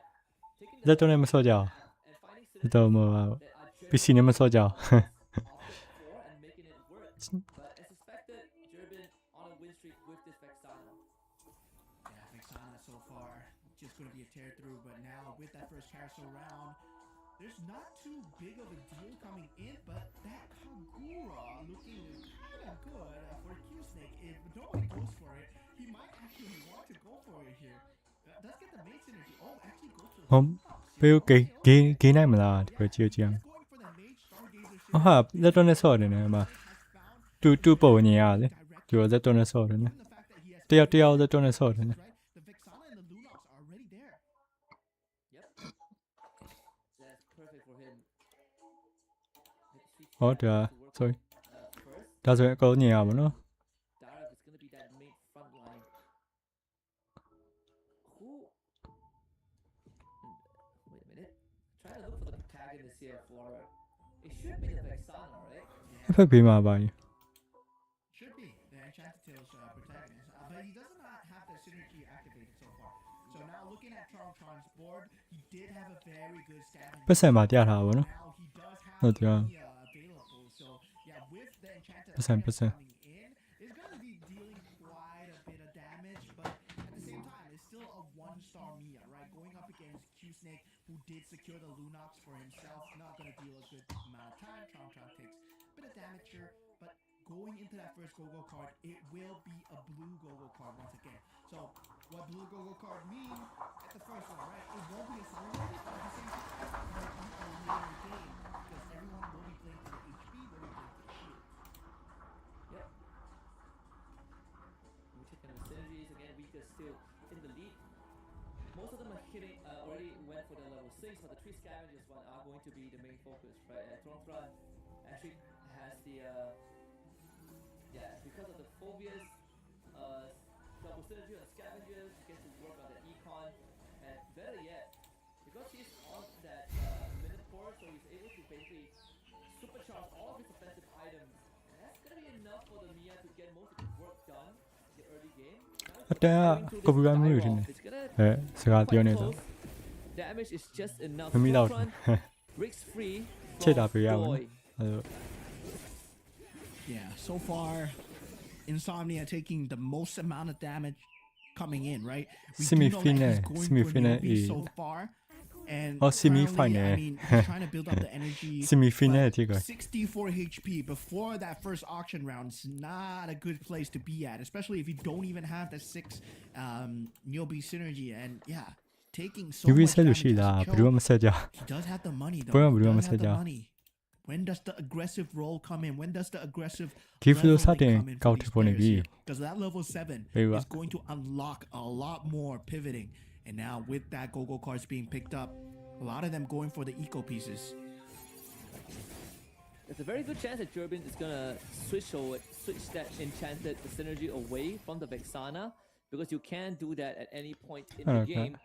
taking လက်တော့လည်းမဆော့ကြအောင် and finding လက်တော့မ synergies that are PC နဲ့မဆော့ကြအောင် opted for and making it work. But as expected, Durbin on a win streak with this Vexana. Yeah, Vexana so far just going to be a tear through, but now with that first carousel round, there's not too big of a deal coming in, but that Kagura looking kind of good for Q-Snake. If nobody goes for it, he might actually want to go for it here. Let's get the main synergy. Oh, actually goes for ဟောပေးဘူးဂေးနိုင်မလားဒီပဲကြည့်ကြည့်အောင် going for the mage stargazer အဟာလက်တော့နဲ့ဆော့တယ်နဲ့မှာတူပုံညင်ရလေဒီတော့လက်တော့နဲ့ဆော့တယ်နဲ့ the fact that he has တယောက်လက်တော့နဲ့ဆော့တယ်နဲ့ right? The Vexana and the Lunox are already there. Yep. That's perfect for him. Let's see ဟောဒါ sorry first. ဒါဆိုရင်အကောညင်ရပါနော် Darab is going to be that main front line. Who? Wait a minute. Trying to look for the protagonist here for. It should be the Vexana, right? အဖက်ပေးမှာပါကြီး Should be the Enchanted Tales protagonist, but he does not have the synergy activated so far. So now looking at Tron's board, he did have a very good scavenger. ပတ်စံမှာပြထားပါဘောနော် Now he does haveဟုတ်တယ် Mia available. So yeah, with the Enchanted Percent, Tales percent. coming in, it's going to be dealing quite a bit of damage, but at the same time, it's still a 1-star Mia, right? Going up against Q-Snake, who did secure the Lunox for himself, not going to deal a good amount of time. Tron takes a bit of damage here, but going into that first go-go card, it will be a blue go-go card once again. So what blue go-go card mean at the first one, right? It won't be accelerated, but at the same time, it might be a later game because everyone will be playing for the HP, will be playing for the shield. Yep. We check on the synergies again. Weaker still in the lead. Most of them are hitting. Already went for the level 6, but the 3 scavengers one are going to be the main focus, right? Tron actually has the because of the phobias, double synergy on scavengers, he gets to work on the econ, and better yet, because he's on that Minotaur, so he's able to basically supercharge all of his offensive items. And that's gonna be enough for the Mia to get most of the work done in the early game. အတန်းကကော်ပီရိုက်မှုတွေတင်တယ် It's gonna အဲစကားပြောနေဆို damage is just enough. မမီတော့ Tron breaks free ချစ်တာပေးရပါ from ဘူး Doi. အဲ Yeah, so far, Insomnia taking the most amount of damage coming in, right? We do know that he's Semi-final, going for semi-final newbies is so far. And Oh, apparently, semi-final. I mean, he's trying to build up the energy. Semi-final but 这个 64 HP before that first auction round is not a good place to be at, especially if you don't even have the 6 neobeast synergy. And yeah, taking so 뉴비 much 셀도 damage 시다. as a 부르면 kill, 세자. he does have the money though. 보면 He 부르면 does have the 세자. money. When does the aggressive roll come in? When does the aggressive 기프도 leveling 사대 come in for 가우트 these players here? 보내기. Because that level 7 매우 is going to unlock a lot more pivoting. And now with that go-go cards being picked up, a lot of them going for the eco pieces. There's a very good chance that Durbin is gonna switch that enchanted synergy away from the Vexana, because you can do that at any point in the Okay. game.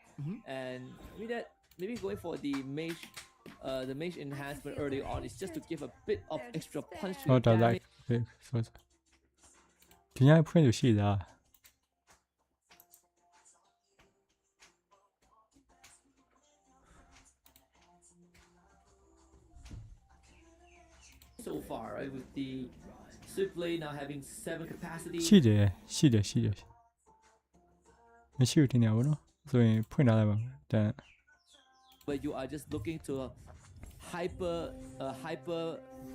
And maybe going for the mage enhancement early on is just to give a bit of extra punch to your 다 damage. 라이크. 그냥 프렌드 시다. So far, right, with the Switchblade now having 7 capacity. 시대. 시우 되냐고 너? 所以 ဖွင့်ထားလိုက်ပါမယ်တန် Where you are just looking to hyper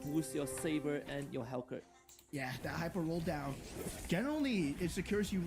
boost your saber and your Hellcurt. Yeah, that hyper roll down. Generally, it secures you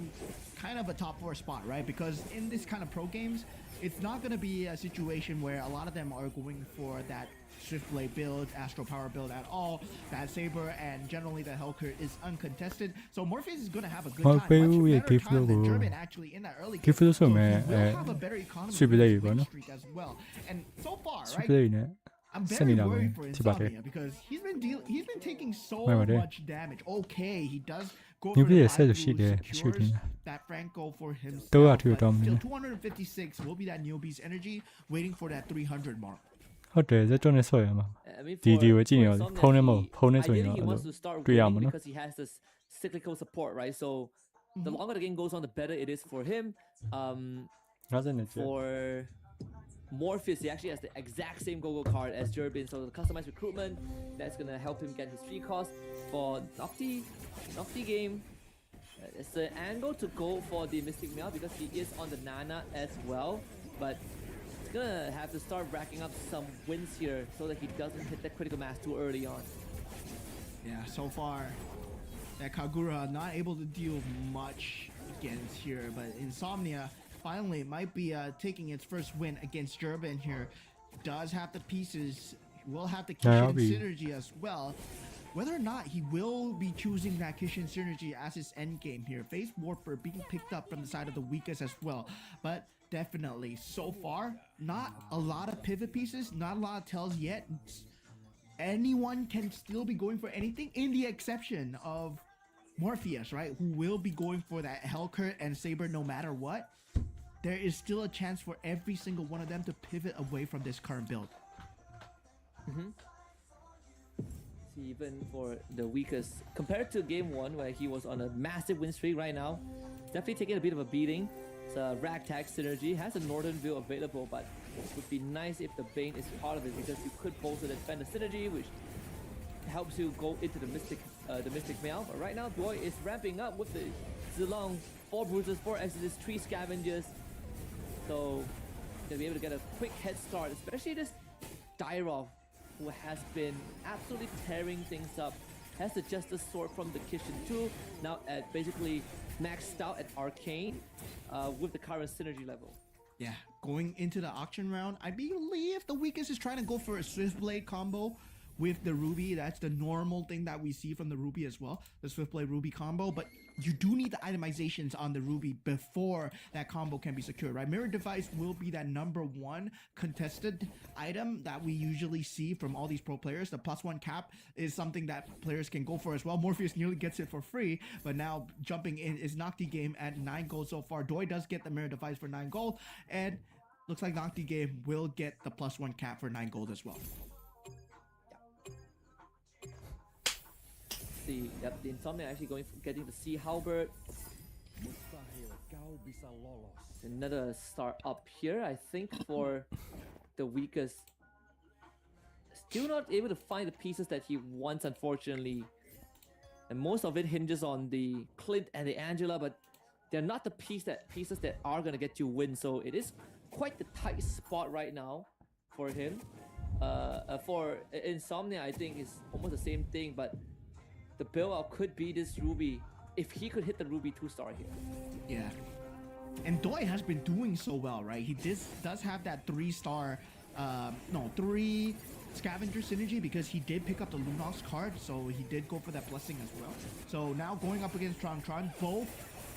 kind of a top 4 spot, right? Because in this kind of pro games, it's not going to be a situation where a lot of them are going for that Swiftblade build, Astro Power build at all. That Saber and generally the Hellcurt is uncontested. So Morpheus is going to have a good time. Much better time than German actually in that early game. 기프도 So he 쏘면 will have a better economy Switchblade win 이거는 streak as well. And so far, right? 스플레이네. I'm very 세미나고 worried for 티바데. Insomnia because he's been taking so Wait, wait. much damage. Okay, he does go for the 뉴비의 live 셀도 blue, 시대. secures 시우되냐. that Franco for himself. 또 But 같아요, still, 다음에는. 256 will be that neobeast energy waiting for that 300 mark. ဟုတ်တယ်ဇက်တွန်းနဲ့ဆော့ရမှာ I mean, DD for ကိုကြည့်နေရော Insomnia, ဖုန်းနဲ့မဟုတ် he- ဖုန်းနဲ့ဆိုရင် ideally he တော့ wants to start တွေ့ရ winning မှာနော် because he has this cyclical support, right? So the longer the game goes on, the better it is for him. 50နဲ့ကျ For Morpheus, he actually has the exact same go-go card as Durbin, so the customized recruitment, that's gonna help him get his free cost. For Nocti game, it's the angle to go for the Mystic Meow because he is on the Nana as well, but he's gonna have to start racking up some wins here so that he doesn't hit that critical mass too early on. Yeah, so far that Kagura not able to deal much against here, but Insomnia finally might be taking its first win against Durban here. Does have the pieces, will have the Yeah, I'll Kishin be- synergy as well. Whether or not he will be choosing that Kishin synergy as his end game here. Face Warper being picked up from the side of the weakest as well. But definitely, so far, not a lot of pivot pieces, not a lot of tells yet. Anyone can still be going for anything, in the exception of Morpheus, right? Who will be going for that Hellcurt and Saber no matter what. There is still a chance for every single one of them to pivot away from this current build. See, even for the weakest, compared to game 1 where he was on a massive win streak, right now definitely taking a bit of a beating. It's a ragtag synergy, has a northern view available, but it would be nice if the Bane is part of it because you could bolster the defend the synergy, which helps you go into the Mystic Meow. But right now Doi is ramping up with the Zilong, 4 bruises, 4 exodus, 3 scavengers, so they'll be able to get a quick head start, especially this Dyrov, who has been absolutely tearing things up. Has the Justice Sword from the Kitchen 2, now at basically maxed out at Arcane with the current synergy level. Yeah, going into the auction round, I believe the weakest is trying to go for a Swiftblade combo with the Ruby. That's the normal thing that we see from the Ruby as well, the Swiftblade Ruby combo. But you do need the itemizations on the Ruby before that combo can be secured, right? Mirror Device will be that #1 contested item that we usually see from all these pro players. The +1 cap is something that players can go for as well. Morpheus nearly gets it for free, but now jumping in is Nocti Game at 9 gold so far. Doi does get the Mirror Device for 9 gold, and looks like Nocti Game will get the +1 cap for 9 gold as well. See, yep, the Insomnia actually getting the Sea Halberd. Another start up here, I think, for the weakest. Still not able to find the pieces that he wants, unfortunately. And most of it hinges on the Clint and the Angela, but they're not the pieces that are gonna get you win. So it is quite the tight spot right now for him. For Insomnia, I think is almost the same thing, but the build out could be this Ruby if he could hit the Ruby 2-star here. Yeah. And Doi has been doing so well, right? He does have that 3-star, 3 scavenger synergy because he did pick up the Lunox card, so he did go for that blessing as well. So now going up against Tron, both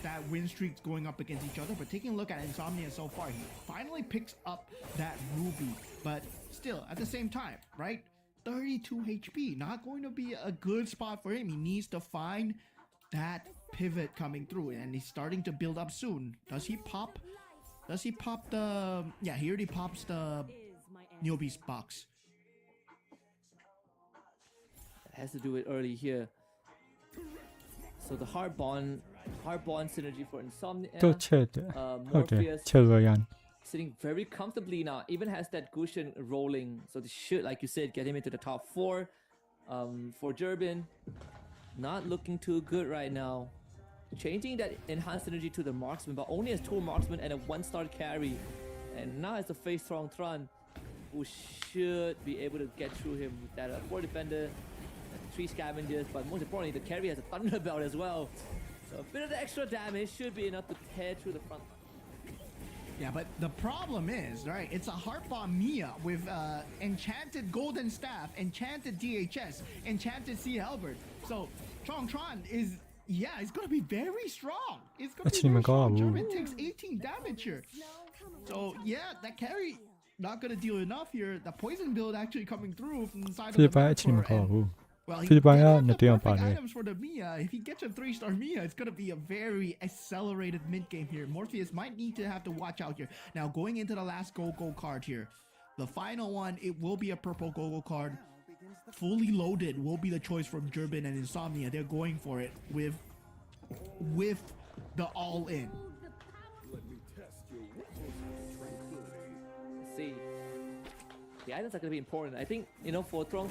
that win streaks going up against each other, but taking a look at Insomnia so far, he finally picks up that Ruby, but still at the same time, right? 32 HP, not going to be a good spot for him. He needs to find that pivot coming through, and he's starting to build up soon. Does he pop the, yeah, he already pops the neobeast box. Has to do it early here. So the hard bond synergy for Insomnia. တော့ချက်တယ်ဟုတ်တယ် Morpheus ချက်လို့ရန် sitting very comfortably now. Even has that Gushin rolling, so this should, like you said, get him into the top 4. For Durbin, not looking too good right now. Changing that enhanced synergy to the marksman, but only has 2 marksmen and a 1-star carry. And now has the face strong Tron, who should be able to get through him with that 4 defender, 3 scavengers, but most importantly, the carry has a thunder belt as well. So a bit of the extra damage should be enough to tear through the front line. Yeah, but the problem is, right, it's a Heart Bomb Mia with enchanted Golden Staff, enchanted DHS, enchanted Sea Halberd. So Tron is, yeah, it's going to be very strong. It's going to be very strong. German takes 18 damage here. So yeah, that carry not going to deal enough here. The poison build actually coming through from the side of the Mentor. Well, he got perfect items for the Mia. If he gets a 3-star Mia, it's going to be a very accelerated mid-game here. Morpheus might need to have to watch out here. Now, going into the last Go-Go card here. The final one, it will be a purple Go-Go card. Fully loaded will be the choice from Durbin and Insomnia. They're going for it with the all-in. Let's see. The items are going to be important. I think, for Tron,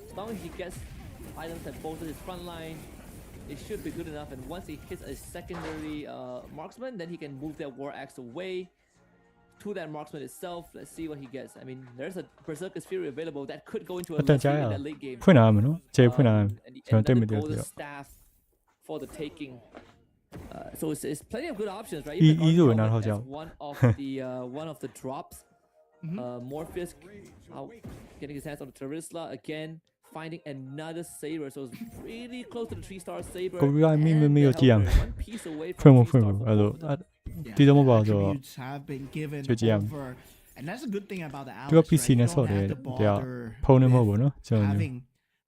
as long as he gets items that bolster his front line, it should be good enough. And once he hits a secondary marksman, then he can move that War Axe away to that marksman itself. Let's see what he gets. I mean, there's a Berserker's Fury available that could go into a late game. ဖွင့်လာမယ်နော်ကျေဖွင့်လာမယ် And ကျွန်တော်တိတ်မ then တ the ည့်ဘူး golden staff for the taking. So it's plenty of good options, right? E- Even E ဆိုရ Arctic နောက်ထောက် Omen ကြ as အောင် one of the drops. Morpheus getting his hands on the Terisla again, finding another Saber. So it's really close to the 3-star Saber. ကိုရီးယားမိမ and မ the ရောကြည့်ရမယ် Helper, one piece away ဖွင့် from မဖွင့် 3-star ဘူး for အဲ့လို both of them. တီးတော့မပါဆိုတော့ Attributes have been given over, and that's a good thing about the Alex, သူက right? PC You နဲ့ don't ဆော့တယ် have to တရား bother ဖုန်းနဲ့မဟုတ် with ဘူးနော်ကျွန်တော် having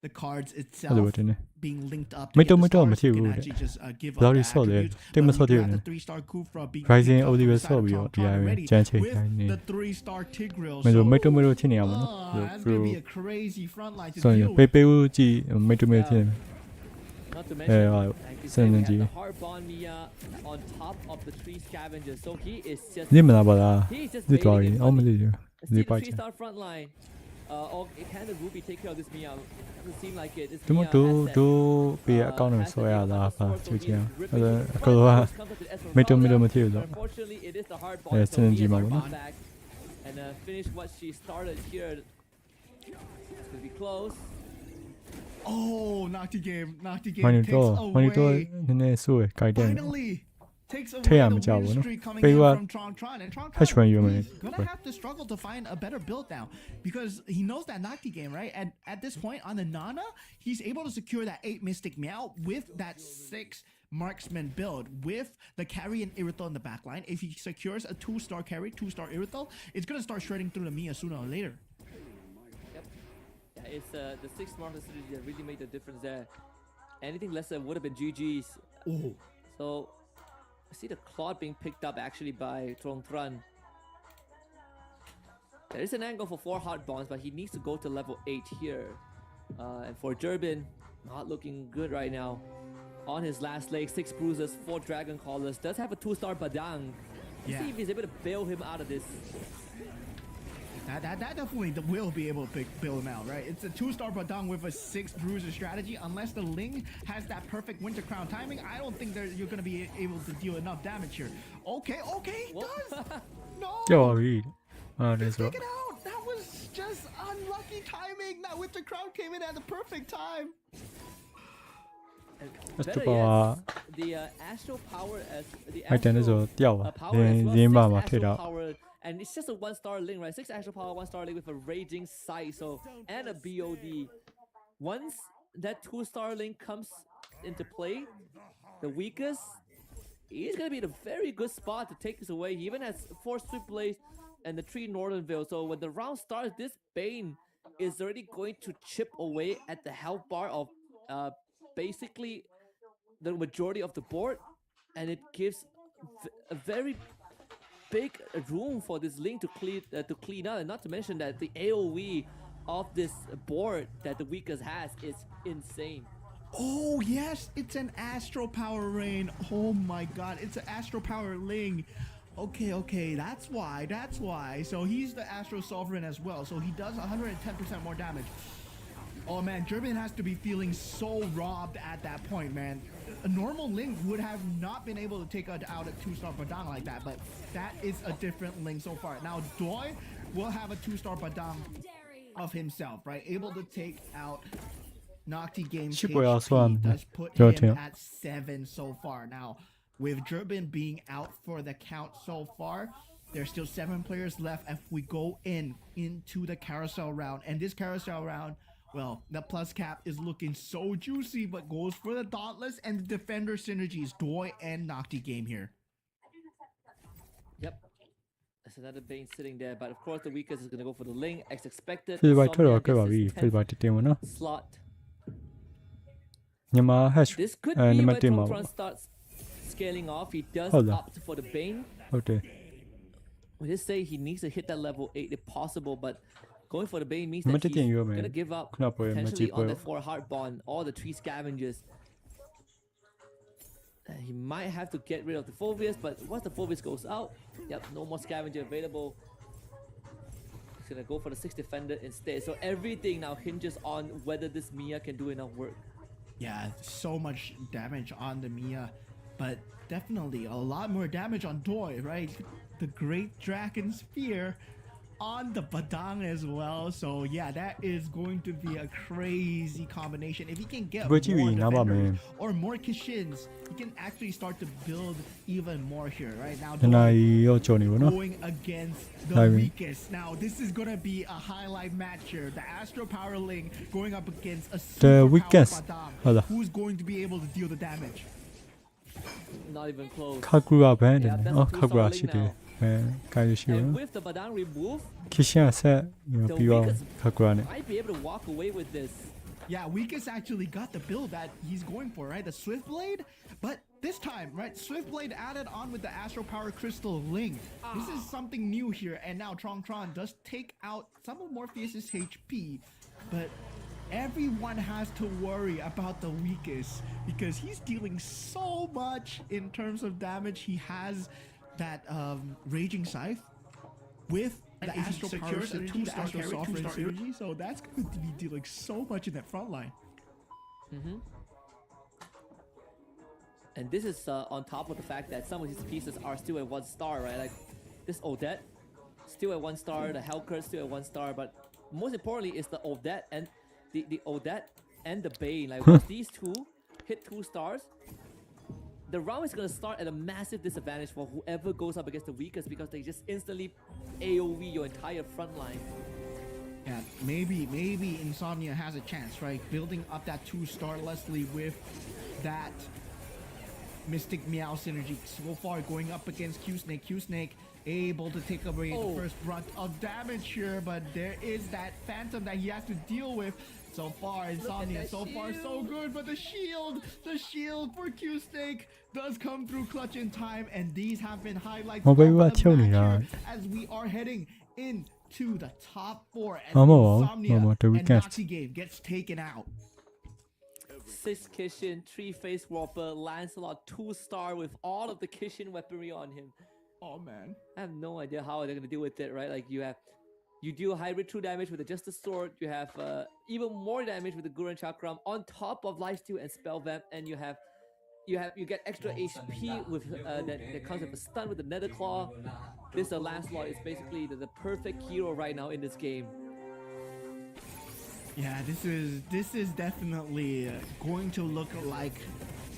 the cards အဲ့လို itself ပဲတင်နေ being linked up. Mito to get the Mito stars. Mito You can Mito actually just give Bloody up the solid. attributes. They must But have you got done the 3-star Kufra being Rising linked up Oliver to the side of Sobio, Tron yeah, already Janche, with yeah. the 3-star Tigreal. မင်းတို့ So, မိတ်တမလို့ချင်းနေရမှာနော် it's going to be a crazy front line to ဆိုရင် deal ပေး with. ပေးဦးကြည့်မိတ်တမလို့ချင်း Not to mention, right. like you Send said, we them to have you. the Hardbond Mia on top of the 3 scavengers. So he is just ညမလာပါလား he's just ဒီတော် waiting ရင် it အောင်မ for လေးရ Let's ဒီ see the ပါချင် 3-star front line. Or can the Ruby take care of this Mia? Doesn't seem like it. This ဒီမ Mia တို့ has that, တို့ပေးအကောင့်နဲ့ has ဆွဲ that ရ big လား amount ပါ of sword, ကြည့် so ကြအောင် he's ripping အဲ့ဒါ it. အကောက But comes up to the Esmeralda. မိတ်တမလို့မဖြစ်ဘူးတော့ Unfortunately, it is the Hardbond. Yeah, So he synergy isမှာ gonna ပေါ့နော် come back and finish what she started here. It's gonna be close. Oh, Nocti game မိုင်း takes တော့မိုင်းတော့ away. နည်းနည်းဆိုးရကြိုက်တယ် Finally takes away ထည့်ရမ the ကြောက် win ဘူးနော် streak coming ပေး in က from Tron, and Tron ဖက်ချွန်ယူမယ် he's gonna have to struggle to find a better build now because he knows that Nocti game, right? And at this point on the Nana, he's able to secure that 8 Mystic Meow with that 6 Marksman build with the carry and Irithel in the backline. If he secures a 2-star carry, 2-star Irithel, it's gonna start shredding through the Mia sooner or later. Yep. Yeah, it's the 6 marker strategy that really made the difference there. Anything less than would have been GG's. Oh, So I see the Claude being picked up actually by Tron. There is an angle for 4 hard bonds, but he needs to go to level 8 here. And for Durbin, not looking good right now. On his last leg, 6 bruises, 4 Dragon Callers. Does have a 2-star Badang. Let's Yeah. see if he's able to bail him out of this. That definitely will be able to bail him out, right? It's a 2-star Badang with a 6 bruiser strategy. Unless the Ling has that perfect Winter Crown timing, I don't think you're going to be able to deal enough damage here. Okay, he does! No! ကြောက်ပါပြီအဲ့ဒါဆို Take it out! That was just unlucky timing! That Winter Crown came in at the perfect time! Better Astro Power yet, the Astro Power as the အဲ့တန်နဲ့ဆို Astro တယောက်ပါ Power as well, ရင်းပါ 6 မှာ Astro ထည့်တော့ Power, and it's just a 1-star Ling, right? 6 Astro Power, 1-star Ling with a Raging Sight, so and a BOD. Once that 2-star Ling comes into play, the weakest, he's gonna be in a very good spot to take this away. He even has 4 Swift Blades and the 3 Northern Veil. So when the round starts, this Bane is already going to chip away at the health bar of basically the majority of the board, and it gives a very big room for this Link to clean out. And not to mention that the AoE of this board that the weakest has is insane. Oh yes, it's an Astro Power Rain. Oh my god, it's an Astro Power Ling. Okay, that's why. So he's the Astro Sovereign as well. So he does 110% more damage. Oh man, Durbin has to be feeling so robbed at that point, man. A normal Link would have not been able to take out a 2-star Badang like that, but that is a different Link so far. Now Doi will have a 2-star Badang of himself, right? Able to take out Nocti Games HP does put him at 7 so far. Now, with Durbin being out for the count so far, there's still 7 players left if we go into the carousel round. And this carousel round, well, the plus cap is looking so juicy, but goes for the Dauntless and the Defender synergies, Doi and Nocti Game here. Yep. There's another Bane sitting there, but of course the weakest is gonna go for the Ling, as expected. Fill by Insomnia ထွက်တော့ခဲ့ပါ gets ပြီ his Fill by တင်ဝင်နော် 10th slot. ညီမ hash This could နံ be ပါ where တ်1မှာ Tron starts scaling off. He does Hold on. opt for the Bane. ဟုတ်တယ် We just say he needs to hit that level 8 if possible, but going for the Bane means Name that it he's again, you man. gonna give up Kuna po yung potentially magic on po. the 4 Heart Bond, all the 3 Scavengers. He might have to get rid of the Phobius, but once the Phobius goes out, yep, no more Scavenger available. He's gonna go for the 6 Defender instead. So everything now hinges on whether this Mia can do enough work. Yeah, so much damage on the Mia, but definitely a lot more damage on Doi, right? The Great Dragon Spear on the Badang as well. So yeah, that is going to be a crazy combination. If he can get more defenders or more Kishins, he can actually start to build even more here, right? Now တနာရီရောကြော်နေပါနော် going against the weakest. Now this is gonna be a highlight match here. The Astro Power Ling going up against a super weakest. Badang. Hold on. Who's going to be able to deal the damage? Not even close. ခါကူရာဘန်တယ် Yeah, that's နော် a ခါကူရာ 2-star ရှိတယ် Ling အဲကာရရှိရ And with the Badang remove, ခရှန်ဆက်ပြီးတော့ခါကူရာနဲ့ might be able to walk away with this. Yeah, Weakest actually got the build that he's going for, right? The Swift Blade, but this time, right? Swift Blade added on with the Astro Power Crystal Ling. This is something new here, and now Tron does take out some of Morpheus's HP, but everyone has to worry about the Weakest because he's dealing so much in terms of damage. He has that Raging Scythe with the Astro Power synergy, the Astro Sovereign synergy, so that's going to be dealing so much in that front line. And this is on top of the fact that some of his pieces are still at 1-star, right? Like this Odette, still at 1-star, the Hellcurse still at 1-star, but most importantly is the Odette and the Odette and the Bane. Like once these two hit 2 stars, the round is gonna start at a massive disadvantage for whoever goes up against the weakest because they just instantly AoE your entire front line. Yeah, maybe Insomnia has a chance, right? Building up that 2-star Leslie with that Mystic Meow synergy. So far going up against Q-Snake. Q-Snake able to take away the first brunt of damage here, but there is that Phantom that he has to deal with. So far, Insomnia, so far so good, but the shield for Q-Snake does come through clutch in time, and these have been highlights of the match here as we are heading into the top 4 as Insomnia and Nocti Game gets taken out. 6 Kishin, 3 Face Warper, Lancelot 2-star with all of the Kishin weaponry on him. Oh man. I have no idea how they're gonna deal with it, right? Like you You deal hybrid 2 damage with the Justice Sword. You have even more damage with the Gurren Chakram on top of Lifesteal and Spell Vamp, and you get extra HP with that comes with a stun with the Nether Claw. This Lancelot is basically the perfect hero right now in this game. Yeah, this is definitely going to look like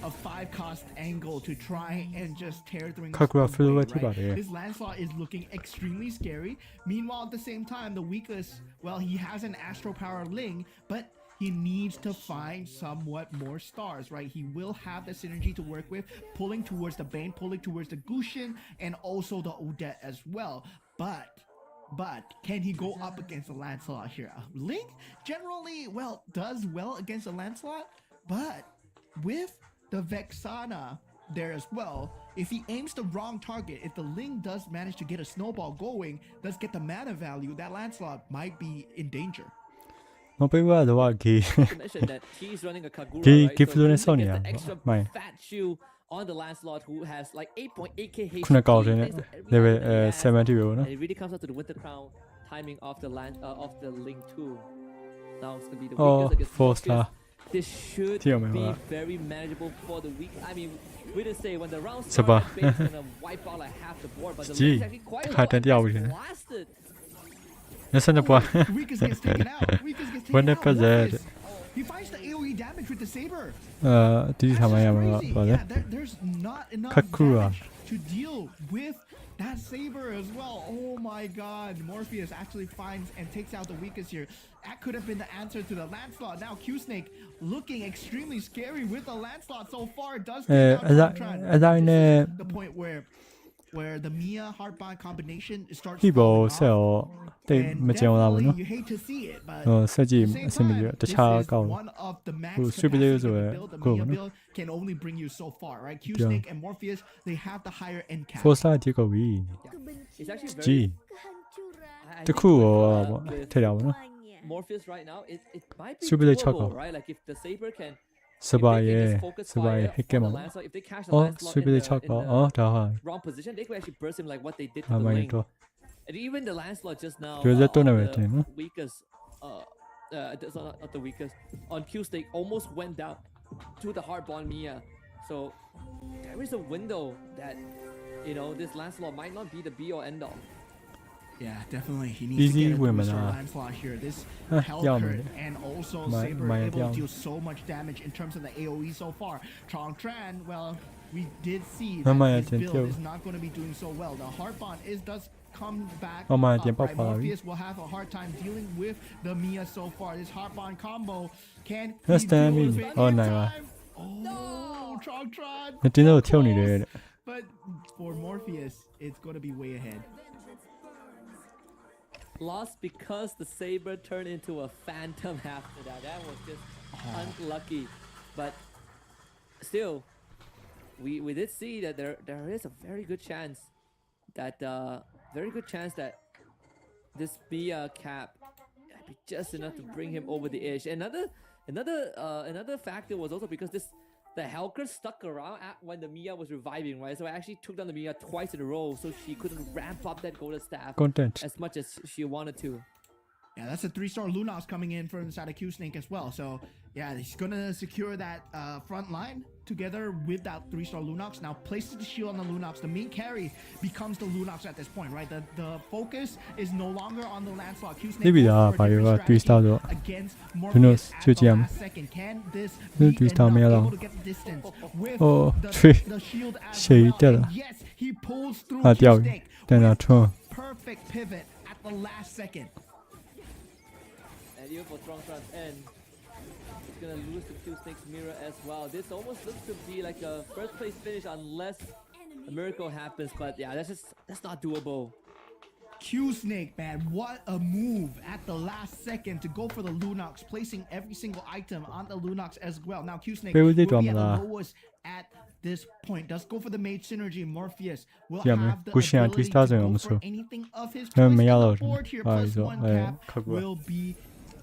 a 5-cost angle to try and just tear things Kakura away, flew right? right? This Lancelot is looking extremely scary. Meanwhile, at the same time, the weakest, well, he has an Astro Power Ling, but he needs to find somewhat more stars, right? He will have the synergy to work with, pulling towards the Bane, pulling towards the Gushin, and also the Odette as well. But can he go up against a Lancelot here? Link generally, well, does well against a Lancelot, but with the Vexana there as well, if he aims the wrong target, if the Ling does manage to get a snowball going, does get the mana value, that Lancelot might be in danger. 我俾話就話佢 To mention that he's running a Kagura, 佢 right? 佢 So 負咗 Kushnik 啲 gets Sonya the extra 唔係 fat shield on the Lancelot, who has like 8.8k HP. ခုနကောက်တယ် thanks to every level item that he has. 70 ပဲနော် And it really comes out to the Winter Crown timing of the Ling too. Now it's gonna be the Oh, weakest against 4 Morpheus. star This should Tio me be va. very manageable for the weak. I mean, we did say when the round C'est starts, pas. Bane's gonna wipe out like half the board, but the Gee, Ling's actually quite had that low. yeah, we It's did. blasted. 你真係播 Weakest gets taken out. Weakest gets When taken they out. put that- Morpheus, he finds the AoE damage with the saber. 啲係咪有冇 Crazy. 話 Yeah, 咧 there's not enough Kakura. damage to deal with that saber as well. Oh my god. Morpheus actually finds and takes out the weakest here. That could have been the answer to the Lancelot. Now Q-Snake looking extremely scary with the Lancelot so far. It does take out Tron. as I This know is the point where the Mia Heartbind combination starts 呢部 falling 即係 off. 我哋 And 咪正我諗 definitely 咯 you hate to see it, but 設計 at the 唔 same 係咪 time, 就 this 差 is 夠 one of the max Well, capacity super to layers were build. The cool, Mia no? build can only bring you so far, right? Q-Snake and Morpheus, they have the higher end cap. 4 star 啲個 V It's actually very. G I 即 think 酷 with, 喎 with 睇到咯 Morpheus right now, it might be Super they doable, choco. right? Like if the Saber can. 失 If 敗 they can 嘅 just focus 失敗 fire 嘅 hit on game the 啊 Lancelot, if they catch the 哦 Lancelot 輸俾你 in 測 the 過哦就係 wrong position, they could actually burst him like what they did to 係 the 咪 Ling. 多 And even the Lancelot just now, Because they don't on have anything, the no? weakest, that's not the weakest, on Q-Stake almost went down to the Heartborn Mia. So there is a window that, this Lancelot might not be the be or end all. Yeah, definitely. He needs Easy to get a women, booster ah. Lancelot here. This Ah, health yeah, crit man. and also My- Saber my able yeah. to deal so much damage in terms of the AoE so far. Trong Tran, well, we did see Oh, that my his build attention. is not going to be doing so well. The Heartbond does come back. Oh, my up, attention, right? Papa. Morpheus will have a hard time dealing with the Mia so far. This Heartbond combo can That's he deal with damage. it Oh, in no. time? Oh, Trong Tran. 你點都 so 跳你 close. 哋 But for Morpheus, it's going to be way ahead. Lost because the Saber turned into a phantom after that. That was just unlucky. But still, we did see that there is a very good chance that this Mia cap might be just enough to bring him over the edge. Another factor was also because the Helker stuck around when the Mia was reviving, right? So I actually took down the Mia twice in a row, so she couldn't ramp up that Golden Staff content as much as she wanted to. Yeah, that's a 3-star Lunox coming in from inside of Q-Snake as well. So, yeah, he's going to secure that front line together with that 3-star Lunox. Now, places the shield on the Lunox. The main carry becomes the Lunox at this point, right? The focus is no longer on the Lancelot. Q-Snake Maybe goes for a yeah, different 3-star strategy though. against Who knows? Morpheus at 就 the 这样 last second. Can this 那 be 3-star enough 没有了 able to get the distance with 哦 the, 对 the shield as 谁 well? 掉 And 了 yes, he pulls through 啊钓鱼 Q-Snake 在哪 with 冲 perfect pivot at the last second. And even for Strongfront's end, it's gonna lose to Q-Snake's mirror as well. This almost looks to be like a first place finish unless a miracle happens, but yeah, that's not doable. Q-Snake, man, what a move at the last second to go for the Lunox, placing every single item on the Lunox as well. Now Q-Snake Pero will they be don't at the lah. lowest at this point. Does go for the mage synergy. Morpheus will Yeah, man. have the Gushi and ability to Twisters go and for also. anything of his Yeah, choice. me And yellow. the board here, Ah, plus so, 1 cap Kagura. will be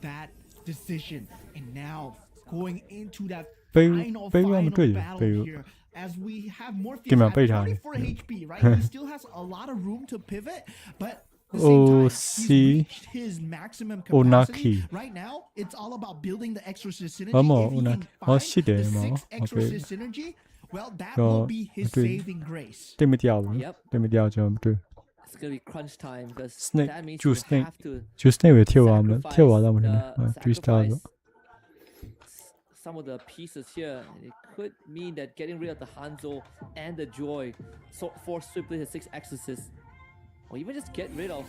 that decision. And now going into that Bay- final Bay Rum good, battle Bay- here. As we have Morpheus Give me a at Bay Time. 34 HP, right? He still has a lot of room to pivot, but the same time, OC he's reached his maximum Onaki. capacity. Right now, it's all about building the exorcist synergy. Vamos, If he Onaki. can Oh, find shit, the Mo. 6 exorcist synergy, well, that Yo, will be his dude. saving grace. တိတ်မတရားဘူး Yep. တိတ်မတရားကျွန်တော်မတွေ့ It's gonna be crunch time because Snake, that means Jew you snake. have to ဂျူးစနေပဲ跳သွားမယ် sacrifice 跳သွားတော့မနေနဲ့ the 3 star ဆို some of the pieces here. It could mean that getting rid of the Hanzo and the Joy so force swiftly the 6 exorcists, or even just get rid of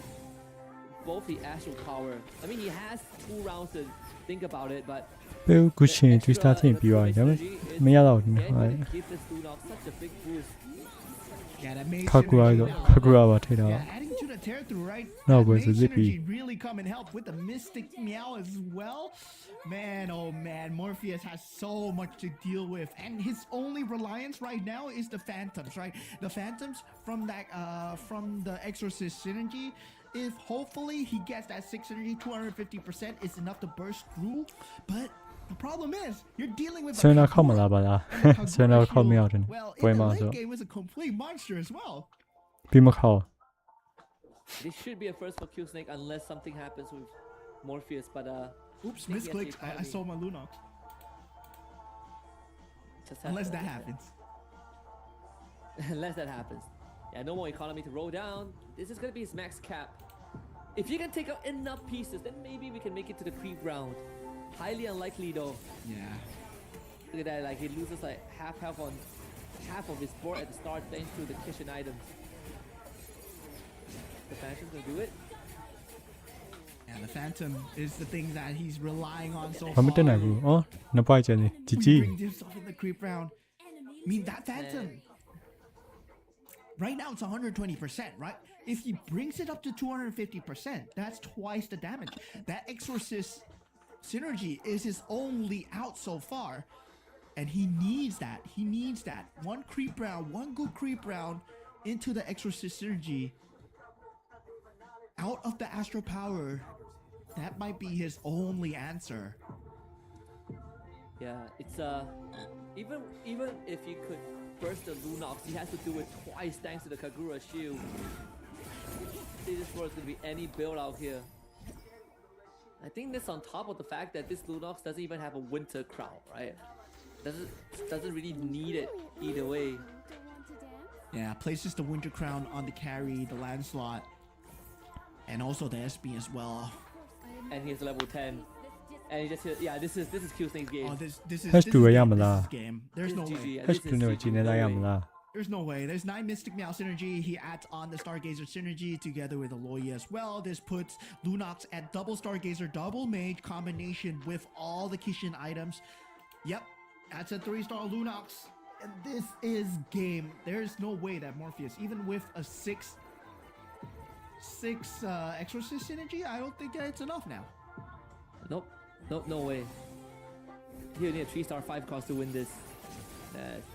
both the astral power. I mean, he has 2 rounds to think about it, but ပဲခုရှင် the 3 star extra, ချိန်ပြီးသွားပြီဒါပေမဲ့ synergy is မရတော့ဘူး again ဟုတ် gonna give this Lunox such a big boost. Yeah, that made ခါကူရ synergy တော့ now. ခါကူရပါထိတာ Yeah, adding to the tear through, right? No, That but made it's a zippy. synergy really come and help with the Mystic Meow as well. Man, oh man, Morpheus has so much to deal with, and his only reliance right now is the Phantoms, right? The Phantoms from the Exorcist synergy. If hopefully he gets that 6 synergy, 250% is enough to burst through. But the problem is, you're dealing with ဆွေးနွေးခောက်မ Kagura, လားပါလား and the ဆွေးနွေး Kagura ခောက်မရ shield, တယ် well, ပွဲ in the မှာ late ဆို game is a complete monster as well. ပြီးမခောက် This should be a first for Q Snake unless something happens with Morpheus, but Oops, Snake has the misclicked. I economy. saw my Lunox. Just have Unless to- that happens. Unless that happens. Yeah, no more economy to roll down. This is gonna be his max cap. If you can take out enough pieces, then maybe we can make it to the creep round. Highly unlikely though. Yeah. Look at that, like he loses like half of his board at the start thanks to the kitchen items. The Phantom's gonna do it. Yeah, the Phantom is the thing that he's relying on so ဘာမ far. တက်နိုင်ဘူးဩနှစ်ပိုက်ကျန်နေជីជី He brings himself in the creep round. I mean, that Phantom, right now it's 120%, right? If he brings it up to 250%, that's twice the damage. That Exorcist synergy is his only out so far. And he needs that. He needs that. One creep round, one good creep round into the Exorcist synergy. Out of the Astral Power, that might be his only answer. Yeah, it's even if he could burst the Lunox, he has to do it twice thanks to the Kagura shield. This was gonna be any build out here. I think this on top of the fact that this Lunox doesn't even have a winter crown, right? Doesn't really need it either way. Yeah, places the Winter Crown on the carry, the Landslot, and also the SB as well. And he's level 10. And he just yeah, this is Q Snake's game. Oh, this is Has this to is be game, Yamala. this is game. There's This no is GG, way. yeah, ဟက် this တူ is နေ GG, ဂျင်းနေ no လိုက်ရ way. မလား There's no way. There's 9 Mystic Meow synergy. He adds on the Stargazer synergy together with Aloy as well. This puts Lunox at double Stargazer, double Mage combination with all the Kishin items. Yep, that's a 3-star Lunox. And this is game. There's no way that Morpheus, even with a 6 Exorcist synergy, I don't think that it's enough now. Nope. No way. You need a 3-star 5 cost to win this.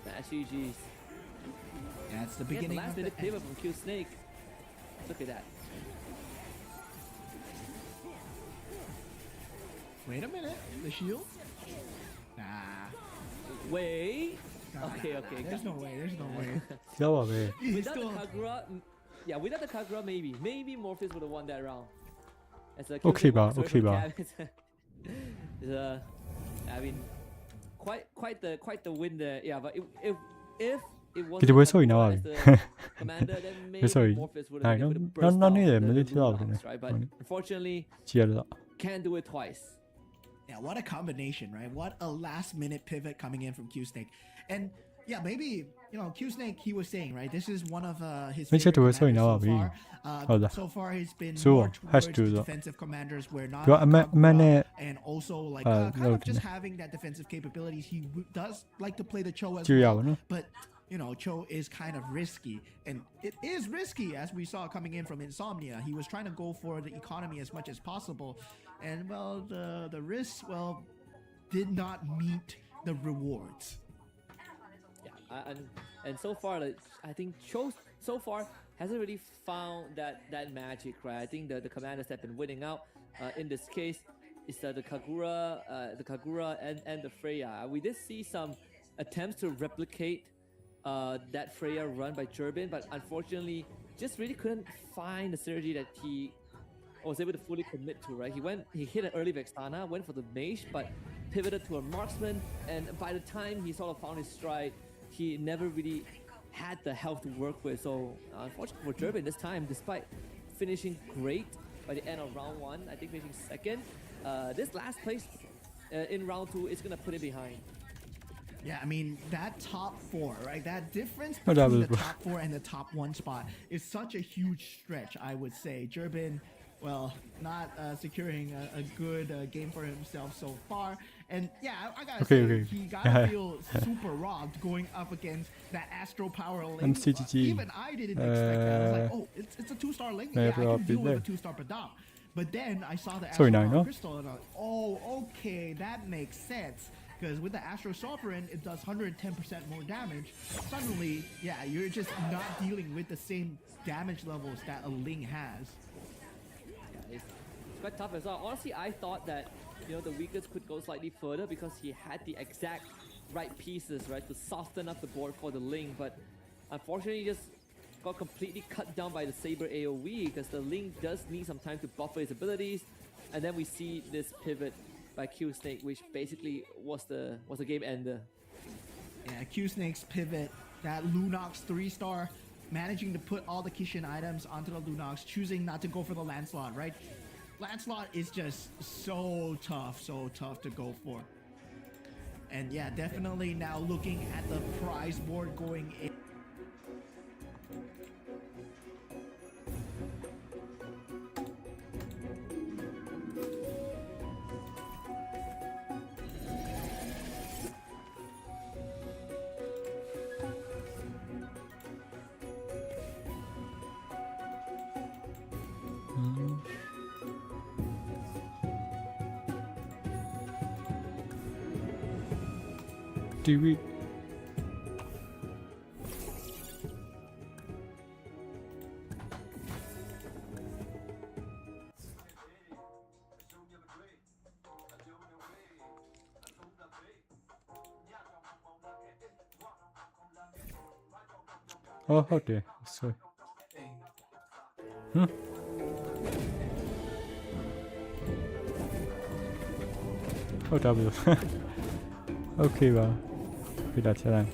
That's GG's. Yeah, it's the Yeah, the beginning last of the minute end. pivot from Q Snake. Look at that. Wait a minute. The shield? Nah. Wait. Nah, Okay, nah, okay. nah. There's no way. There's no way. ကြောက်ပါပဲ He's Without the still. Kagura, yeah, without the Kagura, maybe Morpheus would have won that round. As a Okay, ba, walks away okay, from ba. the cab, I mean, quite the win there. Yeah, but if it wasn't Kita boleh sorry Kagura now, as the commander, then maybe sorry. Morpheus would I have know. been able to No, burst no out need it. the Military Lunox, out, right? But right. unfortunately, ကြည့်ရတော့ can't do it twice. Yeah, what a combination, right? What a last minute pivot coming in from Q Snake. And yeah, maybe, Q Snake, he was saying, right? This is one of his Which favorite it was commanders so so now, far. Hold on. So far, he's been So, more has towards to the the- defensive commanders where not You are a Kagura, man, and also like kind no, of just no. having that defensive capabilities. He does like to play the Cho as ကြည့်ရ well. ပါနော် But Cho is kind of risky, and it is risky as we saw coming in from Insomnia. He was trying to go for the economy as much as possible, and well, the risks did not meet the rewards. Yeah, and so far, like, I think Cho so far hasn't really found that magic, right? I think the commanders have been winning out. In this case, it's the Kagura and the Freya. We did see some attempts to replicate that Freya run by Turbin, but unfortunately, just really couldn't find the synergy that he was able to fully commit to, right? He hit an early Vexana, went for the mage, but pivoted to a marksman, and by the time he sort of found his stride, he never really had the health to work with. So unfortunately for Durbin this time, despite finishing great by the end of round 1, I think finishing second, this last place in round 2 is gonna put it behind. Yeah, I mean, that top 4, right? That difference Oh, that between was- the top 4 and the top 1 spot is such a huge stretch, I would say. Durbin, well, not securing a good game for himself so far. And yeah, I gotta say, Okay. he gotta feel super robbed going up against that Astro Power lane. MCGG. Even I didn't expect that. I was like, oh, it's a 2-star lane. Yeah, I can deal with a 2-star Padam. But then I saw the Astro Sorry, Power no. Crystal and I was like, oh, okay, that makes sense. Because with the Astro Sovereign, it does 110% more damage. Suddenly, yeah, you're just not dealing with the same damage levels that a Ling has. It's quite tough as well. Honestly, I thought that the weakest could go slightly further because he had the exact right pieces, right, to soften up the board for the Ling. But unfortunately, he just got completely cut down by the Saber AoE because the Ling does need some time to buffer his abilities. And then we see this pivot by Q Snake, which basically was the game ender. Yeah, Q Snake's pivot, that Lunox 3-star, managing to put all the Kishin items onto the Lunox, choosing not to go for the Lancelot, right? Lancelot is just so tough to go for. And yeah, definitely now looking at the prize board going in. Do we? Oh, how dare! Sorry. Oh, W. Okay, well. Good at that.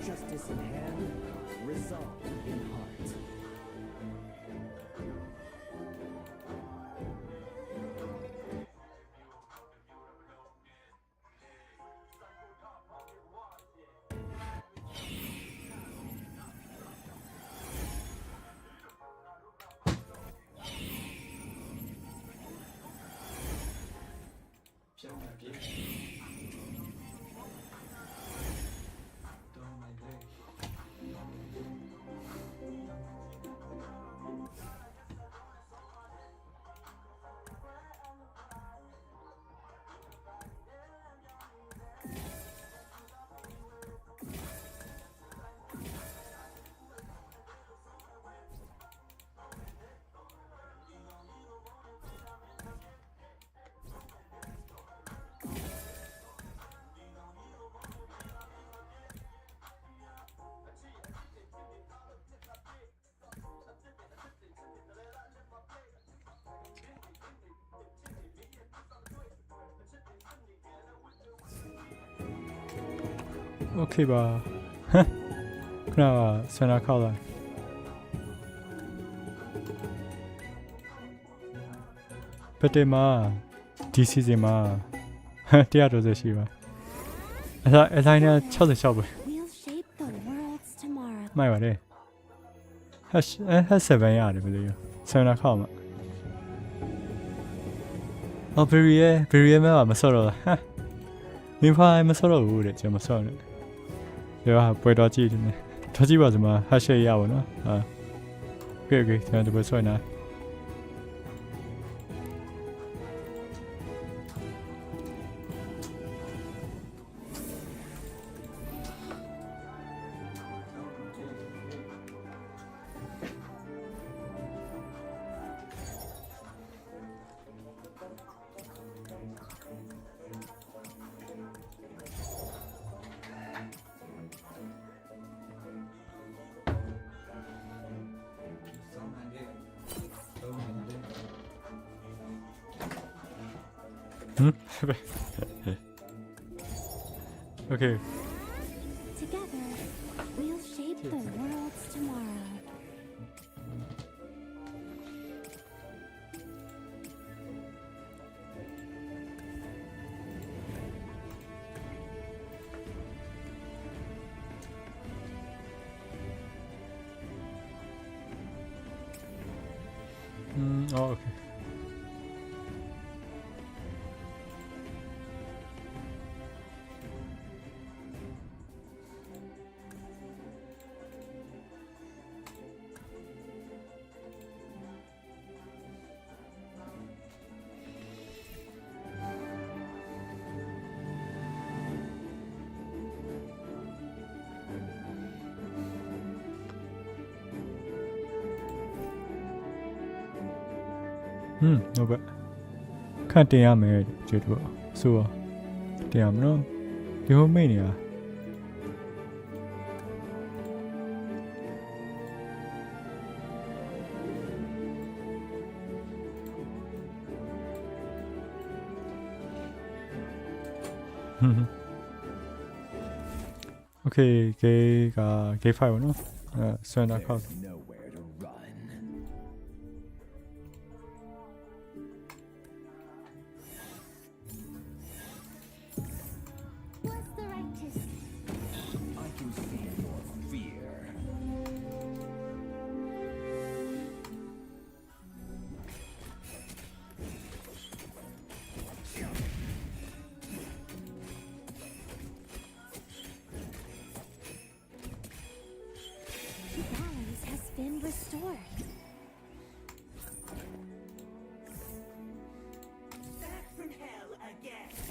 Justice in hand, resolve in heart. Okay ပါဟမ်ခဏဆန္ဒခောက်လိုက်ပတေမာဒီစီဇန်မှာ130ရှိပါအလိုက်နဲ့66ပဲ We'll shape the worlds tomorrow. မှိုက်ပါတယ်7ရတယ်ဘယ်လိုလဲဆန္ဒခောက်မှာအော်ဘရီယေမှာမဆော့တော့ဟာမင်းဖိုင်မဆော့တော့ဘူးတဲ့ကျွန်တော်မဆော့နဲ့ပြောပွဲတော်ကြည့်တယ်တော်ကြည့်ပါစမှာဟတ်ရှေ့ရပါတော့ဟာโอเคကျွန်တော်ဒီပွဲဆွဲနေ Okay. Together, we'll shape the world's tomorrow. Oh, okay. No but ခန့်တင်ရမယ်ကျွတ်တော့ဆိုတော့တင်ရမနော်ဒီဟိုမိတ်နေတာ Okay ဂေးကဂေး5ပေါ့နော်ဆွမ်းတာခောက် Nowhere to run. What's the right to I can feel your fear. balance has been restored.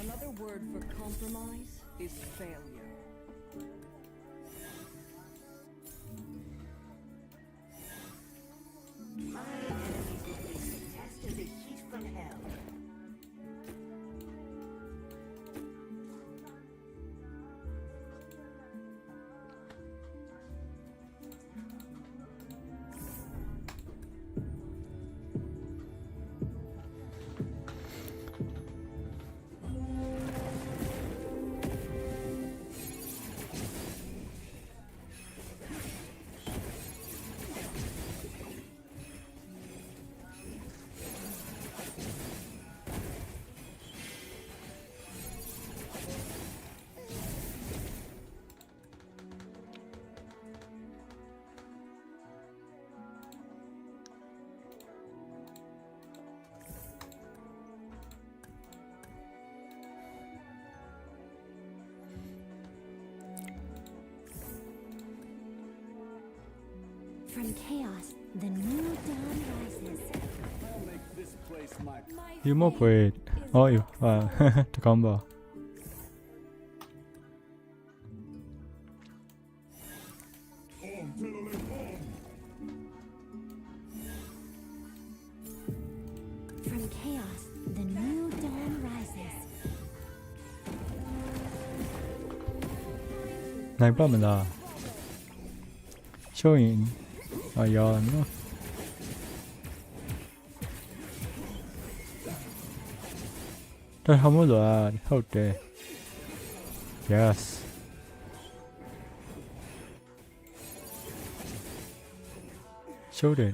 Another word for compromise is failure. From chaos, the new dawn rises. I'll make this place my You more wait. Oh, you. To combo. Home, Tillily, home. From chaos, the new dawn rises. နိုင်ပါမလားရှုံးရင်ရောနော်တော်ဟမို့လားဟုတ်တယ် yesရှုံးတယ်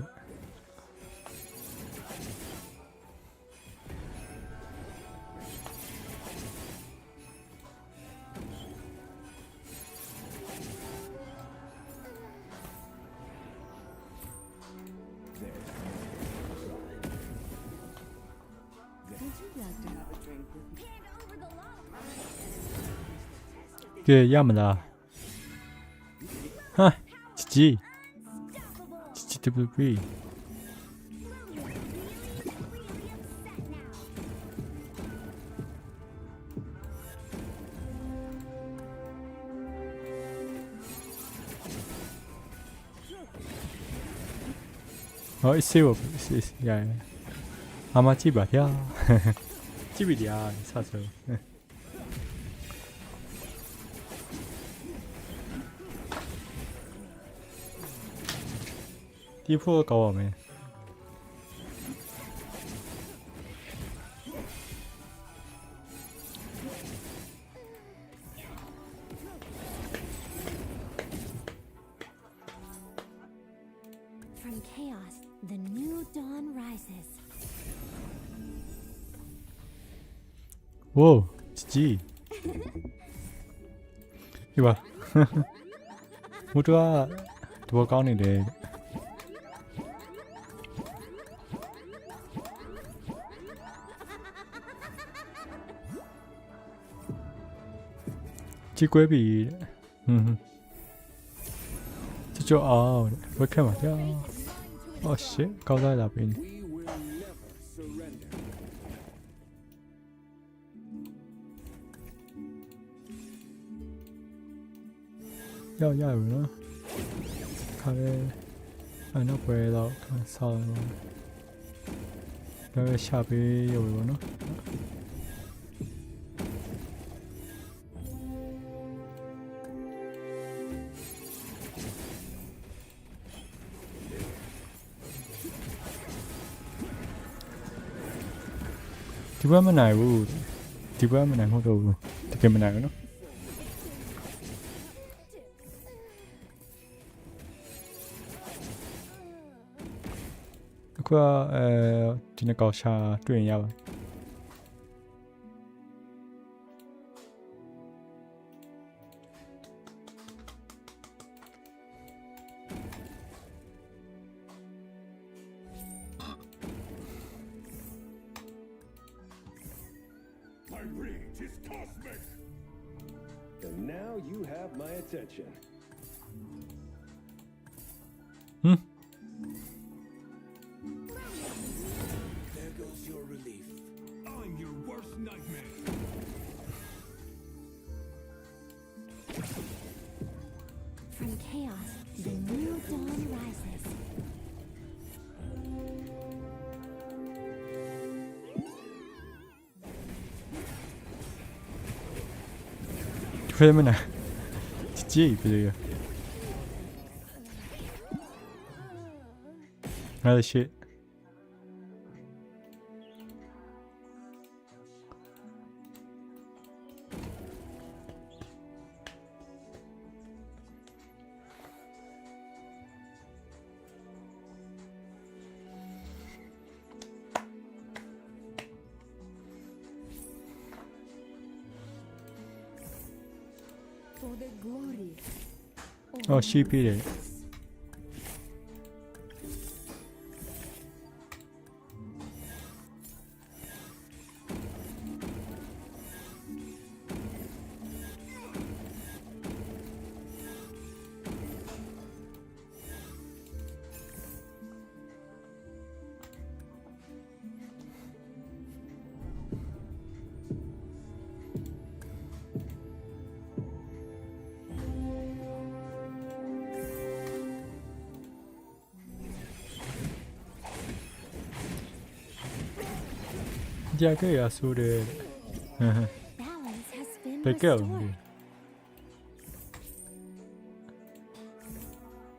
Would you like to have a drink with me? Hand over the law. ကဲရမလားဟာជីជីတပပီ Oh, it's safe. It's yeah. How much is it? Yeah. ကြည့်ပြီဗျာဆက်ဆိုဒီဖို့ကောင်းပါမယ် rises. Whoa, GG. ဒီပါမို့တော့တဘောကောင်းနေတယ်ကြည့်ကွဲပြီကြောအောင်ဝက်ခက်ပါဗျာ Oh shit ကောင်းသားလာပြီ We will never surrender. ရောက်ရပြီနော်ခါရဲအဲ့နောက်ပွဲတော့ဆောင်းတော့လည်းရှာပေးရပြီပေါ့နော်ဒီဘက်မနိုင်ဘူးဒီဘက်မနိုင်မဟုတ်တော့ဘူးတကယ်မနိုင်ဘူးနော်အခုဒီနေ့ကောက်ရှာတွေ့ရင်ရပါ My rage is cosmic. And now you have my attention. There goes your relief. I'm your worst nightmare. From chaos, the new dawn rises. Kaya mo na. GG, pili ka. Another shit. For the glory. Oh, she beat it. Yeah, okay, I saw that. Balance has been They killed restored. me.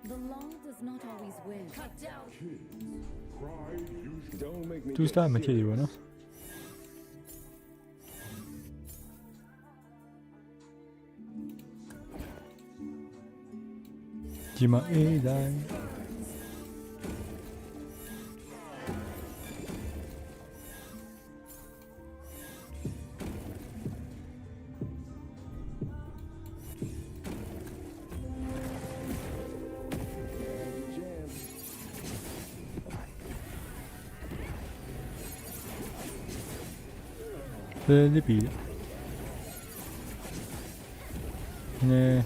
The long does not always win. Cut down. Pride usually don't make me Two star material, no? Jima A die. jam. Really beat. Yeah.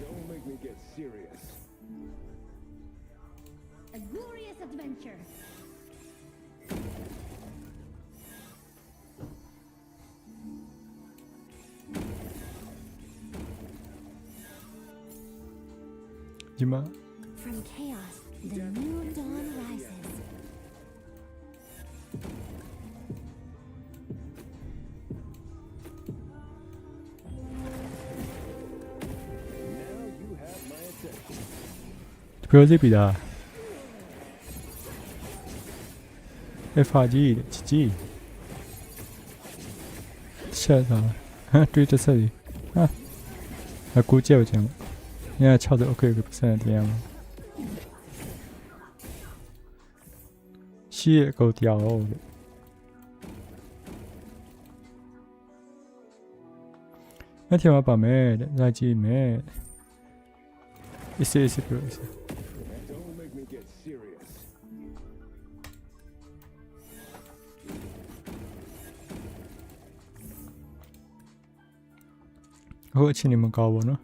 Don't make me get serious. A glorious adventure. Jima. From chaos, the new dawn rises. Now you have my attention. Really beat. FRG ជីချက်သားတွေ့တစ်ဆက်ကြီးအကူကြောက်ချင်ည60 okay %တရားမှာရှိရအကုန်တရားဟုတ်အဲ့ဒီမှာပါမယ်လာကြည့်မယ် Is bro Don't make me get serious. ဟိုအချင်းနေမကောင်းဘူးနော်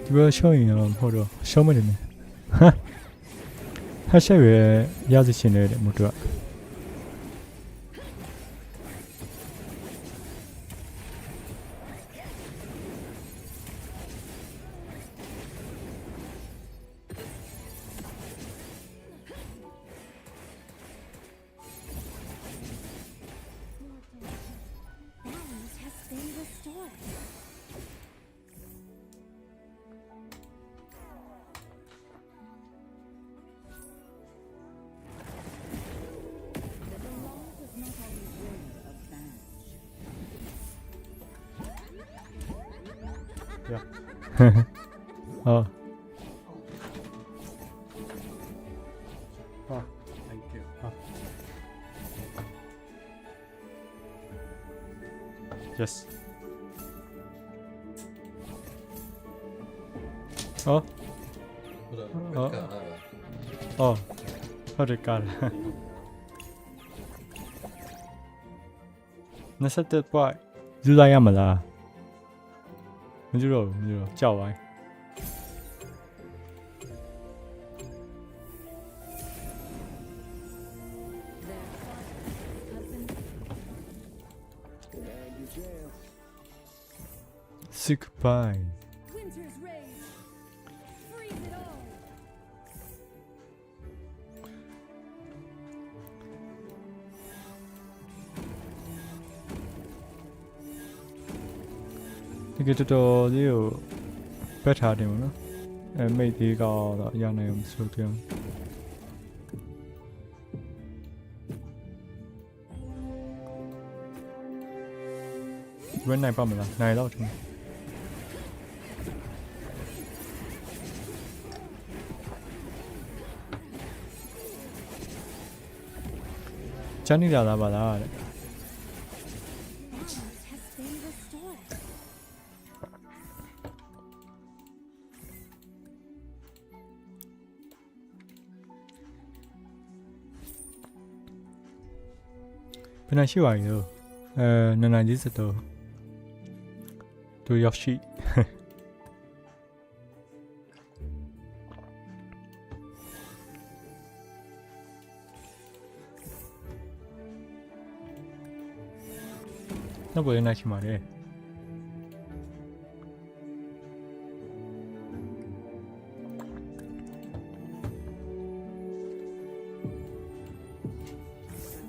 ဒီဘက်ရှောင်းရင်တော့မဟုတ်တော့ရှောင်းမနေနဲ့ဟာရှက်ရရစီရှင်နေတဲ့မို့တော့ Balance has been restored. The law does not always wear a badge. Yeah. Oh. Oh, thank you. Oh. Yes. Oh. Oh. Oh. Oh, the car. 21 point ယူလိုက်ရမလားမယူတော့ဘူးမယူတော့ကြောက်ပိုင်း And you dance. sick pine Winter's rage. Freeze it all. တကယ်တော်တော်လေးကိုပက်ထားတယ်မနော်မိတ်သေးကတော့အရနိုင်အောင်ဆိုတယ်ဝယ်နိုင်ပါမလားနိုင်တော့တယ်ချန်နီလာလာပါလားတဲ့ Balance has been restored. ဘယ်နှရှိပါလဲနနိုင်ကြီးစတော့သူရောက်ရှိနောက်ဘယ်နိုင်ရှိမှာလဲ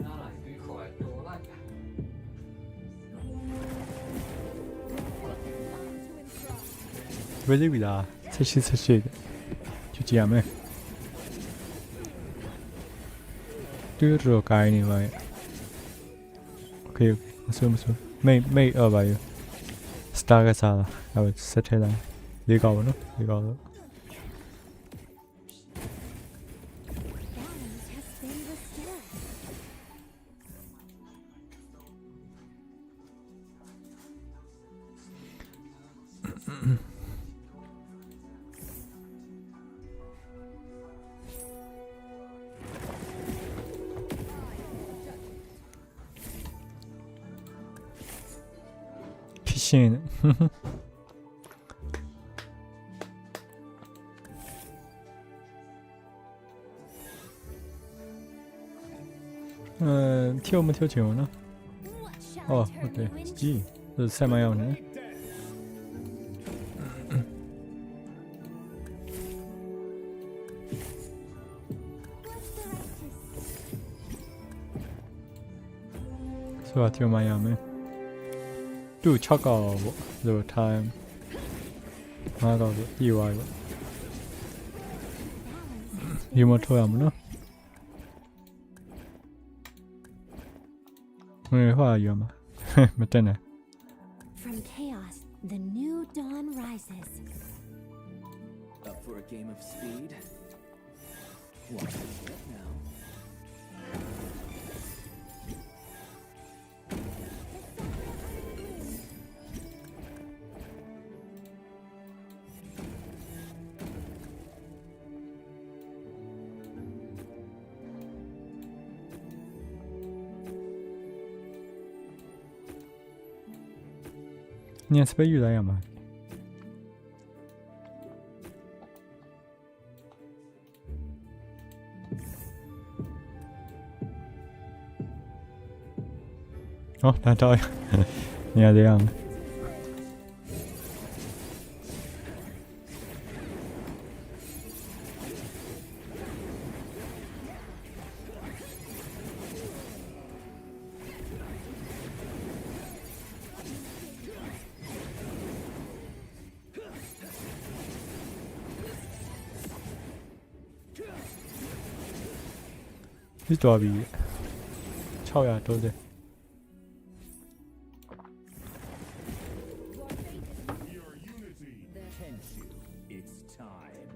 nó lại đi khỏi chỗ lại cả.ဘယ်လိုလဲဆက်ရှိကြည့်ကြရမယ်တူရောကိုင်းနေပါရဲ့ Okay မဆိုမဆိုမိတ်ပါရ Star ကစားလာအဲ့ဆက်ထဲလာလေးကောက်ပါနော်လေးကောက်တော့ Balance has been restored. ဖြစ်ရှင်跳没跳球呢？ What shall 哦 I turn ，OK， you into? 鸡，这是赛马药呢。 Bless ဆိုတာကြုံမှရမယ်သူ့6ကောက်ပေါ့ဆိုထိုင်း5ကောက်ဆိုပြေးသွားပြီပေါ့ဒီမထောက်ရမလို့ဟိုရမှာမတက်နဲ့ From chaos, the new dawn rises. Up for a game of speed? Watch your step now. ညစပေးယူလိုက်ရမှာဟောဒါတော့ညရအောင်ဒီတော့ပြီ630 Tenshu, it's time.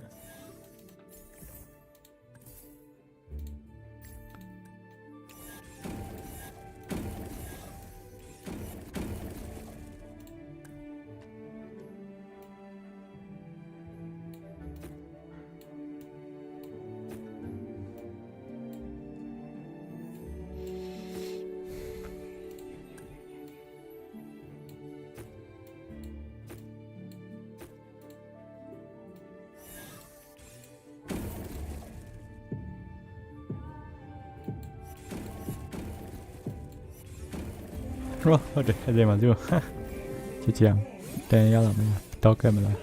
ဟုတ်တယ်အဲ့ဒီမှာသူကြည့်ကြအောင်တန်ရလာမလားတောက်ကမလား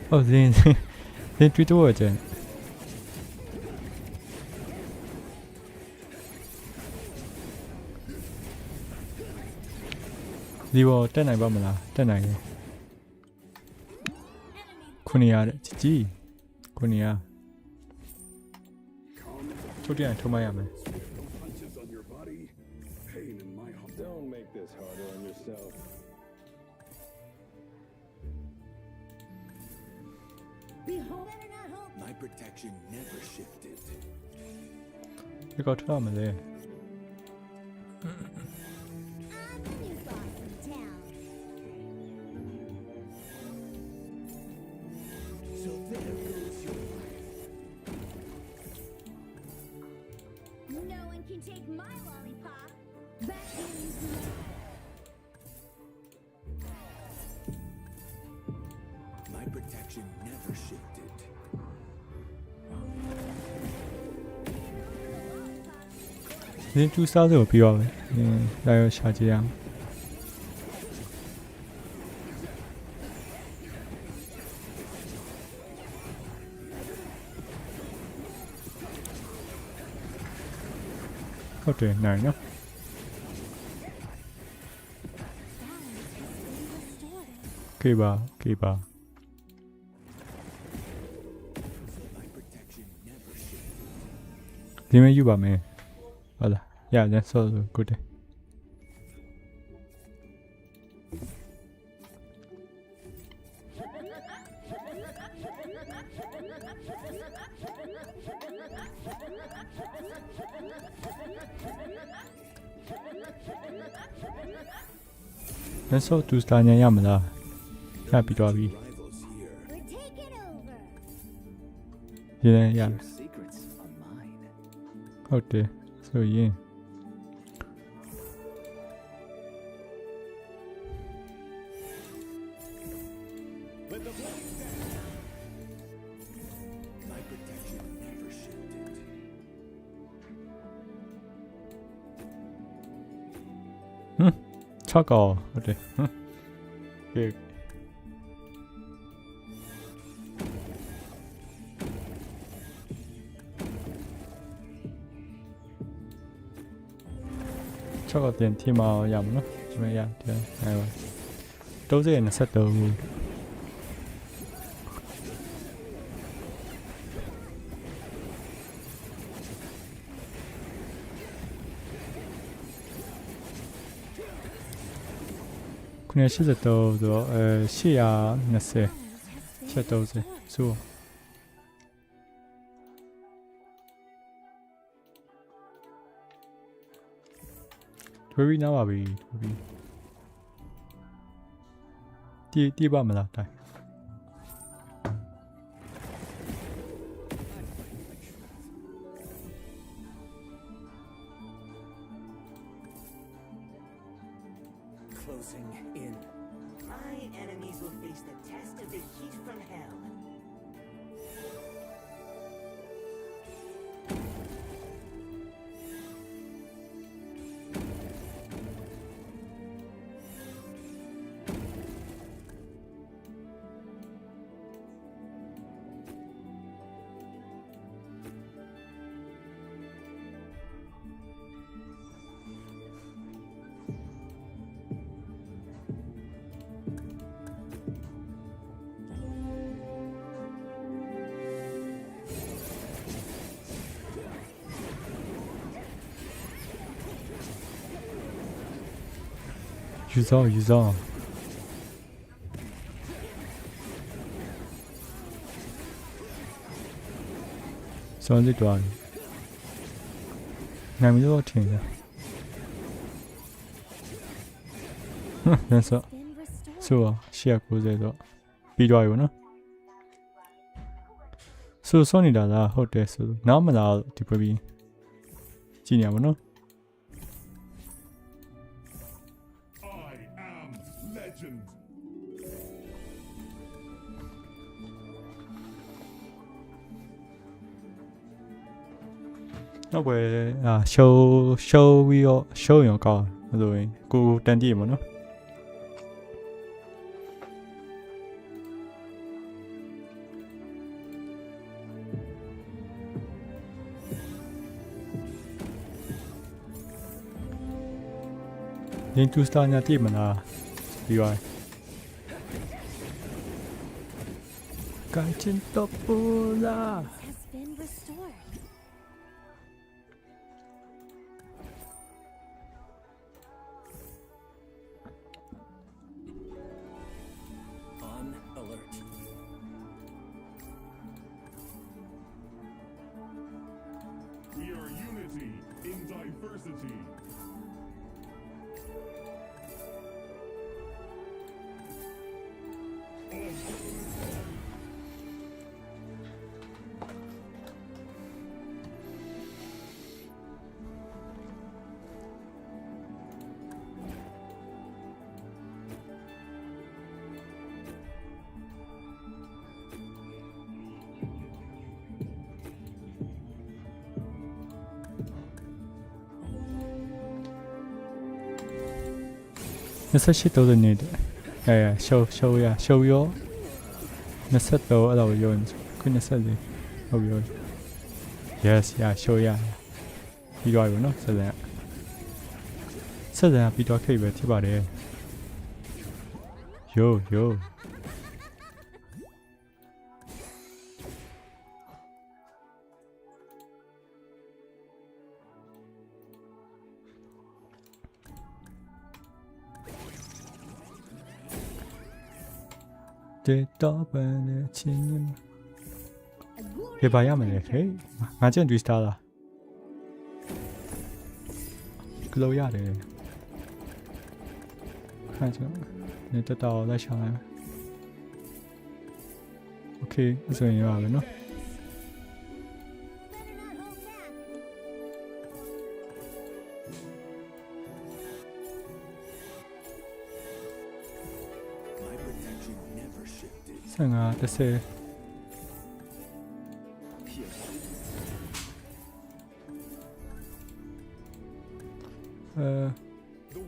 ဟုတ်ဇင်းတွေ့တော့ကြတယ်ဒီဘောတက်နိုင်ပါမလားတက်နိုင်တယ်ခုနေရတဲ့ကြီးခုနေရချိုးပြန်ထုံးမရမယ် Punches on your body, pain in my heart. Don't make this harder on yourself. Behold, better not hope. My protection never shifted. ဒီကောထားမလဲ I'm the new boss in town. So there goes your life. No one can take my lollipop. That ends My protection never shifted. ဒီကျူးစားဆိုပြီးတော့ပဲလာရရှာကြည့်ရအောင်ဟုတ်တယ်နိုင်နော် ကေပါ My protection never shifted. ဒီမဲ့ယူပါမယ်ဟုတ်လားရတယ်ဆိုgood day so tu sta ညရမလားရပြီးတော့ပြီ Rivals here. We're taking over. ရင်းရ Your secrets are mine. ဟုတ်တယ်ဆိုရင် Let the blade down. My protection never shifted. 6ကောဟုတ်တယ်ကဲ An 6ကတင်ထိမအောင်ရမှာနော်ဒီမှာရတယ်အဲပါ30နဲ့73983ဆိုတော့820ချက်30ဆိုထွေးပြီးနားပါပြီထွေးပြီးတီးပါမလားတိုင်း Closing in. My enemies will face the test of the heat from hell. 유성 sonzi đoanနိုင်ပြီတော့ထင်တယ်ဟမ်ဆို890တော့ပြီးသွားပြီဗောနော်ဆိုစောနေတာလားဟုတ်တယ်ဆိုနားမလားဒီပွဲပြီးကြည့်နေရပါနော် Legend. နောက်ပဲshow ပြီးတော့ show ရင်ကောင်းဆိုရင်ကိုတန်တည့်မှာနော်ရင်2 star ညာတည့်မလားပြီးသွားကန်ချင်းတော့ပူလာ has been restored. On alert. We are unity in diversity. $28 needed. Yeah, show your. $23 allow you. Couldn't say it. Oh, you. Yes, yeah, show ya. You do no? So that. So that be okay with about it. Yo. 대답을 치는 해봐야만 해. 맞아, 리스타라. 글로야래. 하죠. 내 뜻다 나샤. 오케이, 무슨 일이야, 너? 생아, 됐어. The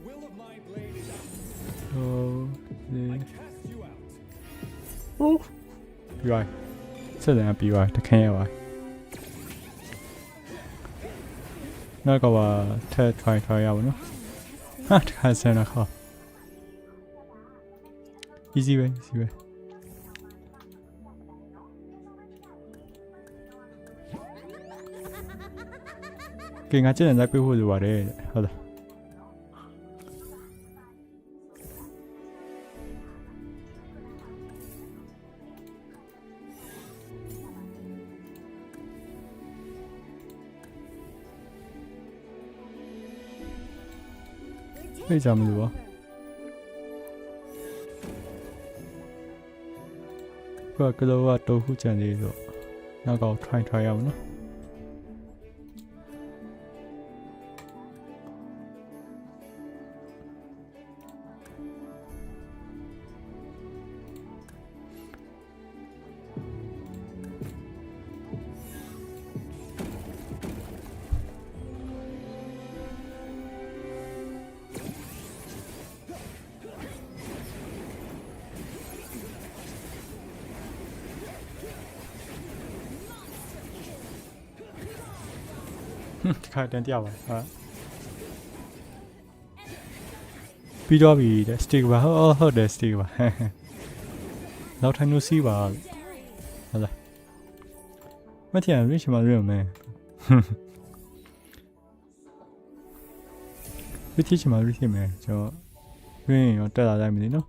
will of my blade is out. I cast you out. BY. 这人家 BY 他看见吧？那个吧，他传一传要不呢？ ဟာတခါဆန်တော့ခေါ် easy ပဲ easy ပဲကဲငါကျန်တဲ့ပေးဖို့လိုပါတယ်ဟုတ်လားဖိတ်ကြမလို့ပါကလောကတော့ခုကြံနေတော့နောက်တော့ try ရအောင်နော်ဒီခါတန်တရားပါဟာပြီးတော့ပြီတဲ့ stick ပါဟုတ်တယ် stick ပါနောက်ထိုင်လို့စီးပါဟုတ်လားမထင်ရင်းချင်မှရင်းမယ်ဝိธีချင်မှရင်းမယ်ကျွန်တော်ရင်းရောတက်လာလိုက်မလို့နော်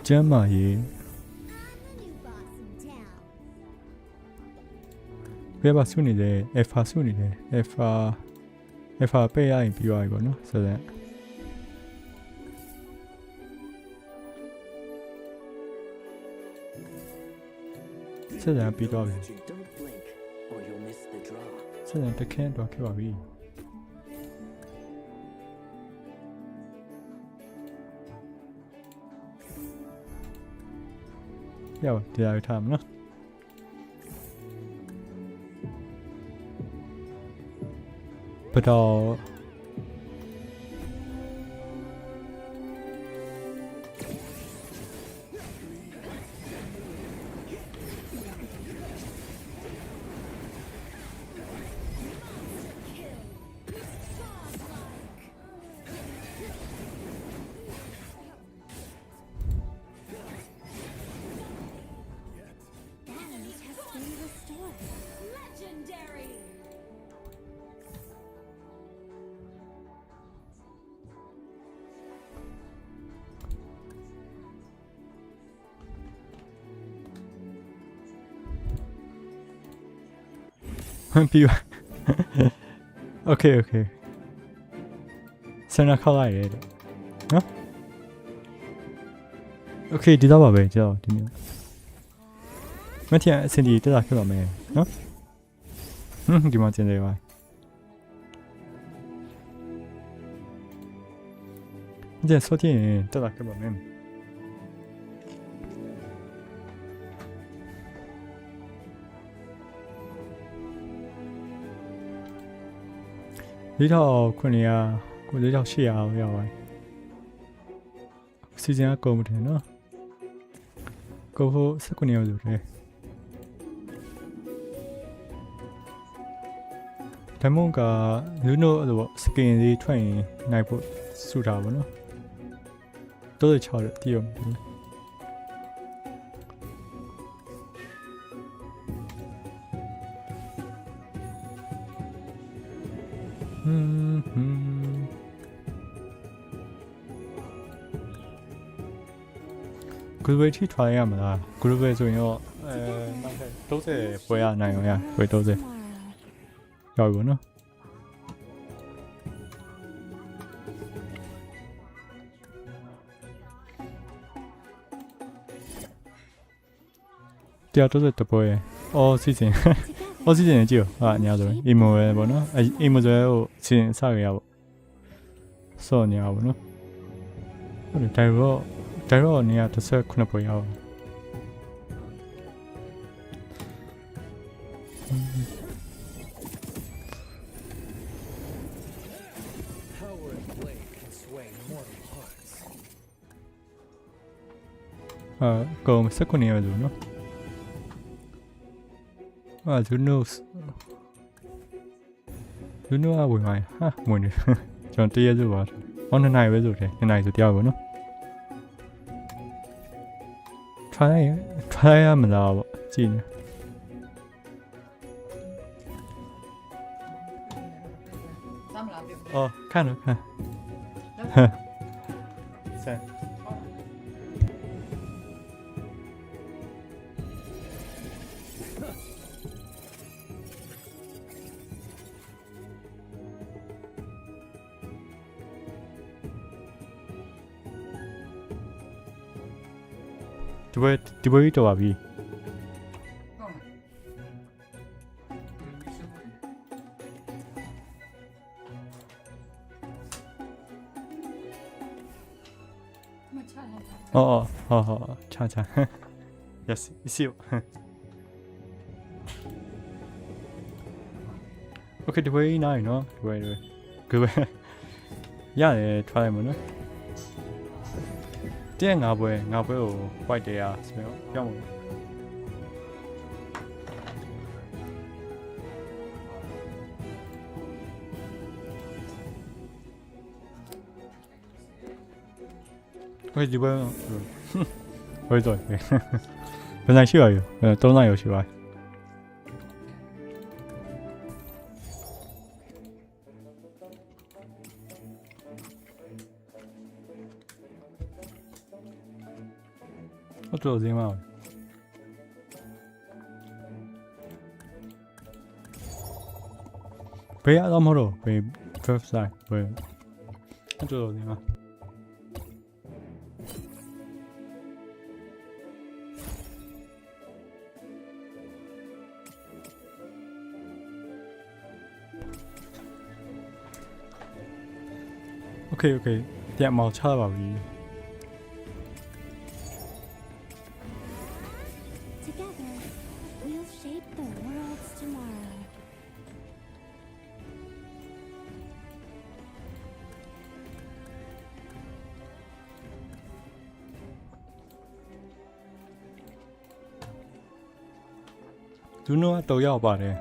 ကျမ်းမာရေးဘယ်ပါဆုနေလဲ alpha ဆုနေလဲ alpha ပေးရရင်ပြီးသွားပြီပေါ့နော်ဆိုတော့ဆက်ရပြီးသွားပြီဆက်ရတခန့်တော့ခဲ့ပါပြီရောက်တရားရထားမနော်ဘယ်တော့ပြီးပါ okay ဆန္ဒခောက်လိုက်ရတယ်နော် okay ဒီတော့ပါပဲကြောက်ဒီနေ့မထင်အစင်ဒီတက်လာခဲ့ပါမယ်နော်ဒီမှာကျန်နေပါ이제 소디에တက်လာခဲ့ပါမယ်4,900ကို4,800ရောက်ပါတယ်စီစဉ်ကကုန်တယ်နော်ကိုဖို့19ရောက်လို့တယ်ဒမွန်ကလူနိုအဲ့လိုစကင်လေးထွက်ရင်နိုင်ဖို့စုတာပါနော်都是敲的，第二名。group ထိထွားရမလား group ဆိုရင်ရောနောက်ထပ်30ပွဲရနိုင်ရောရပွဲ30ရောက်ပြီနော်တရားတော့တပွဲအော်စီစဉ်အော်စီစဉ်ကြည့်ဟာညာဆိုရင်အီမိုပဲပေါ့နော်အီမိုဆိုဟိုစီစဉ်စရရပေါ့စောညာပေါ့နော်ဟုတ်တယ်ဒါတော့နေရာ39ပွဲရအောင်ကုန်19ရက်လို့နော် who knows who know ဝင်ပါဟာဝင်နေကျွန်တော်တရက်စုပါအော်2နိုင်ပဲဆိုတယ်2နိုင်ဆိုတရားပဲနော် try ရမလားပေါ့ကြည့်နေအော်看了看ဆက် ဒီဘွေးတော်ပါပြီအော်ချာ yes it's you okay ဒီဘွေးနိုင်နော်ဒီဘွေးgood ရတယ် try လိုက်မနော်တဲ့ငါပွဲကို white တယ်อ่ะဆိုတော့ပြောင်းပါโอเคဒီပွဲဘယ်တော့ဘယ်နိုင်ရှိပါရော3နိုင်ရောရှိပါဟုတ်တော့စင်းပါဘယ်ရတော့မဟုတ်ဘယ် drive side ဘယ်ဟုတ်တော့စင်းပါ okay ပြန်မောက်ချပါပြီ Together, we'll shape the world's tomorrow. Do you know တော့ရောက်ပါတယ်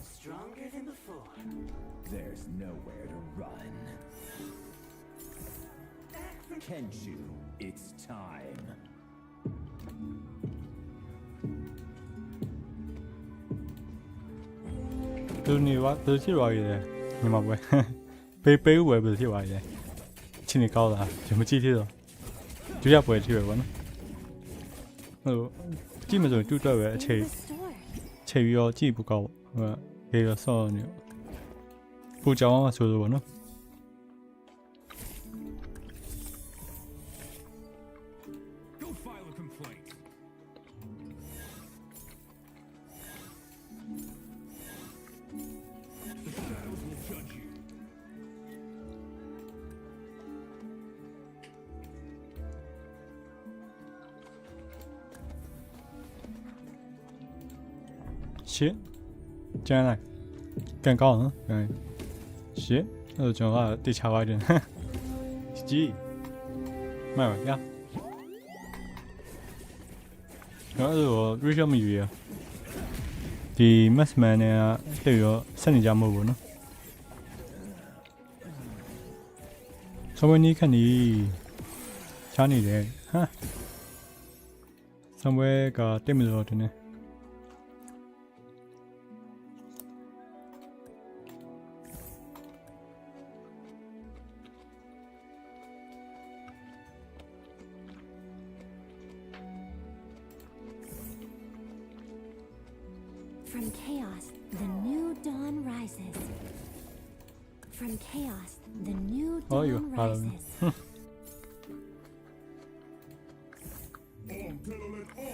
Stronger than before. There's nowhere to run. Kenshu, it's time. သူနေပါသူဖြစ်သွားပြီလေညီမပွဲပေးဝယ်ပြီးဖြစ်သွားပြီလေအချင်းနေကောင်းလားကျွန်မကြည့်သေးတော့ဒုရပွဲဖြစ်ပဲပေါ့နော်ဟိုကြည့်မစိုးတူတော့ပဲအခြေပြီးတော့ကြည့်ဖို့ကောင်းဟိုဘေးတော့ဆော့နေပူကြောင်းဆိုလို့ပေါ့နော် Go file a complaint. The shadows will judge you. shit ကျန်းလိုက်ကန်ကောင်းနော် shit အဲ့တော့ကျွန်တော်ကတေချာပါတယ်ကြီးမှန်ပါဗျာအဲ့တော့ ratio မယူရဒီ maxman နဲ့တိတ်ရောဆက်နေကြမဟုတ်ဘူးနော်ဆောင်းနေခဏီချားနေတယ်ဟာဆောင်းပွဲကတိတ်မလို့တင်နေ From chaos, the new dawn rises. From chaos, the new Oh, you dawn have- rises. On, Telolet, on!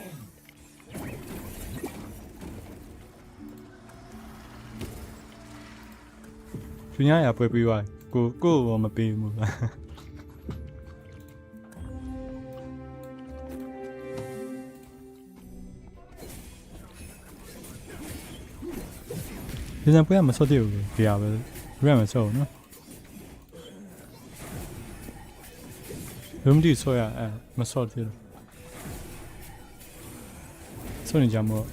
သူများရပွဲပြီးသွားကိုရောမပေးဘူးလားဒီစံပွဲကမဆော့သေးဘူးဒီရပဲဘယ်မှာဆော့နော်ဘယ်မှဒီဆော့ရမဆော့သေးဘူးဆော့နေကြမို့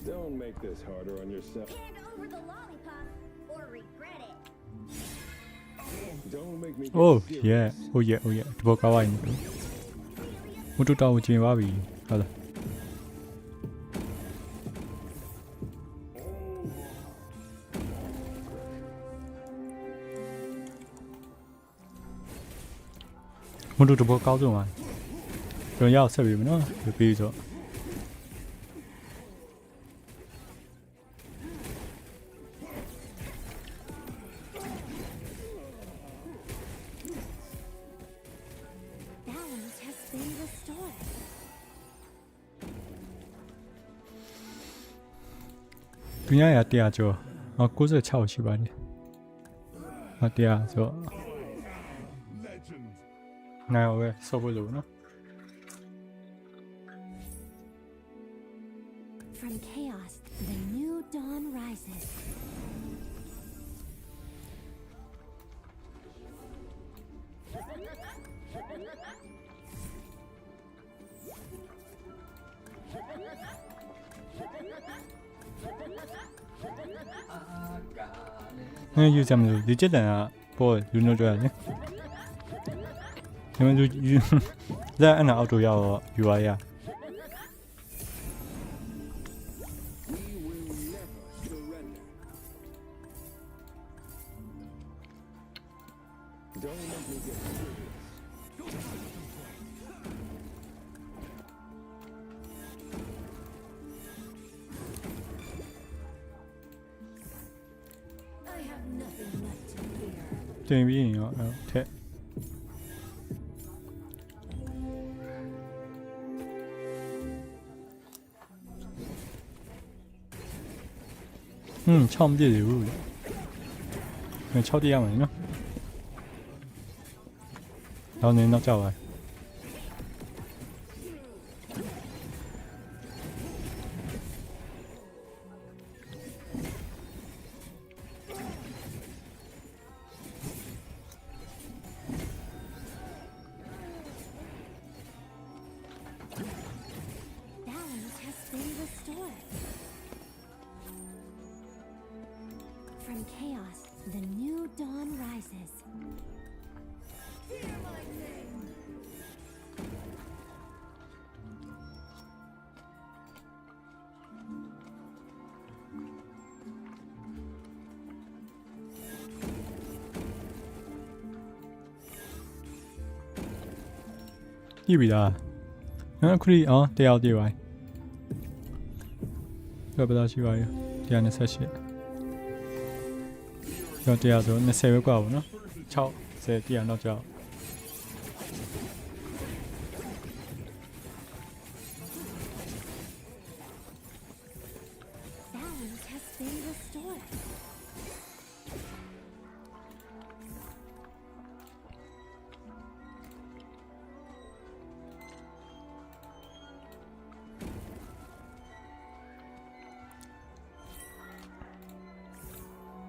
Don't make this harder on yourself. Hand over the lollipop or regret it. Don't make me get Oh serious. yeah oh yeah ဒီဘောကောင်းပါရင်မတူတောင်းကျင်ပါပြီဟုတ်လားမတူတဘောကောင်းဆုံးပါကျွန်တော်ရောက်ဆက်ပြီမနော်ပြီးဆို Balance has been restored. သူများရ100ကျော်96ရှိပါတယ်100ဆိုနိုင်အောင်ပဲဆော့ဖို့လို့နော် From chaos, the new dawn rises. 유 잠을 늦었잖아 뭐 윤호 줘야 돼 그러면 유 나 하나 auto 유아야 Don't make me get serious. I have nothing left to fear. တင်ပြီးရင်ရောထက်처음 되지 우리 그냥 처디 하면 있나? 나는 나 짜와 Balance has been restored. From chaos, the new dawn rises. Hear my name. 입이다 크리 대야 대와 그보다 좋아요 대안에 사실 저 대야도 내 세월과 오나 차오 세 대야 넣자 Balance has been restored.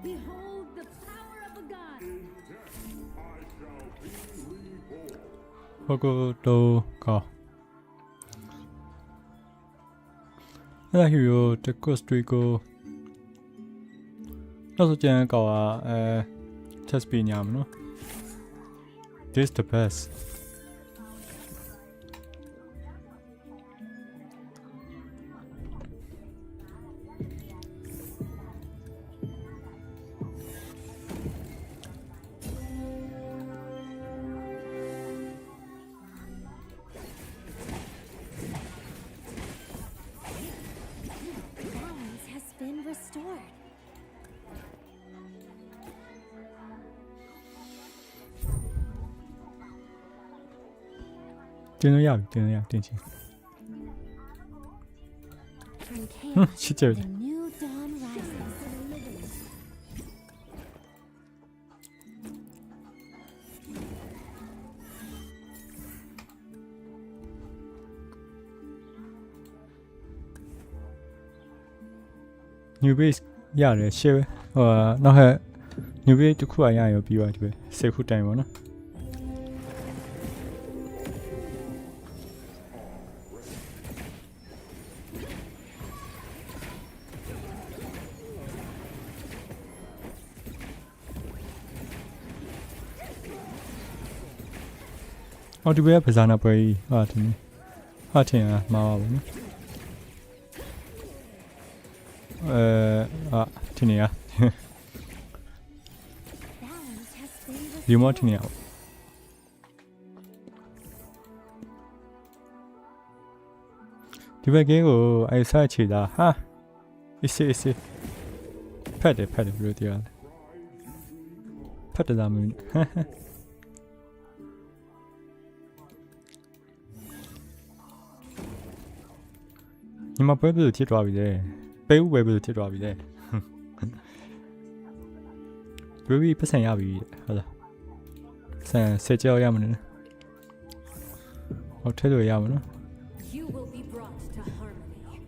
Behold the power of a god. 그것도 가အဲ့ဒါဟီရိုတကွတ်စထရီကိုနောက်ဆိုကျန်ကောtest ပြညာမနော် this the best တင်းလို့ရပြီတင်းလို့ရတင်းချင် From chaos, she did. the new dawn rises. new base ရတယ် share ဟိုနောက်ဟဲ့ new base တစ်ခုရရင်ပြီးသွားပြီ10ခုတိုင်ပါနော်အော်ဒီဘက်ကပဇာနာပွဲကြီးဟာထင်မှာပါဘူးနော်ထင်နေရ Balance has been ဒီမောထင်နေရဒီဘက်ကင်းကိုအဲဆက်ချေတာဟာအစ်ဖတ်တယ်ဘယ်လိုတရားလဲဖတ်တယ်လားမင်းညီမပွဲပြီးဖြစ်သွားပြီလေပဲဦးပဲပြီးဖြစ်သွားပြီလေဘယ်ပတ်စံရပြီဟုတ်လားဆယ်ကြောက်ရမလို့ဟိုထဲလို့ရမလို့ You will be brought to harmony.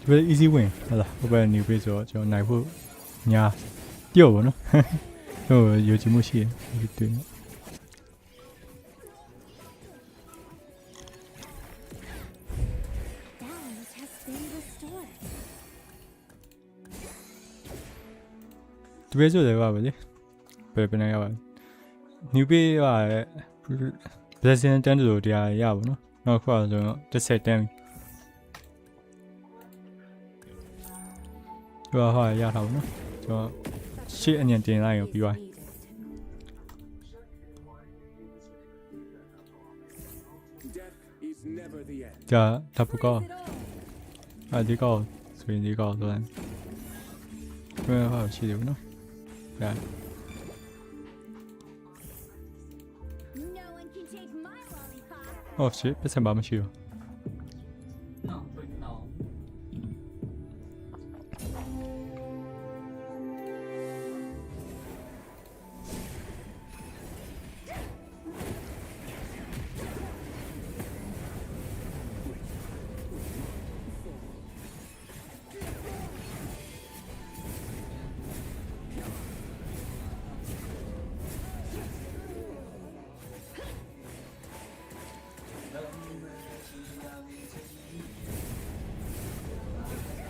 ဒီ easy win ဟုတ်လားဟိုဘက် new page ဆိုတော့ကျွန်တော်နိုင်ဖို့ညာပြော့ပါနော်ဟိုယူချင်မှုရှိတယ်ဒီတွေ့ balance has been restored. ဒီဘက်ဆိုလည်းပါပဲလေဘယ်နေရပါ new page က blessing တန်းလို့တရားရပါနော်နောက်ခွာဆိုတော့10တန်းဟာရတာပါနော်ကျွန်တော်ရှေ့အညံတင်လိုက်ရောပြီးသွား Death is never the end. ကြာတပ်ပကောဒီကောဆိုရင်ဒီကောဆိုရင်ဘယ်ဟာရှိတယ်နော်ဒါ No one can take my lollipop. ဟောရှေ့ပတ်စံပါမရှိဘူး No, but no.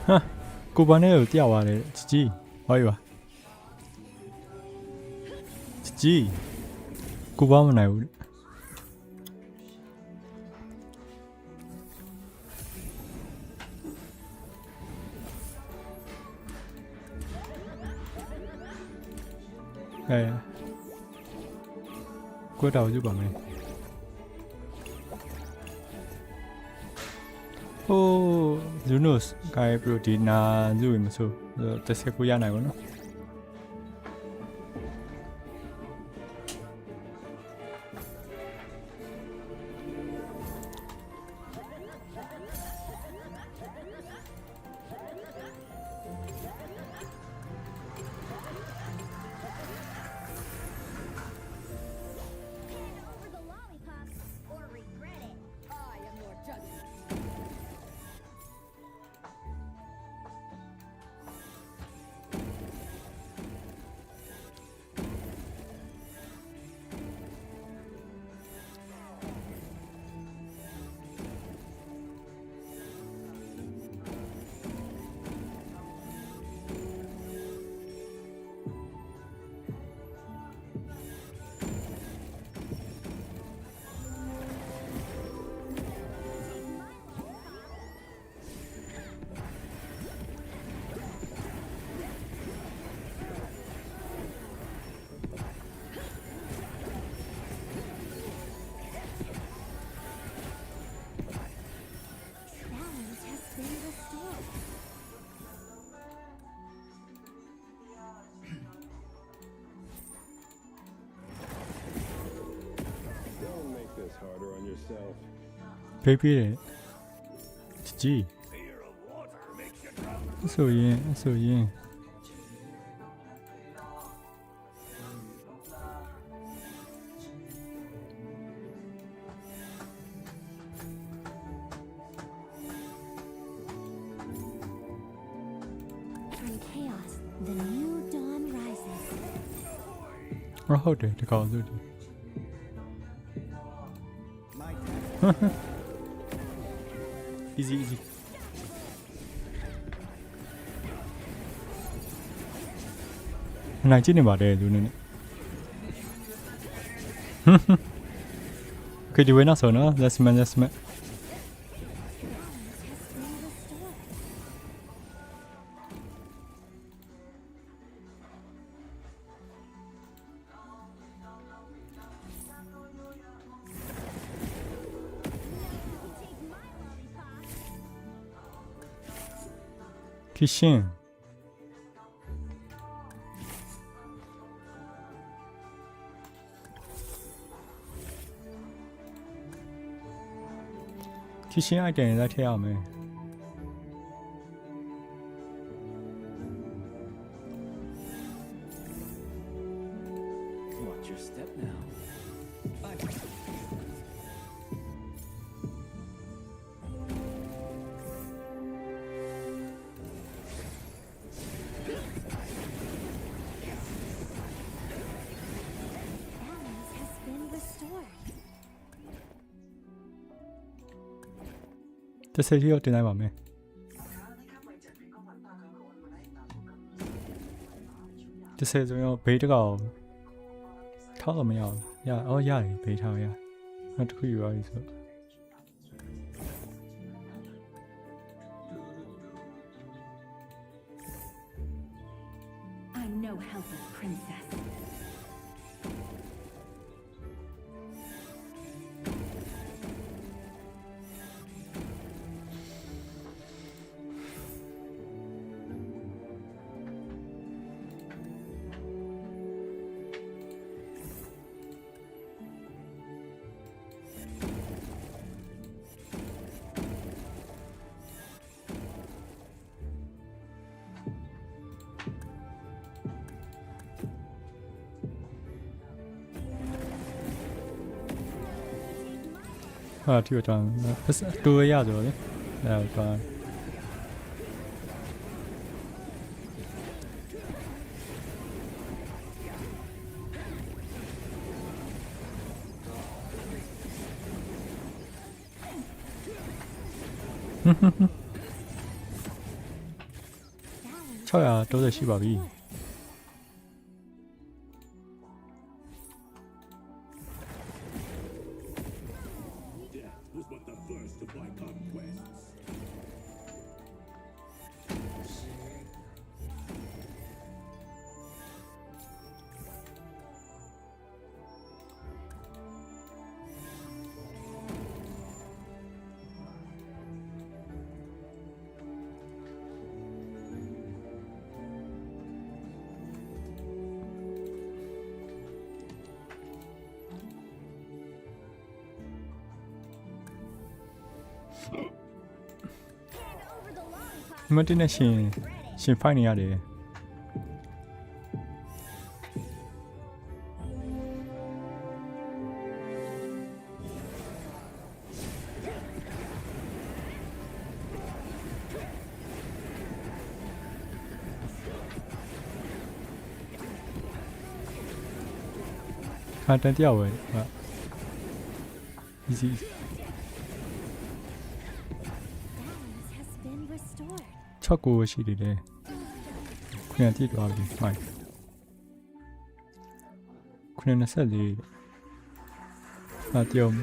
ဟာကိုပါနဲ့ကိုတယောက်သွားတယ်ជីဟောရပါជីကိုပါမနိုင်ဘူးကိုတောက်ယူပါမယ်ဟိုဇူနိုစ်ကိုင်ပရိုတီနာဇူမဆိုတစ်စက်ကိုရနိုင်ပါနော် yourself. ပေးပေးတယ်ကြီး Fear of water makes you tremble. အဆိုရင် From chaos, the new dawn rises. ဟုတ်တယ်ဒီကောင်ဆိုဒီ easy နိုင်ကြည့်နေပါတယ်လူနေနဲ့ Okay ဒီဝဲနောက်ဆုံးနော် let's man Balance has been restored. Take my lollipop. ခရှင်ခရှင် item လည်းထည့်ရမယ် Watch your step now. Balance has been restored. တစ်စိတ်လေးတော့တင်လိုက်ပါမယ်တစ်စိတ်ဆိုရင်ဘေးတစ်ကောင်ထောက်တော့မရဘူးရတယ်ဘေးထောက်ရနောက်တစ်ခုယူရပြီဆို I'm no helpless princess. ဟာဒီတော့တူရဆိုတော့လေအဲ့တော့ 630ရှိပါပြီ Death was but the first of my conquests. ဒီမတင်နဲ့ရှင်ဖိုက်နေရတယ်ဟာတန်တယောက်ပဲဟာ easy Balance has been restored. 6ကိုရှိတယ်လေခွင့်တိသွားပြီမိုက်ခွင့်24ဟာတယောက်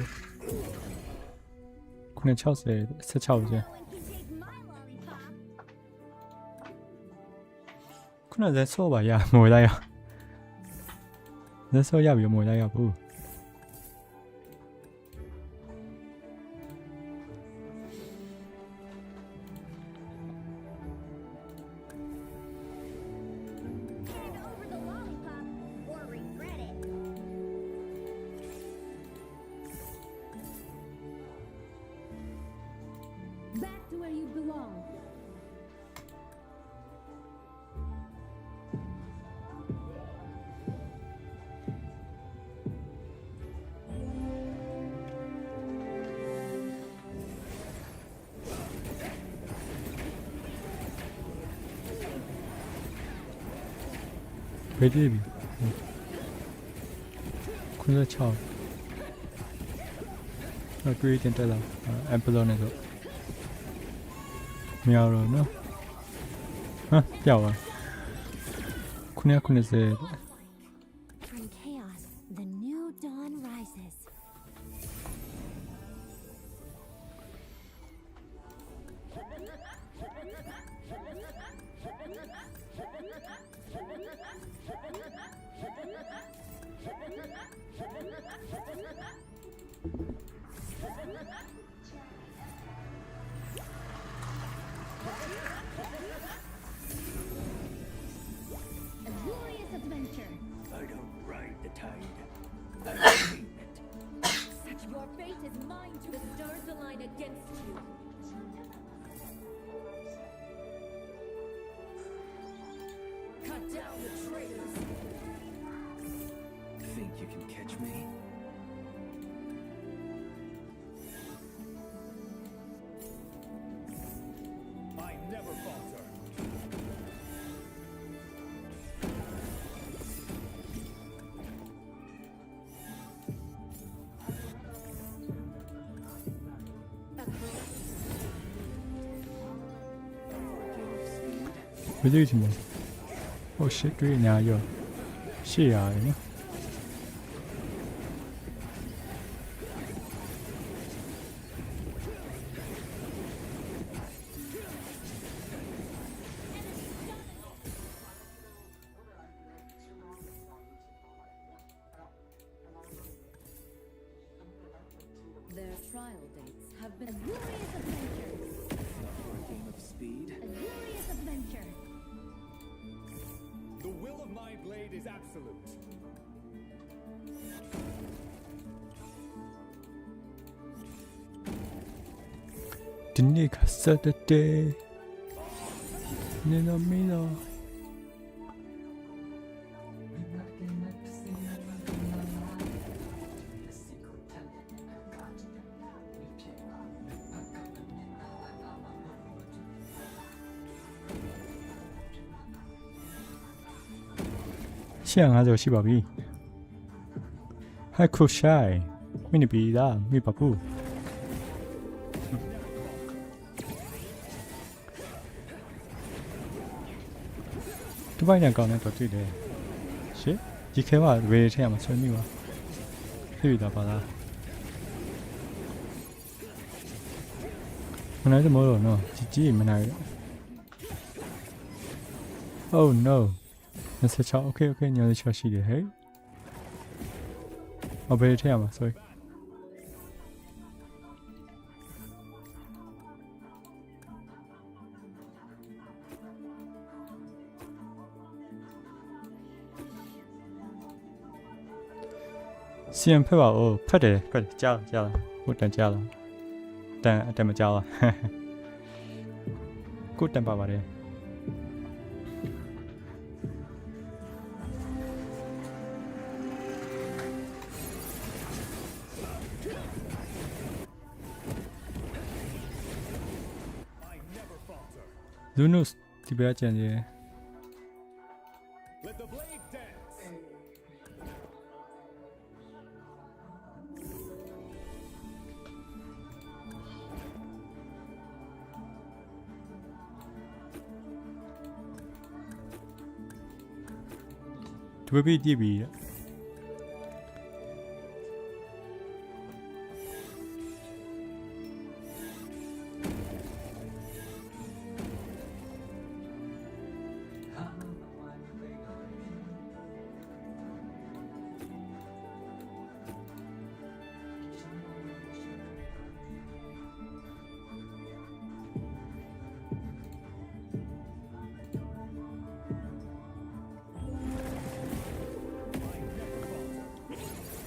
ခွင့်60 16ကျန် No one can take my lollipop. ခုနကဆော့ပါရမွေလိုက်ရလက်ဆော့ရပြီမွေလိုက်ရဘူး Hand over the lollipop or regret it. you belong. 왜 데뷔? 96တော့တွေးတင်တက်လာအမ်ပလောနဲ့ဆိုမရတော့နော်ဟာပြောက်သွား990 From chaos, the new dawn rises. A glorious adventure. I don't ride the tide. Your fate is mine to the stars align against you. Cut down the traitors. Think you can catch me? I never falter. For a game of speed, ဘယ်လိုချင်လဲဟို shit တွေးညာရောရှေ့ရတယ်နော် Their trial dates have A been glorious adventure. for a game of speed. A glorious adventure. The will of my blade is absolute. ဒီနေ့ကစတဲ့တေးနေတော့မင်းတော့ 850ရှိပါပြီဟက်ခိုရှိုင်မင်းပြီးသားမိပါဘူးဒီဘိုင်းနဲ့ကောင်းတဲ့တော့တွေ့တယ်ရှစ်ဒီခဲမှာဝေးထဲမှာဆွေးမိပါပြေးတာပါလားမနိုင်စမောတော့နော်ကြီးမနိုင် Oh no 26 okay okay ညနေ6ရှိတယ်ဟဲ့အဘယ်ထဲမှာ sorry စီယံဖက်ပါဦးဖက်တယ်ကြားဟုတ်တန်ကြားလားတန်အတန်မကြားလားကိုတန်ပါပါတယ်လူနုစ်ဒီဘက်ကျန်ရဲ့ Let the blade dance. ဒီဘက်ပြီးကြည့်ပြီး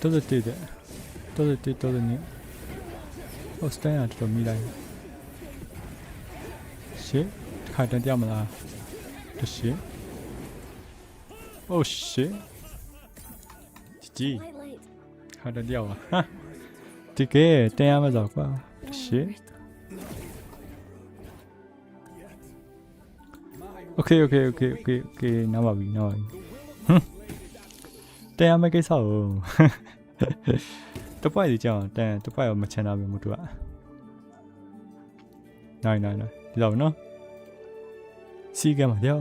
တော်တော်တည်တယ်တော်တော်နေဟိုစတန်ရတော်မိလိုက် shit ခါတန်းတရမလားတ shit oh shit ကြီး Twilight. ခါတန်းတရပါဟာဒီကဲတန်းရမှာဆိုကွာတ shit okay okay နားပါပြီဟမ်တန်းရမယ့်ကိစ္စကိုတပိုက်ကြီးကြောင်တန်းတပိုက်ရောမချန်တာပဲမို့တူอ่ะနိုင်ဒီတော့နော်စီကမှာပြော